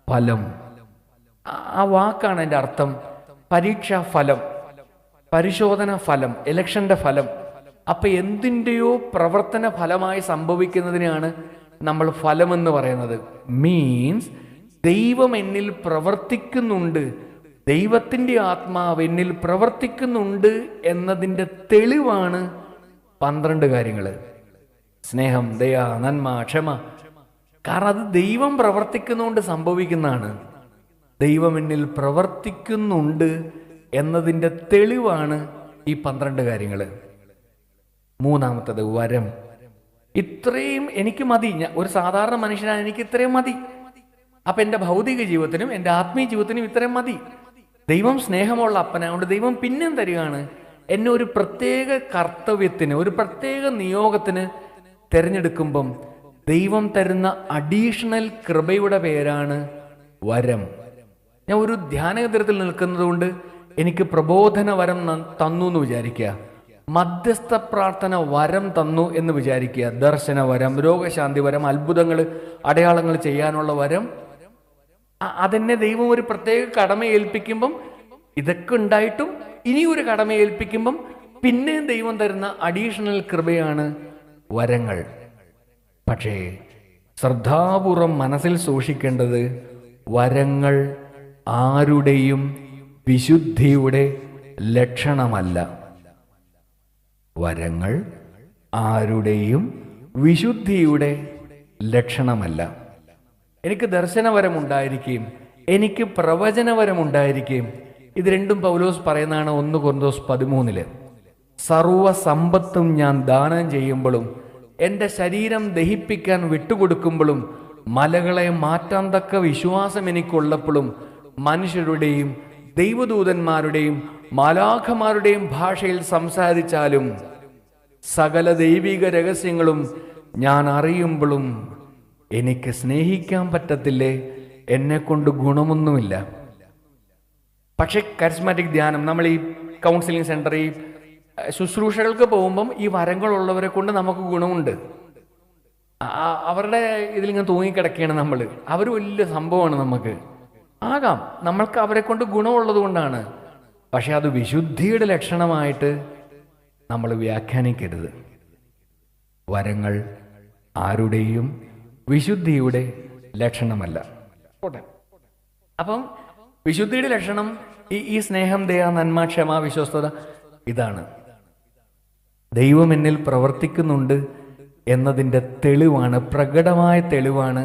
ഫലം, ആ വാക്കാണ് എൻ്റെ അർത്ഥം. പരീക്ഷാ ഫലം, പരിശോധന ഫലം, ഇലക്ഷൻ്റെ ഫലം. അപ്പൊ എന്തിൻ്റെയോ പ്രവർത്തന ഫലമായി സംഭവിക്കുന്നതിനെയാണ് നമ്മൾ ഫലമെന്ന് പറയുന്നത്. മീൻസ് ദൈവം എന്നിൽ പ്രവർത്തിക്കുന്നുണ്ട്, ദൈവത്തിൻ്റെ ആത്മാവ് എന്നിൽ പ്രവർത്തിക്കുന്നുണ്ട് എന്നതിൻ്റെ തെളിവാണ് 12 കാര്യങ്ങൾ. സ്നേഹം, ദയ, നന്മ, ക്ഷമ. കാരണം അത് ദൈവം പ്രവർത്തിക്കുന്നുകൊണ്ട് സംഭവിക്കുന്നതാണ്. ദൈവം എന്നിൽ പ്രവർത്തിക്കുന്നുണ്ട് എന്നതിൻ്റെ തെളിവാണ് ഈ 12 കാര്യങ്ങൾ. മൂന്നാമത്തത് വരം. ഇത്രയും എനിക്ക് മതി. ഒരു സാധാരണ മനുഷ്യനാണ്, എനിക്ക് ഇത്രയും മതി. അപ്പം എൻ്റെ ഭൗതിക ജീവിതത്തിനും എൻ്റെ ആത്മീയ ജീവിതത്തിനും ഇത്രയും മതി. ദൈവം സ്നേഹമുള്ള അപ്പനായതുകൊണ്ട് ദൈവം പിന്നെയും തരികയാണ്. എന്നെ ഒരു പ്രത്യേക കർത്തവ്യത്തിന്, ഒരു പ്രത്യേക നിയോഗത്തിന് തിരഞ്ഞെടുക്കുമ്പം ദൈവം തരുന്ന അഡീഷണൽ കൃപയുടെ പേരാണ് വരം. ഞാൻ ഒരു ധ്യാനകേന്ദ്രത്തിൽ നിൽക്കുന്നത് കൊണ്ട് എനിക്ക് പ്രബോധന വരം തന്നു എന്ന് വിചാരിക്കുക, മധ്യസ്ഥ പ്രാർത്ഥന വരം തന്നു എന്ന് വിചാരിക്കുക, ദർശന വരം, രോഗശാന്തി വരം, അത്ഭുതങ്ങൾ അടയാളങ്ങൾ ചെയ്യാനുള്ള വരം, അതെന്നെ ദൈവം ഒരു പ്രത്യേക കടമ ഏൽപ്പിക്കുമ്പം, ഇതൊക്കെ ഉണ്ടായിട്ടും ഇനി ഒരു കടമ ഏൽപ്പിക്കുമ്പം പിന്നെയും ദൈവം തരുന്ന അഡീഷണൽ കൃപയാണ് വരങ്ങൾ. പക്ഷേ ശ്രദ്ധാപൂർവം മനസ്സിൽ സൂക്ഷിക്കേണ്ടത്, വരങ്ങൾ ആരുടെയും വിശുദ്ധിയുടെ ലക്ഷണമല്ല. വരങ്ങൾ ആരുടെയും വിശുദ്ധിയുടെ ലക്ഷണമല്ല. എനിക്ക് ദർശനവരമുണ്ടായിരിക്കുകയും എനിക്ക് പ്രവചനവരമുണ്ടായിരിക്കുകയും ഇത് രണ്ടും പൗലോസ് പറയുന്നതാണ് 1 കൊരിന്തോസ് 13. സർവ സമ്പത്തും ഞാൻ ദാനം ചെയ്യുമ്പോഴും എൻ്റെ ശരീരം ദഹിപ്പിക്കാൻ വിട്ടുകൊടുക്കുമ്പോഴും മലകളെ മാറ്റാൻ തക്ക വിശ്വാസം എനിക്കുള്ളപ്പോഴും മനുഷ്യരുടെയും ദൈവദൂതന്മാരുടെയും മാലാഖമാരുടെയും ഭാഷയിൽ സംസാരിച്ചാലും സകല ദൈവിക രഹസ്യങ്ങളും ഞാൻ അറിയുമ്പോഴും എനിക്ക് സ്നേഹിക്കാൻ പറ്റത്തില്ലേ, എന്നെ കൊണ്ട് ഗുണമൊന്നുമില്ല. പക്ഷെ കരിസ്മാറ്റിക് ധ്യാനം, നമ്മൾ ഈ കൗൺസിലിംഗ് സെന്റർ, ഈ ശുശ്രൂഷകൾക്ക് പോകുമ്പം ഈ വരങ്ങളുള്ളവരെ കൊണ്ട് നമുക്ക് ഗുണമുണ്ട്. അവരുടെ ഇതിലിങ്ങനെ തൂങ്ങിക്കിടക്കുകയാണ് നമ്മൾ. അവർ വലിയ സംഭവമാണ്. നമുക്ക് ആകാം, നമ്മൾക്ക് അവരെ കൊണ്ട് ഗുണമുള്ളത് കൊണ്ടാണ്. പക്ഷെ അത് വിശുദ്ധിയുടെ ലക്ഷണമായിട്ട് നമ്മൾ വ്യാഖ്യാനിക്കരുത്. വരങ്ങൾ ആരുടെയും വിശുദ്ധിയുടെ ലക്ഷണമല്ല. അപ്പം വിശുദ്ധിയുടെ ലക്ഷണം ഈ സ്നേഹം, ദയ, നന്മ, ക്ഷമ, വിശ്വസ്തത, ഇതാണ്. ദൈവം എന്നിൽ പ്രവർത്തിക്കുന്നുണ്ട് എന്നതിൻ്റെ തെളിവാണ്, പ്രകടമായ തെളിവാണ്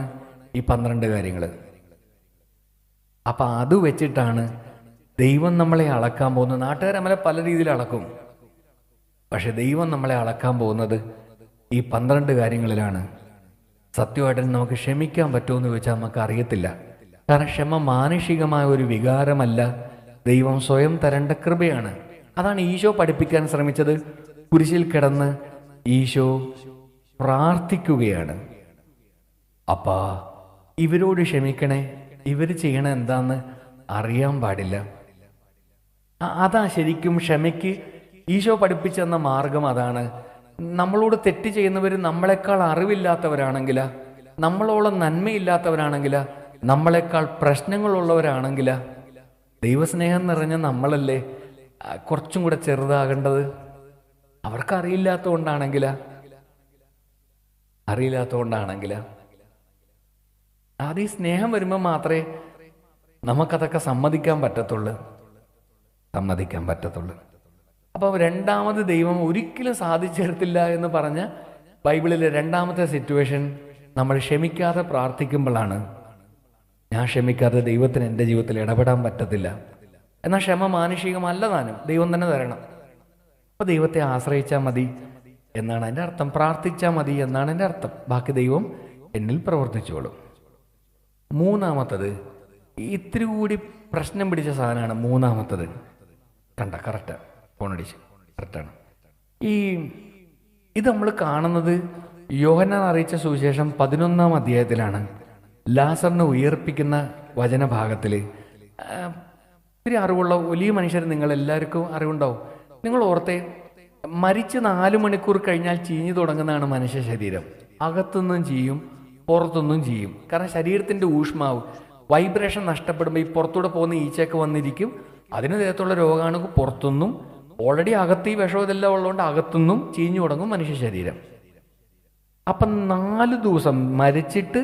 ഈ 12 കാര്യങ്ങൾ. അപ്പം അത് വെച്ചിട്ടാണ് ദൈവം നമ്മളെ അളക്കാൻ പോകുന്നത്. നാട്ടുകാർ നമ്മളെ പല രീതിയിൽ അളക്കും. പക്ഷെ ദൈവം നമ്മളെ അളക്കാൻ പോകുന്നത് ഈ 12 കാര്യങ്ങളിലാണ്. സത്യമായിട്ടും നമുക്ക് ക്ഷമിക്കാൻ പറ്റുമെന്ന് ചോദിച്ചാൽ നമുക്ക് അറിയത്തില്ല. കാരണം ക്ഷമ മാനുഷികമായ ഒരു വികാരമല്ല, ദൈവം സ്വയം തരേണ്ട കൃപയാണ്. അതാണ് ഈശോ പഠിപ്പിക്കാൻ ശ്രമിച്ചത്. കുരിശിൽ കിടന്ന് ഈശോ പ്രാർത്ഥിക്കുകയാണ്, അപ്പാ ഇവരോട് ക്ഷമിക്കണേ, ഇവർ ചെയ്യണ എന്താന്ന് അറിയാൻ പാടില്ല. അതാ ശരിക്കും ക്ഷമയ്ക്ക് ഈശോ പഠിപ്പിച്ചെന്ന മാർഗം അതാണ്. നമ്മളോട് തെറ്റ് ചെയ്യുന്നവർ നമ്മളെക്കാൾ അറിവില്ലാത്തവരാണെങ്കിൽ, നമ്മളോളം നന്മയില്ലാത്തവരാണെങ്കിൽ, നമ്മളെക്കാൾ പ്രശ്നങ്ങളുള്ളവരാണെങ്കിൽ, ദൈവസ്നേഹം നിറഞ്ഞ നമ്മളല്ലേ കുറച്ചും കൂടെ ചെറുതാകേണ്ടത്. അവർക്കറിയില്ലാത്തതുകൊണ്ടാണെങ്കിൽ അത് ഈ സ്നേഹം വരുമ്പോൾ മാത്രമേ നമുക്കതൊക്കെ സമ്മതിക്കാൻ പറ്റത്തുള്ളൂ. അപ്പോൾ രണ്ടാമത് ദൈവം ഒരിക്കലും സാധിച്ചെടുത്തില്ല എന്ന് പറഞ്ഞ ബൈബിളിലെ രണ്ടാമത്തെ സിറ്റുവേഷൻ നമ്മൾ ക്ഷമിക്കാതെ പ്രാർത്ഥിക്കുമ്പോഴാണ്. ഞാൻ ക്ഷമിക്കാതെ ദൈവത്തിന് എൻ്റെ ജീവിതത്തിൽ ഇടപെടാൻ പറ്റത്തില്ല. എന്നാൽ ക്ഷമ മാനുഷികമല്ല, താനും ദൈവം തന്നെ തരണം. അപ്പോൾ ദൈവത്തെ ആശ്രയിച്ചാൽ മതി എന്നാണ് എൻ്റെ അർത്ഥം. പ്രാർത്ഥിച്ചാൽ മതി എന്നാണ് എൻ്റെ അർത്ഥം. ബാക്കി ദൈവം എന്നിൽ പ്രവർത്തിച്ചോളും. മൂന്നാമത്തത് ഇത്തിരി കൂടി പ്രശ്നം പിടിച്ച സാധനമാണ്. മൂന്നാമത്തത് കറക്റ്റ് ഫോണടിച്ച് കറക്റ്റാണ്. ഇത് നമ്മൾ കാണുന്നത് യോഹന്നാൻ അറിയിച്ച സുവിശേഷം 11-ാം അധ്യായത്തിലാണ്. ലാസറിനെ ഉയർപ്പിക്കുന്ന വചനഭാഗത്തിൽ ഒത്തിരി അറിവുള്ള വലിയ മനുഷ്യർ നിങ്ങളെല്ലാവർക്കും അറിവുണ്ടാവും. നിങ്ങൾ ഓർത്തേ, മരിച്ച് 4 മണിക്കൂർ കഴിഞ്ഞാൽ ചീഞ്ഞു തുടങ്ങുന്നതാണ് മനുഷ്യ ശരീരം. അകത്തുനിന്നും ചെയ്യും, പുറത്തുനിന്നും ചെയ്യും. കാരണം ശരീരത്തിൻ്റെ ഊഷ്മാവ്, വൈബ്രേഷൻ നഷ്ടപ്പെടുമ്പോൾ ഈ പുറത്തൂടെ പോകുന്ന ഈച്ചയൊക്കെ വന്നിരിക്കും. അതിന് ദേഹത്തുള്ള രോഗമാണ് പുറത്തുനിന്നും. ഓൾറെഡി അകത്ത് ഈ വിഷം ഇതെല്ലാം ഉള്ളതുകൊണ്ട് അകത്തുനിന്നും ചീഞ്ഞു തുടങ്ങും മനുഷ്യ ശരീരം. അപ്പം 4 ദിവസം മരിച്ചിട്ട്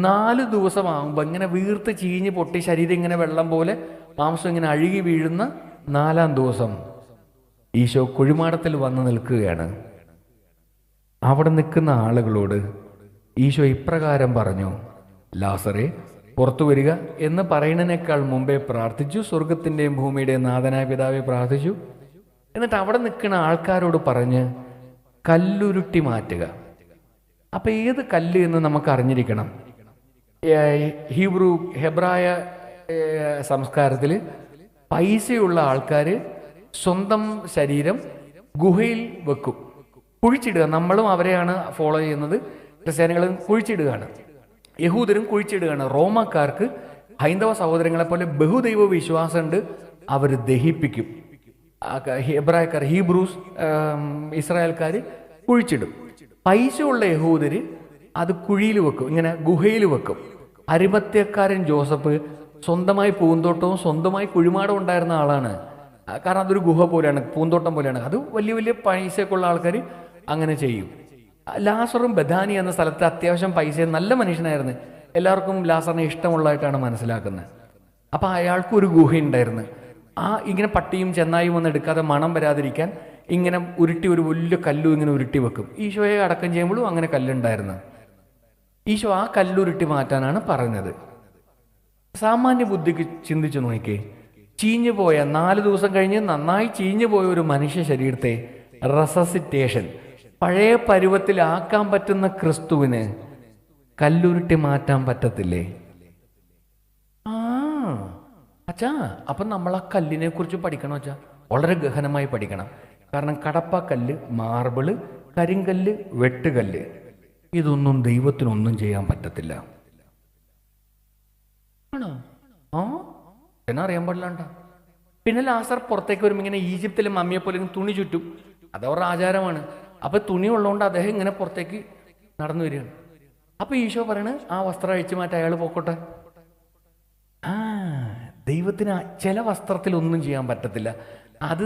4 ദിവസമാകുമ്പോൾ ഇങ്ങനെ വീർത്ത് ചീഞ്ഞ് പൊട്ടി ശരീരം ഇങ്ങനെ വെള്ളം പോലെ മാംസം ഇങ്ങനെ അഴുകി വീഴുന്ന 4-ാം ദിവസം ഈശോ കുഴിമാടത്തിൽ വന്ന് നിൽക്കുകയാണ്. അവിടെ നിൽക്കുന്ന ആളുകളോട് ഈശോ ഇപ്രകാരം പറഞ്ഞു, ലാസറേ പുറത്തു വരിക എന്ന് പറയുന്നതിനേക്കാൾ മുമ്പേ പ്രാർത്ഥിച്ചു. സ്വർഗത്തിൻ്റെയും ഭൂമിയുടെയും നാഥനായ പിതാവെ പ്രാർത്ഥിച്ചു. എന്നിട്ട് അവിടെ നിൽക്കുന്ന ആൾക്കാരോട് പറഞ്ഞ് കല്ലുരുട്ടി മാറ്റുക. അപ്പം ഏത് കല്ല് എന്ന് നമുക്ക് അറിഞ്ഞിരിക്കണം. ഹെബ്രായ സംസ്കാരത്തിൽ പൈസയുള്ള ആൾക്കാർ സ്വന്തം ശരീരം ഗുഹയിൽ വെക്കും, കുഴിച്ചിടുക. നമ്മളും അവരെയാണ് ഫോളോ ചെയ്യുന്നത്. ക്രിസ്ത്യാനികളും കുഴിച്ചിടുകയാണ്, യഹൂദരും കുഴിച്ചിടുകയാണ്. റോമക്കാർക്ക് ഹൈന്ദവ സഹോദരങ്ങളെ പോലെ ബഹുദൈവ വിശ്വാസമുണ്ട്, അവർ ദഹിപ്പിക്കും. ഹെബ്രായക്കാർ, ഹീബ്രൂസ്, ഇസ്രായേൽക്കാർ കുഴിച്ചിടും. പൈസ ഉള്ള യഹൂദര് അത് കുഴിയിൽ വെക്കും, ഇങ്ങനെ ഗുഹയിൽ വെക്കും. അരിമത്യക്കാരൻ ജോസഫ് സ്വന്തമായി പൂന്തോട്ടവും സ്വന്തമായി കുഴിമാടവും ഉണ്ടായിരുന്ന ആളാണ്. കാരണം അതൊരു ഗുഹ പോലെയാണ്, പൂന്തോട്ടം പോലെയാണ്. അത് വലിയ വലിയ പൈസയൊക്കെ ഉള്ള ആൾക്കാർ അങ്ങനെ ചെയ്യും. ലാസറും ബഥാനി എന്ന സ്ഥലത്ത് അത്യാവശ്യം പൈസ, നല്ല മനുഷ്യനായിരുന്നു, എല്ലാവർക്കും ലാസറിനെ ഇഷ്ടമുള്ളതായിട്ടാണ് മനസ്സിലാക്കുന്നത്. അപ്പം അയാൾക്കൊരു ഗുഹ ഉണ്ടായിരുന്നു. ഇങ്ങനെ പട്ടിയും ചെന്നായും ഒന്നും എടുക്കാതെ മണം വരാതിരിക്കാൻ ഇങ്ങനെ ഉരുട്ടി, ഒരു വലിയ കല്ലും ഇങ്ങനെ ഉരുട്ടി വെക്കും. ഈശോയെ അടക്കം ചെയ്യുമ്പോഴും അങ്ങനെ കല്ലുണ്ടായിരുന്നു. ഈശോ ആ കല്ലുരുട്ടി മാറ്റാനാണ് പറഞ്ഞത്. സാമാന്യ ബുദ്ധിക്ക് ചിന്തിച്ചു നോക്കിക്കേ, ചീഞ്ഞു പോയ 4 ദിവസം കഴിഞ്ഞ് നന്നായി ചീഞ്ഞു പോയ ഒരു മനുഷ്യ ശരീരത്തെ റെസസിറ്റേഷൻ, പഴയ പരുവത്തിലാക്കാൻ പറ്റുന്ന ക്രിസ്തുവിന് കല്ലുരുട്ടി മാറ്റാൻ പറ്റത്തില്ലേ? അച്ഛാ, അപ്പം നമ്മൾ ആ കല്ലിനെ കുറിച്ച് പഠിക്കണം അച്ഛാ, വളരെ ഗഹനമായി പഠിക്കണം. കാരണം കടപ്പക്കല്ല്, മാർബിള്, കരിങ്കല്ല്, വെട്ടുകല്ല്, ഇതൊന്നും ദൈവത്തിനൊന്നും ചെയ്യാൻ പറ്റത്തില്ല. ആണോ? എന്നറിയാൻ പാടില്ലാണ്ട. പിന്നെ ലാസർ പുറത്തേക്ക് വരുമ്പോൾ ഇങ്ങനെ ഈജിപ്തിലെ മമ്മിയെ പോലെ തുണി ചുറ്റും, അതവരുടെ ആചാരമാണ്. അപ്പൊ തുണി ഉള്ളതുകൊണ്ട് അദ്ദേഹം ഇങ്ങനെ പുറത്തേക്ക് നടന്നു വരികയാണ്. അപ്പൊ ഈശോ പറയണ്, ആ വസ്ത്രം അഴിച്ചു മാറ്റി അയാൾ പോക്കോട്ടെ. ദൈവത്തിന് ചില വസ്ത്രത്തിൽ ഒന്നും ചെയ്യാൻ പറ്റത്തില്ല, അത്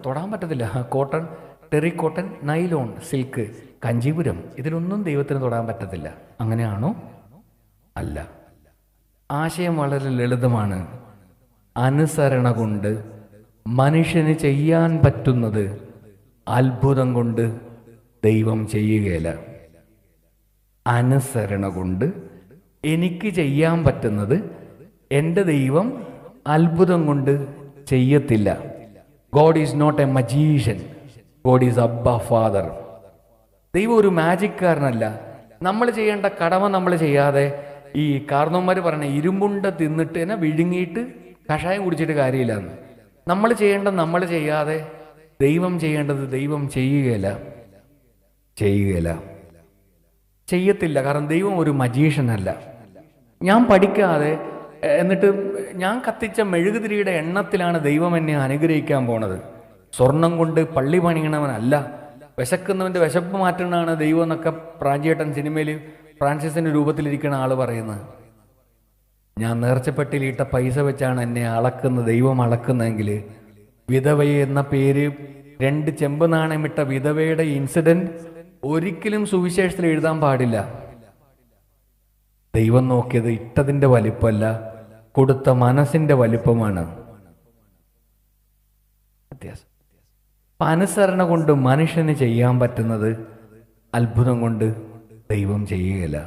തൊടാൻ പറ്റത്തില്ല. Cotton, terry cotton, nylon, silk, Kanchipuram, ഇതിലൊന്നും ദൈവത്തിന് തൊടാൻ പറ്റത്തില്ല. അങ്ങനെയാണോ? അല്ല. ആശയം വളരെ ലളിതമാണ്. അനുസരണ കൊണ്ട് മനുഷ്യന് ചെയ്യാൻ പറ്റുന്നത് അത്ഭുതം കൊണ്ട് ദൈവം ചെയ്യുകയില്ല. അനുസരണ കൊണ്ട് എനിക്ക് ചെയ്യാൻ പറ്റുന്നത് എൻ്റെ ദൈവം അത്ഭുതം കൊണ്ട് ചെയ്യത്തില്ല. God is not a magician, God is അബ്ബ ഫാദർ. ദൈവം ഒരു മാജിക്കാരനല്ല. നമ്മൾ ചെയ്യേണ്ട കടമ നമ്മൾ ചെയ്യാതെ, ഈ കാർന്നോന്മാർ പറയണ ഇരുമ്പുണ്ട തിന്നിട്ട് തന്നെ വിഴുങ്ങിയിട്ട് കഷായം കുടിച്ചിട്ട് കാര്യമില്ലെന്ന്. നമ്മൾ ചെയ്യേണ്ട നമ്മൾ ചെയ്യാതെ ദൈവം ചെയ്യേണ്ടത് ദൈവം ചെയ്യുകയില്ല. ചെയ്യത്തില്ല. കാരണം ദൈവം ഒരു മജീഷ്യനല്ല. ഞാൻ പഠിക്കാതെ എന്നിട്ട് ഞാൻ കത്തിച്ച മെഴുകുതിരിയുടെ എണ്ണത്തിലാണ് ദൈവം എന്നെ അനുഗ്രഹിക്കാൻ പോണത്. സ്വർണം കൊണ്ട് പള്ളി പണിയണവനല്ല, വിശക്കുന്നവൻ്റെ വിശപ്പ് മാറ്റണതാണ് ദൈവം എന്നൊക്കെ പ്രാഞ്ചേട്ടൻ സിനിമയിൽ ഫ്രാൻസിസിന്റെ രൂപത്തിലിരിക്കുന്ന ആള് പറയുന്നത്. ഞാൻ നേർച്ചപ്പെട്ടിലിട്ട പൈസ വെച്ചാണ് എന്നെ അളക്കുന്നത് ദൈവം അളക്കുന്നതെങ്കിൽ, വിധവയെ എന്ന പേര് 2 ചെമ്പ് നാണയമിട്ട വിധവയുടെ ഇൻസിഡന്റ് ഒരിക്കലും സുവിശേഷത്തിൽ എഴുതാൻ പാടില്ല. ദൈവം നോക്കിയത് ഇട്ടതിൻ്റെ വലിപ്പമല്ല, കൊടുത്ത മനസ്സിന്റെ വലിപ്പമാണ് വ്യത്യാസം. അനുസരണ കൊണ്ട് മനുഷ്യന് ചെയ്യാൻ പറ്റുന്നത് അത്ഭുതം കൊണ്ട് ദൈവം ചെയ്യുകയില്ല.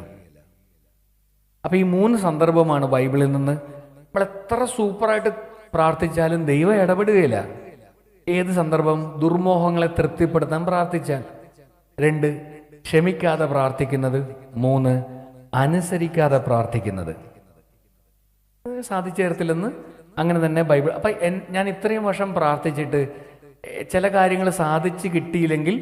അപ്പൊ ഈ 3 സന്ദർഭമാണ് ബൈബിളിൽ നിന്ന്. നമ്മൾ എത്ര സൂപ്പറായിട്ട് പ്രാർത്ഥിച്ചാലും ദൈവം ഇടപെടുകയില്ല. ഏത് സന്ദർഭം? ദുർമോഹങ്ങളെ തൃപ്തിപ്പെടുത്താൻ പ്രാർത്ഥിച്ചാൽ. 2, ക്ഷമിക്കാതെ പ്രാർത്ഥിക്കുന്നത്. 3, അനുസരിക്കാതെ പ്രാർത്ഥിക്കുന്നത്. സാധിച്ചു തരത്തില്ലെന്ന് അങ്ങനെ തന്നെ ബൈബിൾ. അപ്പൊ ഞാൻ ഇത്രയും വർഷം പ്രാർത്ഥിച്ചിട്ട് ചില കാര്യങ്ങൾ സാധിച്ചു കിട്ടിയില്ലെങ്കിൽ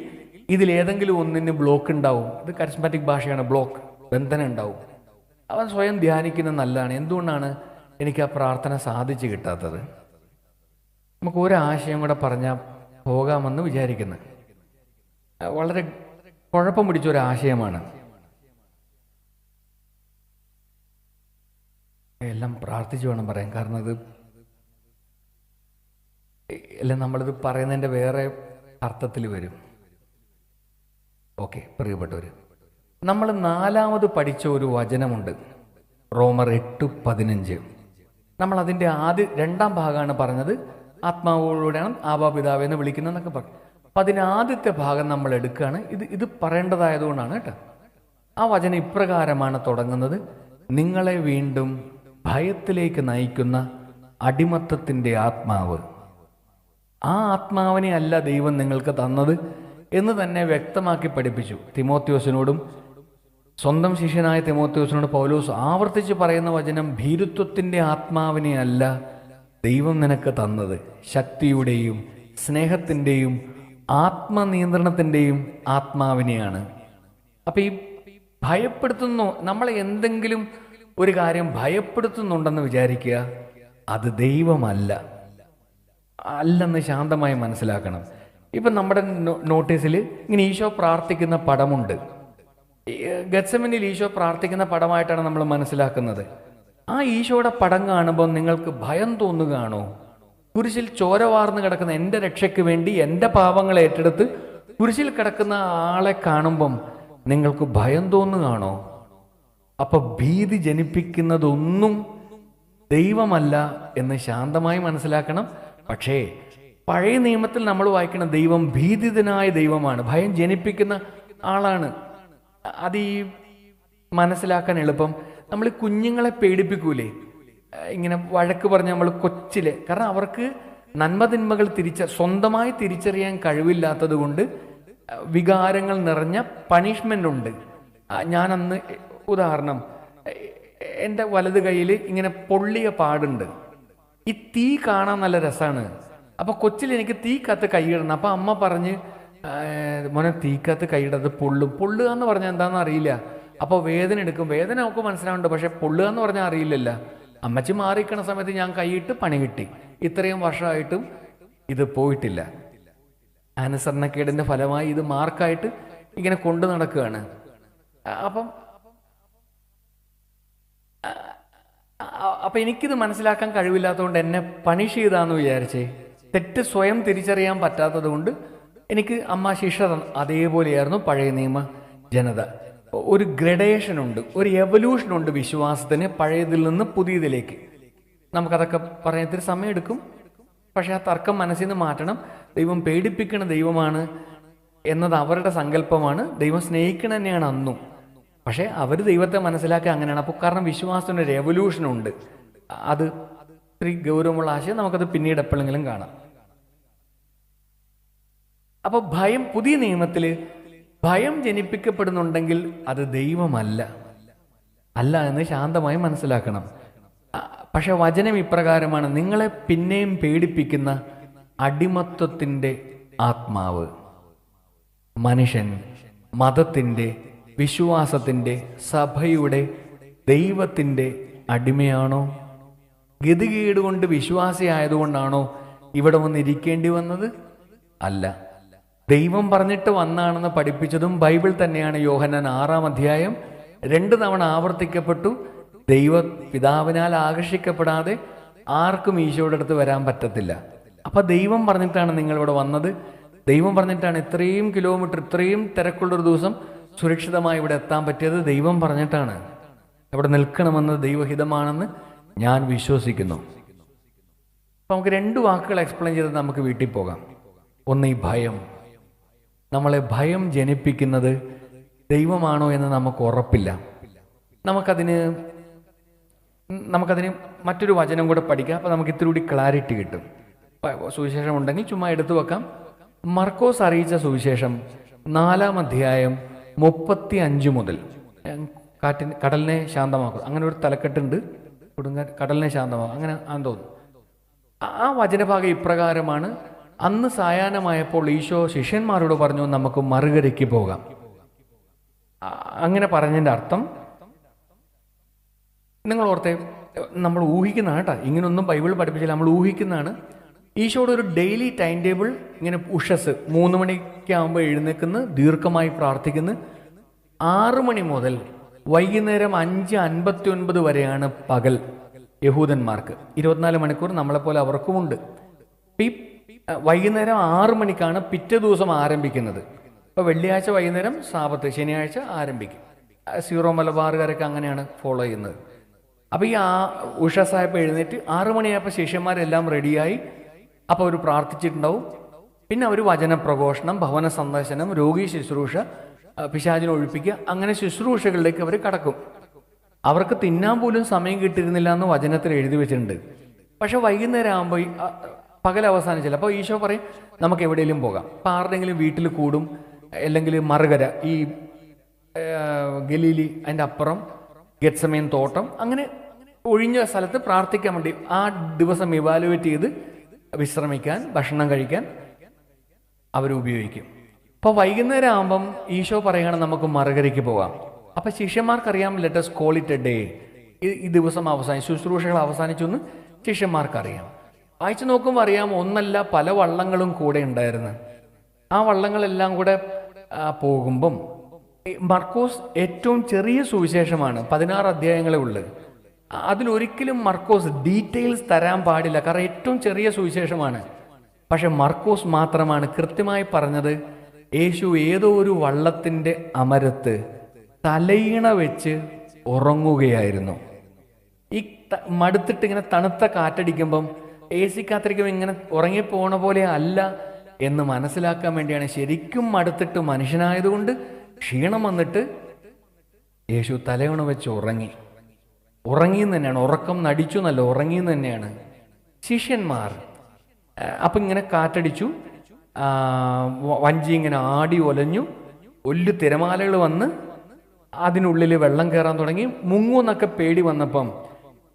ഇതിലേതെങ്കിലും ഒന്നിന് ബ്ലോക്ക് ഉണ്ടാവും. ഇത് കരിസ്മാറ്റിക് ഭാഷയാണ്, ബ്ലോക്ക്, ബന്ധനം ഉണ്ടാവും. അവൻ സ്വയം ധ്യാനിക്കുന്നത് നല്ലതാണ്. എന്തുകൊണ്ടാണ് എനിക്ക് ആ പ്രാർത്ഥന സാധിച്ചു കിട്ടാത്തത്? നമുക്ക് ഒരാശയം കൂടെ പറഞ്ഞാൽ പോകാമെന്ന് വിചാരിക്കുന്നത്. വളരെ കുഴപ്പം പിടിച്ചൊരാശയമാണ്. എല്ലാം പ്രാർത്ഥിച്ചു വേണം പറയാൻ. കാരണം അത് എല്ലാം നമ്മളിത് പറയുന്നതിൻ്റെ വേറെ അർത്ഥത്തിൽ വരും. ഓക്കെ, പ്രിയപ്പെട്ടവർ, നമ്മൾ 4ാമത് പഠിച്ച ഒരു വചനമുണ്ട്, റോമർ 8:15. നമ്മൾ അതിൻ്റെ 2ാം ഭാഗമാണ് പറഞ്ഞത്. ആത്മാവോടുകൂടെയാണ് ആബാ പിതാവേ എന്ന് വിളിക്കുന്നതെന്നൊക്കെ പറഞ്ഞു. അപ്പം അതിന് ആദ്യത്തെ ഭാഗം നമ്മൾ എടുക്കുകയാണ്. ഇത് പറയേണ്ടതായതുകൊണ്ടാണ് കേട്ടോ. ആ വചനം ഇപ്രകാരമാണ് തുടങ്ങുന്നത്: നിങ്ങളെ വീണ്ടും ഭയത്തിലേക്ക് നയിക്കുന്ന അടിമത്തത്തിൻ്റെ ആത്മാവ്, ആ ആത്മാവിനെ അല്ല ദൈവം നിങ്ങൾക്ക് തന്നത് എന്ന് തന്നെ വ്യക്തമാക്കി പഠിപ്പിച്ചു. തിമോത്തിയോസിനോടും സ്വന്തം ശിഷ്യനായ തിമോഥെയോസിനോട് പൗലോസ് ആവർത്തിച്ച് പറയുന്ന വചനം, ഭീരുത്വത്തിൻ്റെ ആത്മാവിനെ അല്ല ദൈവം നിനക്ക് തന്നത്, ശക്തിയുടെയും സ്നേഹത്തിൻ്റെയും ആത്മനിയന്ത്രണത്തിൻ്റെയും ആത്മാവിനെയാണ്. അപ്പം ഈ ഭയപ്പെടുത്തുന്നു, നമ്മളെ എന്തെങ്കിലും ഒരു കാര്യം ഭയപ്പെടുത്തുന്നുണ്ടെന്ന് വിചാരിക്കുക, അത് ദൈവമല്ല, അല്ലെന്ന് ശാന്തമായി മനസ്സിലാക്കണം. ഇപ്പം നമ്മുടെ നോട്ടീസിൽ ഇങ്ങനെ ഈശോ പ്രാർത്ഥിക്കുന്ന പടമുണ്ട്. ഗത്സമനിൽ ഈശോ പ്രാർത്ഥിക്കുന്ന പടമായിട്ടാണ് നമ്മൾ മനസ്സിലാക്കുന്നത്. ആ ഈശോയുടെ പടം കാണുമ്പോൾ നിങ്ങൾക്ക് ഭയം തോന്നുകയാണോ? കുരിശിൽ ചോര വാർന്ന് കിടക്കുന്ന എൻ്റെ രക്ഷയ്ക്ക് വേണ്ടി എൻ്റെ പാപങ്ങളെ ഏറ്റെടുത്ത് കുരിശിൽ കിടക്കുന്ന ആളെ കാണുമ്പം നിങ്ങൾക്ക് ഭയം തോന്നുകയാണോ? അപ്പൊ ഭീതി ജനിപ്പിക്കുന്നതൊന്നും ദൈവമല്ല എന്ന് ശാന്തമായി മനസ്സിലാക്കണം. പക്ഷേ പഴയ നിയമത്തിൽ നമ്മൾ വായിക്കുന്ന ദൈവം ഭീതിതനായ ദൈവമാണ്, ഭയം ജനിപ്പിക്കുന്ന ആളാണ്. അത് ഈ മനസ്സിലാക്കാൻ എളുപ്പം, നമ്മൾ കുഞ്ഞുങ്ങളെ പേടിപ്പിക്കൂലേ, ഇങ്ങനെ വഴക്ക് പറഞ്ഞ് നമ്മൾ കൊച്ചിലെ, കാരണം അവർക്ക് നന്മ തിന്മകൾ സ്വന്തമായി തിരിച്ചറിയാൻ കഴിവില്ലാത്തത് കൊണ്ട് വികാരങ്ങൾ നിറഞ്ഞ പണിഷ്മെൻ്റ് ഉണ്ട്. ഞാനന്ന് ഉദാഹരണം, എൻ്റെ വലത് കയ്യിൽ ഇങ്ങനെ പൊള്ളിയ പാടുണ്ട്. ഈ തീ കാണാൻ നല്ല രസമാണ്. അപ്പോൾ കൊച്ചിൽ എനിക്ക് തീക്കകത്ത് കൈയിടണം. അപ്പോൾ അമ്മ പറഞ്ഞ്, മോനെ തീക്കകത്ത് കൈയിടത് പൊള്ളുക എന്ന് പറഞ്ഞാൽ എന്താണെന്ന് അറിയില്ല. അപ്പോൾ വേദന എടുക്കും, വേദന നമുക്ക് മനസ്സിലാവുന്നുണ്ട്, പക്ഷെ പൊള്ളുക എന്ന് പറഞ്ഞാൽ അറിയില്ലല്ല. അമ്മച്ചി മാറിക്കണ സമയത്ത് ഞാൻ കൈയിട്ട് പണി കിട്ടി. ഇത്രയും വർഷമായിട്ടും ഇത് പോയിട്ടില്ല. അനുസരണക്കേടിൻ്റെ ഫലമായി ഇത് മാർക്കായിട്ട് ഇങ്ങനെ കൊണ്ടു നടക്കുകയാണ്. അപ്പം എനിക്കിത് മനസ്സിലാക്കാൻ കഴിവില്ലാത്തതുകൊണ്ട് എന്നെ പണിഷ് ചെയ്താന്ന് വിചാരിച്ചേ. തെറ്റ് സ്വയം തിരിച്ചറിയാൻ പറ്റാത്തത് കൊണ്ട് എനിക്ക് അമ്മ ശിക്ഷ അതേപോലെയായിരുന്നു പഴയ നിയമ ജനത. ഒരു ഗ്രഡേഷൻ ഉണ്ട്, ഒരു എവല്യൂഷൻ ഉണ്ട് വിശ്വാസത്തിന്, പഴയതിൽ നിന്ന് പുതിയതിലേക്ക്. നമുക്കതൊക്കെ പറയാൻ ഇത്തിരി സമയമെടുക്കും. പക്ഷെ ആ തർക്കം മനസ്സിൽ നിന്ന് മാറ്റണം. ദൈവം പേടിപ്പിക്കുന്ന ദൈവമാണ് എന്നത് അവരുടെ സങ്കല്പമാണ്. ദൈവം സ്നേഹിക്കണ തന്നെയാണ് അന്നും. പക്ഷേ അവർ ദൈവത്തെ മനസ്സിലാക്കി അങ്ങനെയാണ്. അപ്പോൾ കാരണം വിശ്വാസത്തിന് ഒരു എവല്യൂഷനുണ്ട്. അത് ഇത്തിരി ഗൗരവമുള്ള ആശയം. നമുക്കത് പിന്നീട് എപ്പോഴെങ്കിലും കാണാം. അപ്പോൾ ഭയം, പുതിയ നിയമത്തിൽ ഭയം ജനിപ്പിക്കപ്പെടുന്നുണ്ടെങ്കിൽ അത് ദൈവമല്ല, അല്ല എന്ന് ശാന്തമായി മനസ്സിലാക്കണം. പക്ഷെ വചനം ഇപ്രകാരമാണ്, നിങ്ങളെ പിന്നെയും പേടിപ്പിക്കുന്ന അടിമത്വത്തിൻ്റെ ആത്മാവ്. മനുഷ്യൻ മതത്തിൻ്റെ, വിശ്വാസത്തിൻ്റെ, സഭയുടെ, ദൈവത്തിൻ്റെ അടിമയാണോ? ഗതികേട് കൊണ്ട് വിശ്വാസിയായതുകൊണ്ടാണോ ഇവിടെ വന്നിരിക്കേണ്ടി വന്നത്? അല്ല, ദൈവം പറഞ്ഞിട്ട് വന്നാണെന്ന് പഠിപ്പിച്ചതും ബൈബിൾ തന്നെയാണ്. യോഹന്നാൻ 6-ാം അധ്യായം 2 തവണ ആവർത്തിക്കപ്പെട്ടു. പിതാവിനാൽ ആകർഷിക്കപ്പെടാതെ ആർക്കും ഈശോയുടെ അടുത്ത് വരാൻ പറ്റത്തില്ല. അപ്പൊ ദൈവം പറഞ്ഞിട്ടാണ് നിങ്ങളിവിടെ വന്നത്. ദൈവം പറഞ്ഞിട്ടാണ് ഇത്രയും കിലോമീറ്റർ, ഇത്രയും തിരക്കുള്ളൊരു ദിവസം സുരക്ഷിതമായി ഇവിടെ എത്താൻ പറ്റിയത്. ദൈവം പറഞ്ഞിട്ടാണ്. ഇവിടെ നിൽക്കണമെന്നത് ദൈവഹിതമാണെന്ന് ഞാൻ വിശ്വസിക്കുന്നു. അപ്പൊ നമുക്ക് 2 വാക്കുകൾ എക്സ്പ്ലെയിൻ ചെയ്ത് നമുക്ക് വീട്ടിൽ പോകാം. ഒന്ന്, ഈ ഭയം. നമ്മളെ ഭയം ജനിപ്പിക്കുന്നത് ദൈവമാണോ എന്ന് നമുക്ക് ഉറപ്പില്ല. നമുക്കതിന് മറ്റൊരു വചനം കൂടെ പഠിക്കാം. അപ്പോൾ നമുക്ക് ഇത്തിരി കൂടി ക്ലാരിറ്റി കിട്ടും. സുവിശേഷം ഉണ്ടെങ്കിൽ ചുമ്മാ എടുത്തു വെക്കാം. മർക്കോസ് അറിയിച്ച സുവിശേഷം 4-ാം അധ്യായം 35 മുതൽ, കടലിനെ ശാന്തമാക്കും, അങ്ങനെ ഒരു തലക്കെട്ടുണ്ട്. കടലിനെ ശാന്തമാക്കും, അങ്ങനെ ആണെന്ന് തോന്നുന്നു. ആ വചനഭാഗം ഇപ്രകാരമാണ്: അന്ന് സായാഹ്നമായപ്പോൾ ഈശോ ശിഷ്യന്മാരോട് പറഞ്ഞു, നമുക്ക് മറുകരയ്ക്ക് പോകാം. അങ്ങനെ പറഞ്ഞതിൻ്റെ അർത്ഥം നിങ്ങൾ ഓർത്തെ, നമ്മൾ ഊഹിക്കുന്നതാണ് കേട്ടോ, ഇങ്ങനൊന്നും ബൈബിൾ പഠിപ്പിച്ചില്ല, നമ്മൾ ഊഹിക്കുന്നതാണ്. ഈശോയുടെ ഒരു ഡെയിലി ടൈം ടേബിൾ ഇങ്ങനെ ഉഷസ് 3 മണിക്കാകുമ്പോൾ എഴുന്നേൽക്കുന്നു, ദീർഘമായി പ്രാർത്ഥിക്കുന്നു. 6 മണി മുതൽ വൈകുന്നേരം 5:59 വരെയാണ് പകൽ യഹൂദന്മാർക്ക്. 24 മണിക്കൂർ നമ്മളെപ്പോലെ അവർക്കുമുണ്ട്. ഈ വൈകുന്നേരം 6 മണിക്കാണ് പിറ്റേ ദിവസം ആരംഭിക്കുന്നത്. ഇപ്പോൾ വെള്ളിയാഴ്ച വൈകുന്നേരം സാബത്ത്, ശനിയാഴ്ച ആരംഭിക്കും. സീറോ മലബാറുകാരൊക്കെ അങ്ങനെയാണ് ഫോളോ ചെയ്യുന്നത്. അപ്പോൾ ഈ ഉഷസായപ്പോൾ എഴുന്നേറ്റ് 6 മണിയായപ്പോൾ ശിഷ്യന്മാരെല്ലാം റെഡിയായി. അപ്പോൾ അവർ പ്രാർത്ഥിച്ചിട്ടുണ്ടാവും. പിന്നെ അവർ വചനപ്രഘോഷണം, ഭവന സന്ദർശനം, രോഗി ശുശ്രൂഷ, പിശാചിനെ ഒഴിപ്പിക്കുക, അങ്ങനെ ശുശ്രൂഷകളിലേക്ക് അവർ കടക്കും. അവർക്ക് തിന്നാൻ പോലും സമയം കിട്ടിയിരുന്നില്ല എന്ന് വചനത്തിൽ എഴുതി വെച്ചിട്ടുണ്ട്. പക്ഷെ വൈകുന്നേരം ആകുമ്പോൾ പകൽ അവസാനിച്ചില്ല. അപ്പോൾ ഈശോ പറയും, നമുക്ക് എവിടെയെങ്കിലും പോകാം. അപ്പോൾ ആരുടെയെങ്കിലും വീട്ടിൽ കൂടും, അല്ലെങ്കിൽ മറുകര, ഈ ഗലീലി, അതിൻ്റെ അപ്പുറം ഗെത്സമേൻ തോട്ടം, അങ്ങനെ ഒഴിഞ്ഞ സ്ഥലത്ത് പ്രാർത്ഥിക്കാൻ വേണ്ടി ആ ദിവസം ഇവാലുവേറ്റ് ചെയ്ത് വിശ്രമിക്കാൻ, ഭക്ഷണം കഴിക്കാൻ അവർ ഉപയോഗിക്കും. അപ്പോൾ വൈകുന്നേരം ആകുമ്പം ഈശോ പറയുകയാണ് നമുക്ക് മറുകരയ്ക്ക് പോകാം. അപ്പം ശിഷ്യന്മാർക്കറിയാം, let's call it a day, ഈ ദിവസം ശുശ്രൂഷകൾ അവസാനിച്ചു എന്ന് ശിഷ്യന്മാർക്കറിയാം. വായിച്ചു നോക്കുമ്പോൾ അറിയാം, ഒന്നല്ല പല വള്ളങ്ങളും കൂടെ ഉണ്ടായിരുന്നു. ആ വള്ളങ്ങളെല്ലാം കൂടെ പോകുമ്പം മർക്കോസ് ഏറ്റവും ചെറിയ സുവിശേഷമാണ്, 16 അധ്യായങ്ങളേ ഉള്ളു. അതിലൊരിക്കലും മർക്കോസ് ഡീറ്റെയിൽസ് തരാൻ പാടില്ല, കാരണം ഏറ്റവും ചെറിയ സുവിശേഷമാണ്. പക്ഷെ മർക്കോസ് മാത്രമാണ് കൃത്യമായി പറഞ്ഞത്, യേശു ഏതോ ഒരു വള്ളത്തിൻ്റെ അമരത്ത് തലയിണ വെച്ച് ഉറങ്ങുകയായിരുന്നു. ഈ മടുത്തിട്ട് ഇങ്ങനെ തണുത്ത കാറ്റടിക്കുമ്പം AC കാത്തിരിക്കുമ്പോൾ ഇങ്ങനെ ഉറങ്ങിപ്പോണ പോലെ അല്ല എന്ന് മനസ്സിലാക്കാൻ വേണ്ടിയാണ്. ശരിക്കും മടുത്തിട്ട് മനുഷ്യനായതുകൊണ്ട് ക്ഷീണം വന്നിട്ട് യേശു തലയിണ വെച്ച് ഉറങ്ങിയെന്ന് തന്നെയാണ്. ഉറക്കം നടിച്ചു എന്നല്ല, ഉറങ്ങിയെന്ന് തന്നെയാണ്. ശിഷ്യന്മാർ അപ്പം ഇങ്ങനെ കാറ്റടിച്ചു, വഞ്ചി ഇങ്ങനെ ആടി ഒലഞ്ഞു, ഒല്ലു തിരമാലകൾ വന്ന് അതിനുള്ളിൽ വെള്ളം കയറാൻ തുടങ്ങി. മുങ്ങൂന്നൊക്കെ പേടി വന്നപ്പം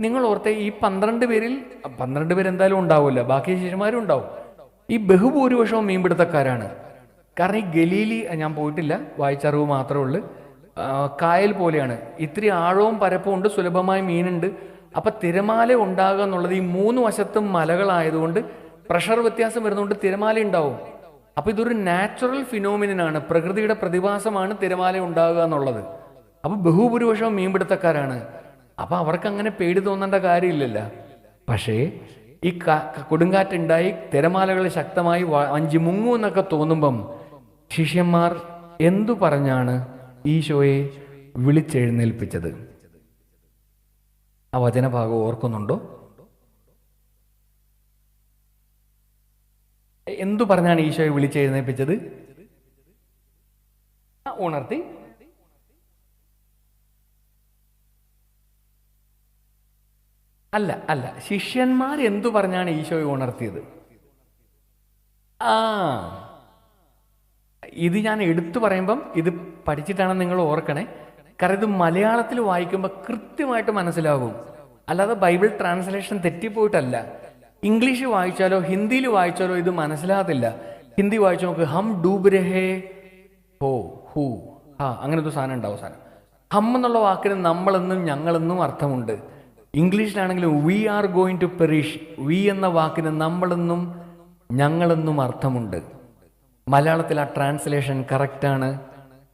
നിങ്ങൾ ഓർത്തെ, ഈ 12 പേരിൽ 12 പേര് എന്തായാലും ഉണ്ടാവില്ല, ബാക്കി ശിഷ്യന്മാരും ഉണ്ടാവും. ഈ ബഹുഭൂരിപക്ഷവും മീൻപിടുത്തക്കാരാണ്. കാരണം ഈ ഗലീലി ഞാൻ പോയിട്ടില്ല, വായിച്ചറിവ് മാത്രമേ ഉള്ളൂ. കായൽ പോലെയാണ്, ഇത്തിരി ആഴവും പരപ്പും ഉണ്ട്, സുലഭമായ മീനുണ്ട്. അപ്പം തിരമാല ഉണ്ടാകുക എന്നുള്ളത്, ഈ 3 വശത്തും മലകളായതുകൊണ്ട് പ്രഷർ വ്യത്യാസം വരുന്നതുകൊണ്ട് തിരമാല ഉണ്ടാവും. അപ്പം ഇതൊരു നാച്ചുറൽ ഫിനോമിനാണ്, പ്രകൃതിയുടെ പ്രതിഭാസമാണ് തിരമാല ഉണ്ടാകുക എന്നുള്ളത്. അപ്പം ബഹുഭൂരിപക്ഷവും മീൻപിടുത്തക്കാരാണ്. അപ്പം അവർക്ക് അങ്ങനെ പേടി തോന്നേണ്ട കാര്യമില്ലല്ലോ. പക്ഷേ ഈ കൊടുങ്കാറ്റുണ്ടായി തിരമാലകൾ ശക്തമായി വഞ്ചി മുങ്ങുമെന്നൊക്കെ തോന്നുമ്പം ശിഷ്യന്മാർ എന്തു പറഞ്ഞാണ് ഈശോയെ വിളിച്ചെഴുന്നേൽപ്പിച്ചത്? ആ വചനഭാഗം ഓർക്കുന്നുണ്ടോ? എന്തു പറഞ്ഞാണ് ഈശോയെ വിളിച്ചെഴുന്നേൽപ്പിച്ചത്? ഉണർത്തി അല്ല, ശിഷ്യന്മാർ എന്തു പറഞ്ഞാണ് ഈശോയെ ഉണർത്തിയത്? ഇത് ഞാൻ എടുത്തു പറയുമ്പം ഇത് പഠിച്ചിട്ടാണ് നിങ്ങൾ ഓർക്കണേ. കാരണം ഇത് മലയാളത്തിൽ വായിക്കുമ്പോൾ കൃത്യമായിട്ട് മനസ്സിലാകും, അല്ലാതെ ബൈബിൾ ട്രാൻസ്ലേഷൻ തെറ്റിപ്പോയിട്ടല്ല. ഇംഗ്ലീഷ് വായിച്ചാലോ ഹിന്ദിയിൽ വായിച്ചാലോ ഇത് മനസ്സിലാകത്തില്ല. ഹിന്ദി വായിച്ചു നോക്ക്, ഹം ഡൂബ് രഹേ ഹോ ഹൂ അങ്ങനെ ഒരു സാധനം ഉണ്ടാവും. സാധനം ഹം എന്നുള്ള വാക്കിന് നമ്മളെന്നും ഞങ്ങളെന്നും അർത്ഥമുണ്ട്. ഇംഗ്ലീഷിലാണെങ്കിലും we are going to perish, we എന്ന വാക്കിന് നമ്മളെന്നും ഞങ്ങളെന്നും അർത്ഥമുണ്ട്. മലയാളത്തിൽ ആ ട്രാൻസ്ലേഷൻ കറക്റ്റാണ്.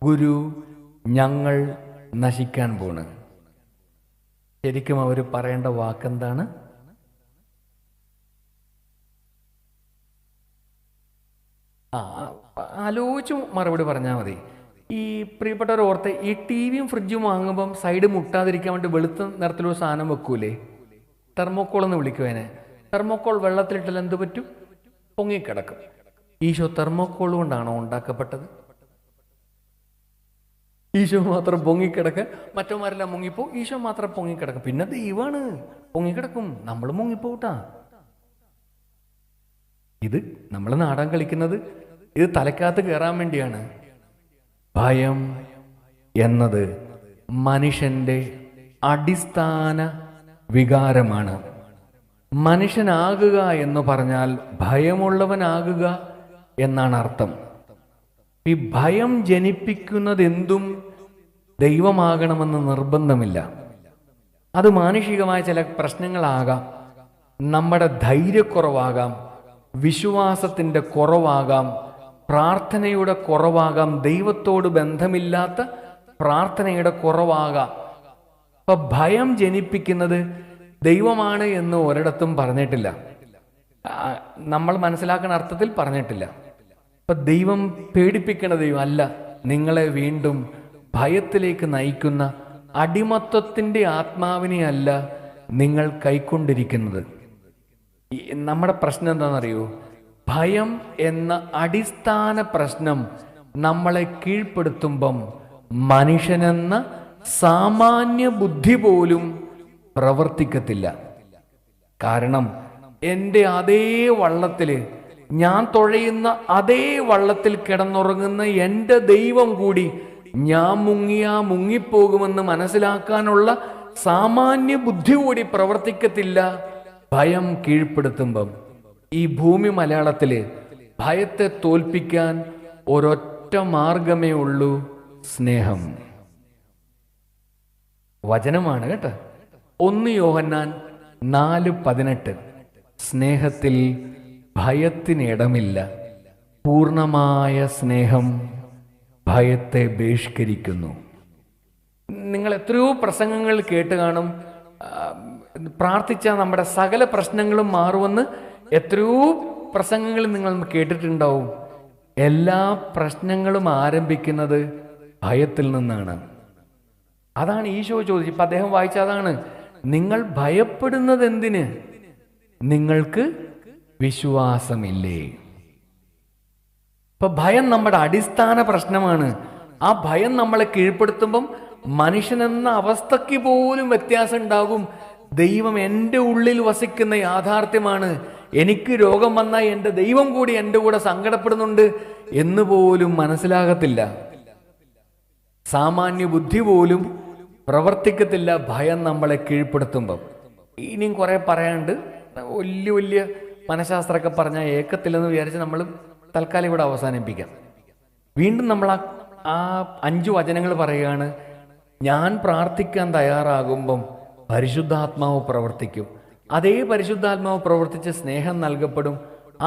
ഗുരു, ഞങ്ങൾ നശിക്കാൻ പോണ്. ശരിക്കും അവർ പറയേണ്ട വാക്കെന്താണ്? ആലോചിച്ച് മറുപടി പറഞ്ഞാൽ മതി. ഈ പ്രിയപ്പെട്ടവർ ഓർത്ത്, ഈ ടിവിയും ഫ്രിഡ്ജും വാങ്ങുമ്പം സൈഡ് മുട്ടാതിരിക്കാൻ വേണ്ടി വെളുത്ത നിറത്തിലൊരു സാധനം വെക്കൂലേ, തെർമോക്കോൾ എന്ന് വിളിക്കുവേനെ. തെർമോക്കോൾ വെള്ളത്തിലിട്ടാൽ എന്ത് പറ്റും? പൊങ്ങിക്കിടക്കും. ഈശോ തെർമോക്കോൾ കൊണ്ടാണോ ഉണ്ടാക്കപ്പെട്ടത്? ഈശോ മാത്രം പൊങ്ങിക്കിടക്കുക, മറ്റവന്മാരെല്ലാം മുങ്ങിപ്പോ, ഈശോ മാത്രം പൊങ്ങിക്കിടക്കും. പിന്നെ ദൈവമാണ്, പൊങ്ങിക്കിടക്കും, നമ്മൾ മുങ്ങിപ്പോട്ടാ. ഇത് നമ്മൾ നാടൻ കളിക്കുന്നത്, ഇത് തലക്കകത്ത് കയറാൻ വേണ്ടിയാണ്. ഭയം എന്നത് മനുഷ്യന്റെ അടിസ്ഥാന വികാരമാണ്. മനുഷ്യനാകുക എന്ന് പറഞ്ഞാൽ ഭയമുള്ളവനാകുക എന്നാണ് അർത്ഥം. ഈ ഭയം ജനിപ്പിക്കുന്നത് എന്തും ദൈവമാകണമെന്ന് നിർബന്ധമില്ല. അത് മാനുഷികമായ ചില പ്രശ്നങ്ങളാകാം, നമ്മുടെ ധൈര്യക്കുറവാകാം, വിശ്വാസത്തിൻ്റെ കുറവാകാം, പ്രാർത്ഥനയുടെ കുറവാകാം, ദൈവത്തോട് ബന്ധമില്ലാത്ത പ്രാർത്ഥനയുടെ കുറവാകാം. അപ്പൊ ഭയം ജനിപ്പിക്കുന്നത് ദൈവമാണ് എന്ന് ഒരിടത്തും പറഞ്ഞിട്ടില്ല, നമ്മൾ മനസ്സിലാക്കുന്ന അർത്ഥത്തിൽ പറഞ്ഞിട്ടില്ല. അപ്പൊ ദൈവം പേടിപ്പിക്കുന്ന ദൈവം അല്ല, നിങ്ങളെ വീണ്ടും ഭയത്തിലേക്ക് നയിക്കുന്ന അടിമത്വത്തിൻ്റെ ആത്മാവിനെ അല്ല നിങ്ങൾ കൈക്കൊണ്ടിരിക്കുന്നത്. നമ്മുടെ പ്രശ്നം എന്താണെന്നറിയോ? ഭയം എന്ന അടിസ്ഥാന പ്രശ്നം നമ്മളെ കീഴ്പ്പെടുത്തുമ്പം മനുഷ്യനെന്ന സാമാന്യ ബുദ്ധി പോലും പ്രവർത്തിക്കത്തില്ല. കാരണം എൻ്റെ അതേ വള്ളത്തിൽ, ഞാൻ തുഴയുന്ന അതേ വള്ളത്തിൽ കിടന്നുറങ്ങുന്ന എൻ്റെ ദൈവം കൂടി ഞാൻ മുങ്ങിയാ മുങ്ങിപ്പോകുമെന്ന് മനസ്സിലാക്കാനുള്ള സാമാന്യ ബുദ്ധി കൂടി പ്രവർത്തിക്കത്തില്ല ഭയം കീഴ്പ്പെടുത്തുമ്പം. ഈ ഭൂമി മലയാളത്തില് ഭയത്തെ തോൽപ്പിക്കാൻ ഒരൊറ്റ മാർഗമേ ഉള്ളൂ, സ്നേഹം. വചനമാണ് കേട്ടോ. 1 യോഹന്നാൻ 4:18. സ്നേഹത്തിൽ ഭയത്തിനിടമില്ല, പൂർണ്ണമായ സ്നേഹം ഭയത്തെ ബഹിഷ്കരിക്കുന്നു. നിങ്ങൾ എത്രയോ പ്രസംഗങ്ങൾ കേട്ട് കാണും, പ്രാർത്ഥിച്ചാൽ നമ്മുടെ സകല പ്രശ്നങ്ങളും മാറുമെന്ന് എത്രയോ പ്രസംഗങ്ങൾ നിങ്ങൾ കേട്ടിട്ടുണ്ടാവും. എല്ലാ പ്രശ്നങ്ങളും ആരംഭിക്കുന്നത് ഭയത്തിൽ നിന്നാണ്. അതാണ് ഈശോ ചോദിച്ചു. ഇപ്പം അദ്ദേഹം വായിച്ച അതാണ്, നിങ്ങൾ ഭയപ്പെടുന്നത് എന്തിന്? നിങ്ങൾക്ക് വിശ്വാസമില്ലേ? ഇപ്പൊ ഭയം നമ്മുടെ അടിസ്ഥാന പ്രശ്നമാണ്. ആ ഭയം നമ്മളെ കീഴ്പ്പെടുത്തുമ്പം മനുഷ്യനെന്ന അവസ്ഥയ്ക്ക് പോലും വ്യത്യാസം ഉണ്ടാകും. ദൈവം എൻ്റെ ഉള്ളിൽ വസിക്കുന്ന യാഥാർത്ഥ്യമാണ്. എനിക്ക് രോഗം വന്നാൽ എൻ്റെ ദൈവം കൂടി എൻ്റെ കൂടെ സങ്കടപ്പെടുന്നുണ്ട് എന്ന് പോലും മനസ്സിലാകത്തില്ല. സാമാന്യ ബുദ്ധി പോലും പ്രവർത്തിക്കത്തില്ല ഭയം നമ്മളെ കീഴ്പ്പെടുത്തുമ്പം. ഇനിയും കുറെ പറയാണ്ട്, വലിയ വലിയ മനഃശാസ്ത്രമൊക്കെ പറഞ്ഞാൽ ഏക്കത്തില്ലെന്ന് വിചാരിച്ച് നമ്മൾ തൽക്കാലം ഇവിടെ അവസാനിപ്പിക്കാം. വീണ്ടും നമ്മൾ ആ 5 വചനങ്ങൾ പറയുകയാണ്. ഞാൻ പ്രാർത്ഥിക്കാൻ തയ്യാറാകുമ്പം പരിശുദ്ധാത്മാവ് പ്രവർത്തിക്കും. അതേ പരിശുദ്ധാത്മാവ് പ്രവർത്തിച്ച് സ്നേഹം നൽകപ്പെടും.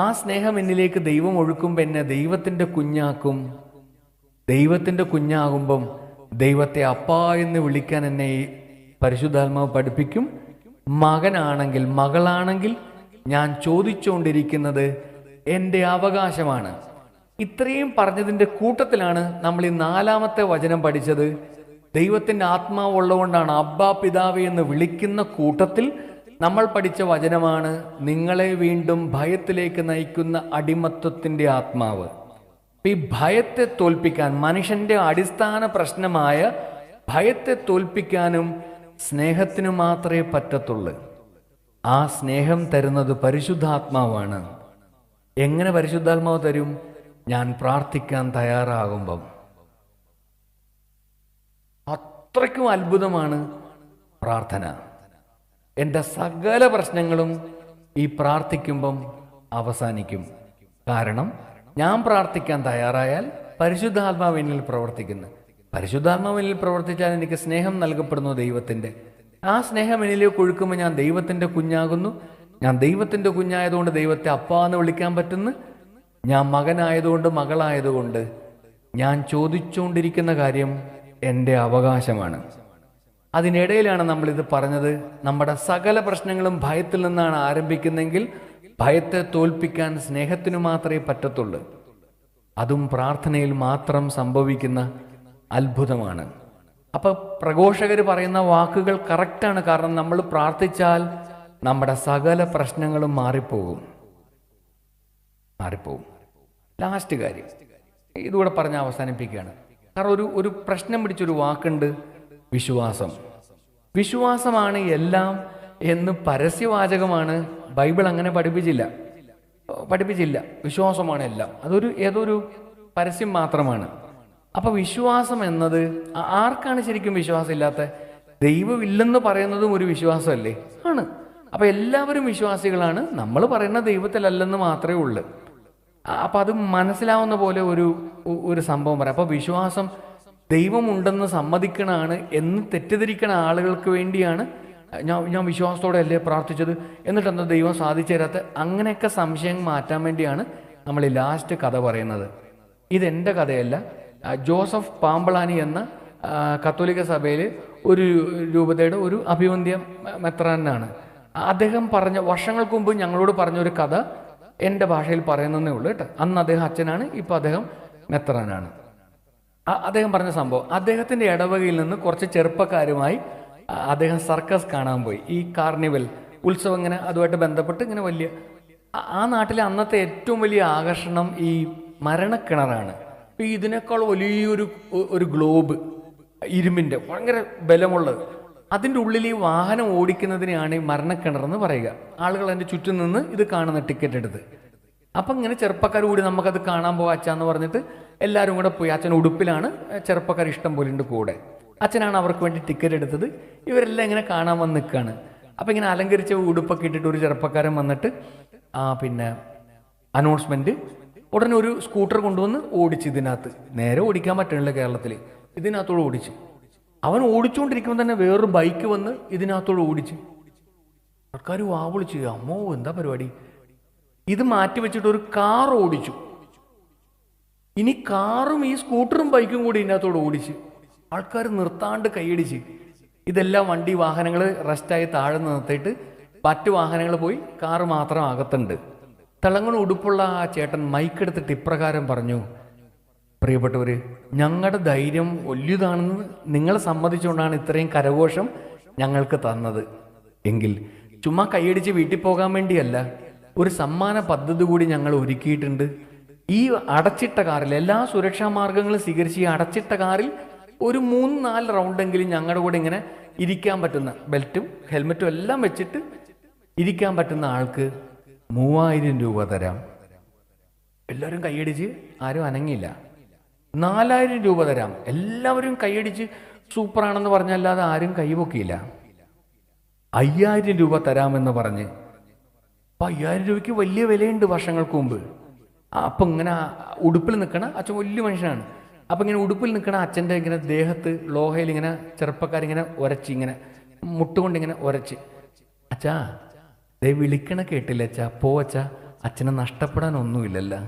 ആ സ്നേഹം എന്നിലേക്ക് ദൈവം ഒഴുക്കുമ്പോൾ എന്നെ ദൈവത്തിൻ്റെ കുഞ്ഞാക്കും. ദൈവത്തിൻ്റെ കുഞ്ഞാകുമ്പം ദൈവത്തെ അപ്പാ എന്ന് വിളിക്കാൻ എന്നെ പരിശുദ്ധാത്മാവ് പഠിപ്പിക്കും. മകനാണെങ്കിൽ മകളാണെങ്കിൽ ഞാൻ ചോദിച്ചുകൊണ്ടിരിക്കുന്നത് എൻ്റെ അവകാശമാണ്. ഇത്രയും പറഞ്ഞതിൻ്റെ കൂട്ടത്തിലാണ് നമ്മൾ ഈ 4ാമത്തെ വചനം പഠിച്ചത്. ദൈവത്തിൻ്റെ ആത്മാവ് ഉള്ളതുകൊണ്ടാണ് അബ്ബാ പിതാവേ എന്ന് വിളിക്കുന്ന കൂട്ടത്തിൽ നമ്മൾ പഠിച്ച വചനമാണ് നിങ്ങളെ വീണ്ടും ഭയത്തിലേക്ക് നയിക്കുന്ന അടിമത്വത്തിൻ്റെ ആത്മാവ്. ഈ ഭയത്തെ തോൽപ്പിക്കാൻ, മനുഷ്യന്റെ അടിസ്ഥാന പ്രശ്നമായ ഭയത്തെ തോൽപ്പിക്കാനും സ്നേഹത്തിനു മാത്രമേ പറ്റത്തുള്ളൂ. ആ സ്നേഹം തരുന്നത് പരിശുദ്ധാത്മാവാണ്. എങ്ങനെ പരിശുദ്ധാത്മാവ് തരും? ഞാൻ പ്രാർത്ഥിക്കാൻ തയ്യാറാകുമ്പം. അത്രയ്ക്കും അത്ഭുതമാണ് പ്രാർത്ഥന. എൻ്റെ സകല പ്രശ്നങ്ങളും ഈ പ്രാർത്ഥിക്കുമ്പം അവസാനിക്കും. കാരണം ഞാൻ പ്രാർത്ഥിക്കാൻ തയ്യാറായാൽ പരിശുദ്ധാത്മാവ് എന്നിൽ പ്രവർത്തിക്കുന്നു. പരിശുദ്ധാത്മാവ് എന്നിൽ പ്രവർത്തിച്ചാൽ എനിക്ക് സ്നേഹം നൽകപ്പെടുന്നു ദൈവത്തിൻ്റെ. ആ സ്നേഹം എന്നിലേക്ക് ഒഴുക്കുമ്പോൾ ഞാൻ ദൈവത്തിൻ്റെ കുഞ്ഞാകുന്നു. ഞാൻ ദൈവത്തിൻ്റെ കുഞ്ഞായതുകൊണ്ട് ദൈവത്തെ അപ്പാ എന്ന് വിളിക്കാൻ പറ്റുന്നു. ഞാൻ മകനായതുകൊണ്ട് മകളായതുകൊണ്ട് ഞാൻ ചോദിച്ചുകൊണ്ടിരിക്കുന്ന കാര്യം എൻ്റെ അവകാശമാണ്. അതിനിടയിലാണ് നമ്മളിത് പറഞ്ഞത്. നമ്മുടെ സകല പ്രശ്നങ്ങളും ഭയത്തിൽ നിന്നാണ് ആരംഭിക്കുന്നതെങ്കിൽ ഭയത്തെ തോൽപ്പിക്കാൻ സ്നേഹത്തിനു മാത്രമേ പറ്റത്തുള്ളൂ. അതും പ്രാർത്ഥനയിൽ മാത്രം സംഭവിക്കുന്ന അത്ഭുതമാണ്. അപ്പൊ പ്രഘോഷകർ പറയുന്ന വാക്കുകൾ കറക്റ്റാണ്. കാരണം നമ്മൾ പ്രാർത്ഥിച്ചാൽ നമ്മുടെ സകല പ്രശ്നങ്ങളും മാറിപ്പോകും. ലാസ്റ്റ് കാര്യം ഇതുകൂടെ പറഞ്ഞ് അവസാനിപ്പിക്കുകയാണ്. കാരണം ഒരു പ്രശ്നം പിടിച്ചൊരു വാക്കുണ്ട്, വിശ്വാസം. വിശ്വാസമാണ് എല്ലാം എന്ന് പരസ്യവാചകമാണ്. ബൈബിൾ അങ്ങനെ പഠിപ്പിച്ചില്ല. വിശ്വാസമാണ് എല്ലാം. ഏതൊരു പരസ്യം മാത്രമാണ്. അപ്പൊ വിശ്വാസം എന്നത് ആർക്കാണ് ശരിക്കും വിശ്വാസം ഇല്ലാത്ത? ദൈവമില്ലെന്ന് പറയുന്നതും ഒരു വിശ്വാസമല്ലേ? ആണ്. അപ്പൊ എല്ലാവരും വിശ്വാസികളാണ്. നമ്മൾ പറയുന്ന ദൈവത്തിലല്ലെന്ന് മാത്രമേ ഉള്ളൂ. അപ്പൊ അത് മനസ്സിലാവുന്ന പോലെ ഒരു സംഭവം പറയാം. അപ്പൊ വിശ്വാസം ദൈവമുണ്ടെന്ന് സമ്മതിക്കണാണ് എന്ന് തെറ്റിദ്ധരിക്കണ ആളുകൾക്ക് വേണ്ടിയാണ് ഞാൻ വിശ്വാസത്തോടെ അല്ലേ പ്രാർത്ഥിച്ചത്, എന്നിട്ടെന്താ ദൈവം സാധിച്ചു തരാത്ത, അങ്ങനെയൊക്കെ സംശയം മാറ്റാൻ വേണ്ടിയാണ് നമ്മൾ ഈ ലാസ്റ്റ് കഥ പറയുന്നത്. ഇതെൻ്റെ കഥയല്ല. ജോസഫ് പാമ്പളാനി എന്ന കത്തോലിക്ക സഭയിൽ ഒരു രൂപതയുടെ ഒരു അഭിവന്ദ്യ മെത്രാനാണ്. അദ്ദേഹം പറഞ്ഞ, വർഷങ്ങൾക്ക് മുമ്പ് ഞങ്ങളോട് പറഞ്ഞൊരു കഥ എൻ്റെ ഭാഷയിൽ പറയുന്നതേ ഉള്ളൂ കേട്ടോ. അന്ന് അദ്ദേഹം അച്ഛനാണ്, ഇപ്പം അദ്ദേഹം മെത്രാനാണ്. അദ്ദേഹം പറഞ്ഞ സംഭവം, അദ്ദേഹത്തിൻ്റെ ഇടവകയിൽ നിന്ന് കുറച്ച് ചെറുപ്പക്കാരുമായി അദ്ദേഹം സർക്കസ് കാണാൻ പോയി. ഈ കാർണിവൽ ഉത്സവം ഇങ്ങനെ അതുമായിട്ട് ബന്ധപ്പെട്ട് ഇങ്ങനെ വലിയ, ആ നാട്ടിലെ അന്നത്തെ ഏറ്റവും വലിയ ആകർഷണം ഈ മരണക്കിണറാണ്. ഇപ്പം ഇതിനേക്കാൾ വലിയൊരു ഗ്ലോബ്, ഇരുമ്പിൻ്റെ ഭയങ്കര ബലമുള്ളത്, അതിൻ്റെ ഉള്ളിൽ ഈ വാഹനം ഓടിക്കുന്നതിനെയാണ് ഈ മരണക്കിണറെന്ന് പറയുക. ആളുകൾ അതിൻ്റെ ചുറ്റും നിന്ന് ഇത് കാണുന്ന ടിക്കറ്റ് എടുത്ത്. അപ്പം ഇങ്ങനെ ചെറുപ്പക്കാർ കൂടി നമുക്കത് കാണാൻ പോകാച്ചാന്ന് പറഞ്ഞിട്ട് എല്ലാവരും കൂടെ പോയി. അച്ഛൻ ഉടുപ്പിലാണ്, ചെറുപ്പക്കാർ ഇഷ്ടം പോലെ ഉണ്ട് കൂടെ. അച്ഛനാണ് അവർക്ക് വേണ്ടി ടിക്കറ്റ് എടുത്തത്. ഇവരെല്ലാം ഇങ്ങനെ കാണാൻ വന്ന് നിൽക്കുകയാണ്. അപ്പം ഇങ്ങനെ അലങ്കരിച്ച ഉടുപ്പൊക്കെ ഇട്ടിട്ട് ഒരു ചെറുപ്പക്കാരൻ വന്നിട്ട് പിന്നെ അനൗൺസ്മെൻറ്റ് ഉടനെ ഒരു സ്കൂട്ടർ കൊണ്ടുവന്ന് ഓടിച്ച്. ഇതിനകത്ത് നേരെ ഓടിക്കാൻ പറ്റണില്ല കേരളത്തിൽ. ഇതിനകത്തോട് ഓടിച്ച്. അവൻ ഓടിച്ചുകൊണ്ടിരിക്കുമ്പോൾ തന്നെ വേറൊരു ബൈക്ക് വന്ന് ഇതിനകത്തോട് ഓടിച്ച്. ആൾക്കാർ വാ വിളിച്ച്, അമ്മോ എന്താ പരിപാടി. ഇത് മാറ്റി വെച്ചിട്ട് ഒരു കാർ ഓടിച്ചു. ഇനി കാറും ഈ സ്കൂട്ടറും ബൈക്കും കൂടി ഇതിനകത്തോട് ഓടിച്ച്. ആൾക്കാർ നിർത്താണ്ട് കൈയടിച്ച്. ഇതെല്ലാം വണ്ടി വാഹനങ്ങൾ റെസ്റ്റായി താഴെ നിർത്തിയിട്ട് മറ്റു വാഹനങ്ങൾ പോയി, കാറ് മാത്രം അകത്തുണ്ട്. തിളങ്ങണ ഉടുപ്പുള്ള ആ ചേട്ടൻ മൈക്കെടുത്തിട്ട് ഇപ്രകാരം പറഞ്ഞു: പ്രിയപ്പെട്ടവർ, ഞങ്ങളുടെ ധൈര്യം വലുതാണെന്ന് നിങ്ങൾ സമ്മതിച്ചുകൊണ്ടാണ് ഇത്രയും കരഘോഷം ഞങ്ങൾക്ക് തന്നത്. എങ്കിൽ ചുമ്മാ കൈയടിച്ച് വീട്ടിൽ പോകാൻ വേണ്ടിയല്ല, ഒരു സമ്മാന പദ്ധതി കൂടി ഞങ്ങൾ ഒരുക്കിയിട്ടുണ്ട്. ഈ അടച്ചിട്ട കാറിൽ എല്ലാ സുരക്ഷാ മാർഗങ്ങളും സ്വീകരിച്ച് ഈ അടച്ചിട്ട കാറിൽ ഒരു 3-4 റൗണ്ടെങ്കിലും ഞങ്ങളുടെ കൂടെ ഇങ്ങനെ ഇരിക്കാൻ പറ്റുന്ന, ബെൽറ്റും ഹെൽമെറ്റും എല്ലാം വെച്ചിട്ട് ഇരിക്കാൻ പറ്റുന്ന ആൾക്ക് 3000 രൂപ തരാം. എല്ലാവരും കൈയടിച്ച്, ആരും അനങ്ങിയില്ല. 4000 രൂപ തരാം. എല്ലാവരും കൈയടിച്ച് സൂപ്പറാണെന്ന് പറഞ്ഞല്ലാതെ ആരും കൈപൊക്കിയില്ല. 5000 രൂപ തരാമെന്ന് പറഞ്ഞ്. അപ്പം 5000 രൂപയ്ക്ക് വലിയ വിലയുണ്ട് വർഷങ്ങൾക്ക് മുമ്പ്. അപ്പം ഇങ്ങനെ ഉടുപ്പിൽ നിൽക്കണ അച്ഛൻ വലിയ മനുഷ്യനാണ്. അപ്പം ഇങ്ങനെ ഉടുപ്പിൽ നിൽക്കണ അച്ഛൻ്റെ ഇങ്ങനെ ദേഹത്ത് ലോഹയിൽ ഇങ്ങനെ ചെറുപ്പക്കാരിങ്ങനെ ഉരച്ച്, ഇങ്ങനെ മുട്ടുകൊണ്ടിങ്ങനെ ഉരച്ച്, അച്ഛാ ദേ വിളിക്കണ കേട്ടില്ല അച്ഛാ, പോ അച്ഛാ, അച്ഛനെ നഷ്ടപ്പെടാനൊന്നുമില്ലല്ലോ.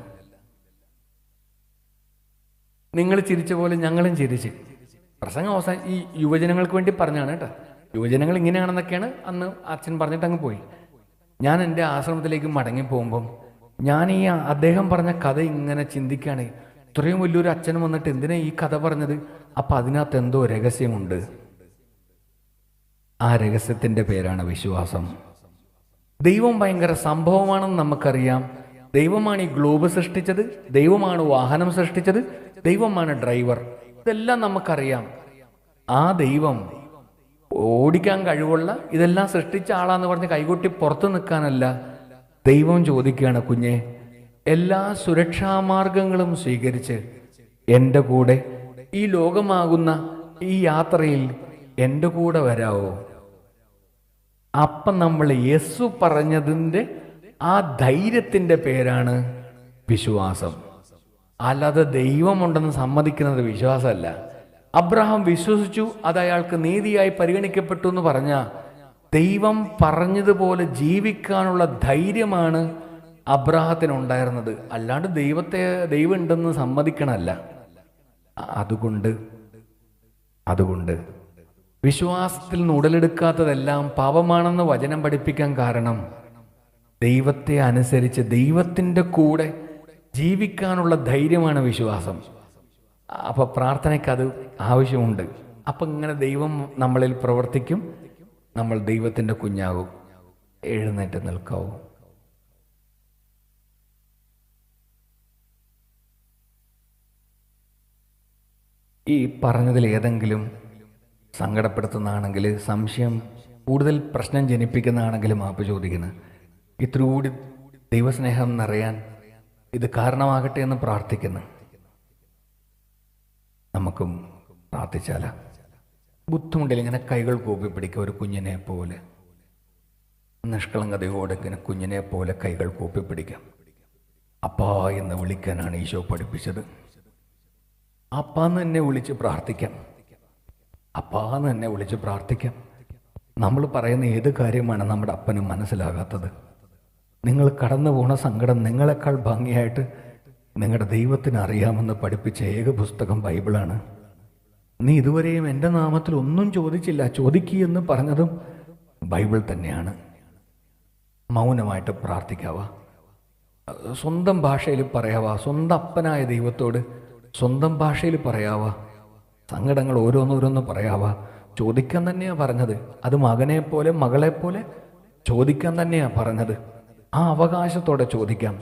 നിങ്ങൾ ചിരിച്ച പോലെ ഞങ്ങളും ചിരിച്ച്. പ്രസംഗം അവസാനം ഈ യുവജനങ്ങൾക്ക് വേണ്ടി പറഞ്ഞാണ് കേട്ടോ. യുവജനങ്ങൾ ഇങ്ങനെയാണെന്നൊക്കെയാണ് അന്ന് അച്ഛൻ പറഞ്ഞിട്ട് അങ്ങ് പോയി. ഞാൻ എൻ്റെ ആശ്രമത്തിലേക്ക് മടങ്ങി പോകുമ്പം ഞാൻ ഈ അദ്ദേഹം പറഞ്ഞ കഥ ഇങ്ങനെ ചിന്തിക്കുകയാണ്. ഇത്രയും വലിയൊരു അച്ഛനും വന്നിട്ട് എന്തിനാ ഈ കഥ പറഞ്ഞത്? അപ്പം അതിനകത്ത് എന്തോ രഹസ്യമുണ്ട്. ആ രഹസ്യത്തിൻ്റെ പേരാണ് വിശ്വാസം. ദൈവം ഭയങ്കര സംഭവമാണെന്ന് നമുക്കറിയാം. ദൈവമാണ് ഈ ഗ്ലോബ് സൃഷ്ടിച്ചത്, ദൈവമാണ് വാഹനം സൃഷ്ടിച്ചത്, ദൈവമാണ് ഡ്രൈവർ. ഇതെല്ലാം നമുക്കറിയാം. ആ ദൈവം ഓടിക്കാൻ കഴിവുള്ള ഇതെല്ലാം സൃഷ്ടിച്ച ആളാന്ന് പറഞ്ഞ് കൈകൊട്ടി പുറത്തു നിൽക്കാനല്ല. ദൈവം ചോദിക്കുകയാണ്, കുഞ്ഞെ, എല്ലാ സുരക്ഷാ മാർഗങ്ങളും സ്വീകരിച്ച് എൻ്റെ കൂടെ ഈ ലോകമാകുന്ന ഈ യാത്രയിൽ എൻ്റെ കൂടെ വരാവോ? അപ്പം നമ്മൾ യേശു പറഞ്ഞതിൻ്റെ ആ ധൈര്യത്തിൻ്റെ പേരാണ് വിശ്വാസം. അല്ലാതെ ദൈവമുണ്ടെന്ന് സമ്മതിക്കുന്നത് വിശ്വാസമല്ല. അബ്രഹാം വിശ്വസിച്ചു, അത് അയാൾക്ക് നീതിയായി പരിഗണിക്കപ്പെട്ടു എന്ന് പറഞ്ഞ ദൈവം പറഞ്ഞതുപോലെ ജീവിക്കാനുള്ള ധൈര്യമാണ് അബ്രഹാത്തിനുണ്ടായിരുന്നത്. അല്ലാണ്ട് ദൈവം ഉണ്ടെന്ന് സമ്മതിക്കണമല്ല. അതുകൊണ്ട് വിശ്വാസത്തിൽ നിന്ന് ഉടലെടുക്കാത്തതെല്ലാം പാപമാണെന്ന് വചനം പഠിപ്പിക്കാൻ കാരണം ദൈവത്തെ അനുസരിച്ച് ദൈവത്തിൻ്റെ കൂടെ ജീവിക്കാനുള്ള ധൈര്യമാണ് വിശ്വാസം. അപ്പോൾ പ്രാർത്ഥനയ്ക്ക് അത് ആവശ്യമുണ്ട്. അപ്പം ഇങ്ങനെ ദൈവം നമ്മളിൽ പ്രവർത്തിക്കും, നമ്മൾ ദൈവത്തിൻ്റെ കുഞ്ഞാകും. എഴുന്നേറ്റ് നിൽക്കാവൂ. ഈ പറഞ്ഞതിൽ ഏതെങ്കിലും സങ്കടപ്പെടുത്തുന്നതാണെങ്കിൽ, സംശയം കൂടുതൽ പ്രശ്നം ജനിപ്പിക്കുന്നതാണെങ്കിൽ മാപ്പ് ചോദിക്കുന്നു. ഇത്രകൂടി ദൈവസ്നേഹം നിറയാൻ ഇത് കാരണമാകട്ടെ എന്ന് പ്രാർത്ഥിക്കുന്നു. നമുക്കും പ്രാർത്ഥിച്ചാല. ബുദ്ധിമുട്ടിൽ ഇങ്ങനെ കൈകൾ കൂപ്പി പിടിക്കുക, ഒരു കുഞ്ഞിനെ പോലെ നിഷ്കളങ്കതയോടെ ഇങ്ങനെ കുഞ്ഞിനെ പോലെ കൈകൾ കൂപ്പി പിടിക്കാം. അപ്പാ എന്ന് വിളിക്കാനാണ് ഈശോ പഠിപ്പിച്ചത്. അപ്പാന്ന് എന്നെ വിളിച്ച് പ്രാർത്ഥിക്കാം. അപ്പാന്ന് എന്നെ വിളിച്ച് പ്രാർത്ഥിക്കാം. നമ്മൾ പറയുന്ന ഏത് കാര്യമാണ് നമ്മുടെ അപ്പനും മനസ്സിലാകാത്തത്? നിങ്ങൾ കടന്നു പോണ സങ്കടം നിങ്ങളെക്കാൾ ഭംഗിയായിട്ട് നിങ്ങളുടെ ദൈവത്തിന് അറിയാമെന്ന് പഠിപ്പിച്ച ഏക പുസ്തകം ബൈബിളാണ്. നീ ഇതുവരെയും എൻ്റെ നാമത്തിൽ ഒന്നും ചോദിച്ചില്ല, ചോദിക്കുകയെന്ന് പറഞ്ഞതും ബൈബിൾ തന്നെയാണ്. മൗനമായിട്ട് പ്രാർത്ഥിക്കാവാ, സ്വന്തം ഭാഷയിൽ പറയാവാ, സ്വന്തം അപ്പനായ ദൈവത്തോട് സ്വന്തം ഭാഷയിൽ പറയാവാ, സങ്കടങ്ങൾ ഓരോന്നോരോന്ന് പറയാവാ. ചോദിക്കാൻ തന്നെയാണ് പറഞ്ഞത്. അത് മകനെപ്പോലെ മകളെപ്പോലെ ചോദിക്കാൻ തന്നെയാണ് പറഞ്ഞത്. ആ അവകാശത്തോടെ ചോദിക്കാം.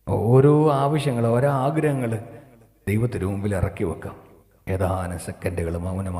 ഓരോ ആവശ്യങ്ങൾ, ഓരോ ആഗ്രഹങ്ങൾ ദൈവത്തിന് മുമ്പിൽ ഇറക്കി വെക്കാം. ഏതാനും സെക്കൻഡുകൾ മൗനമായി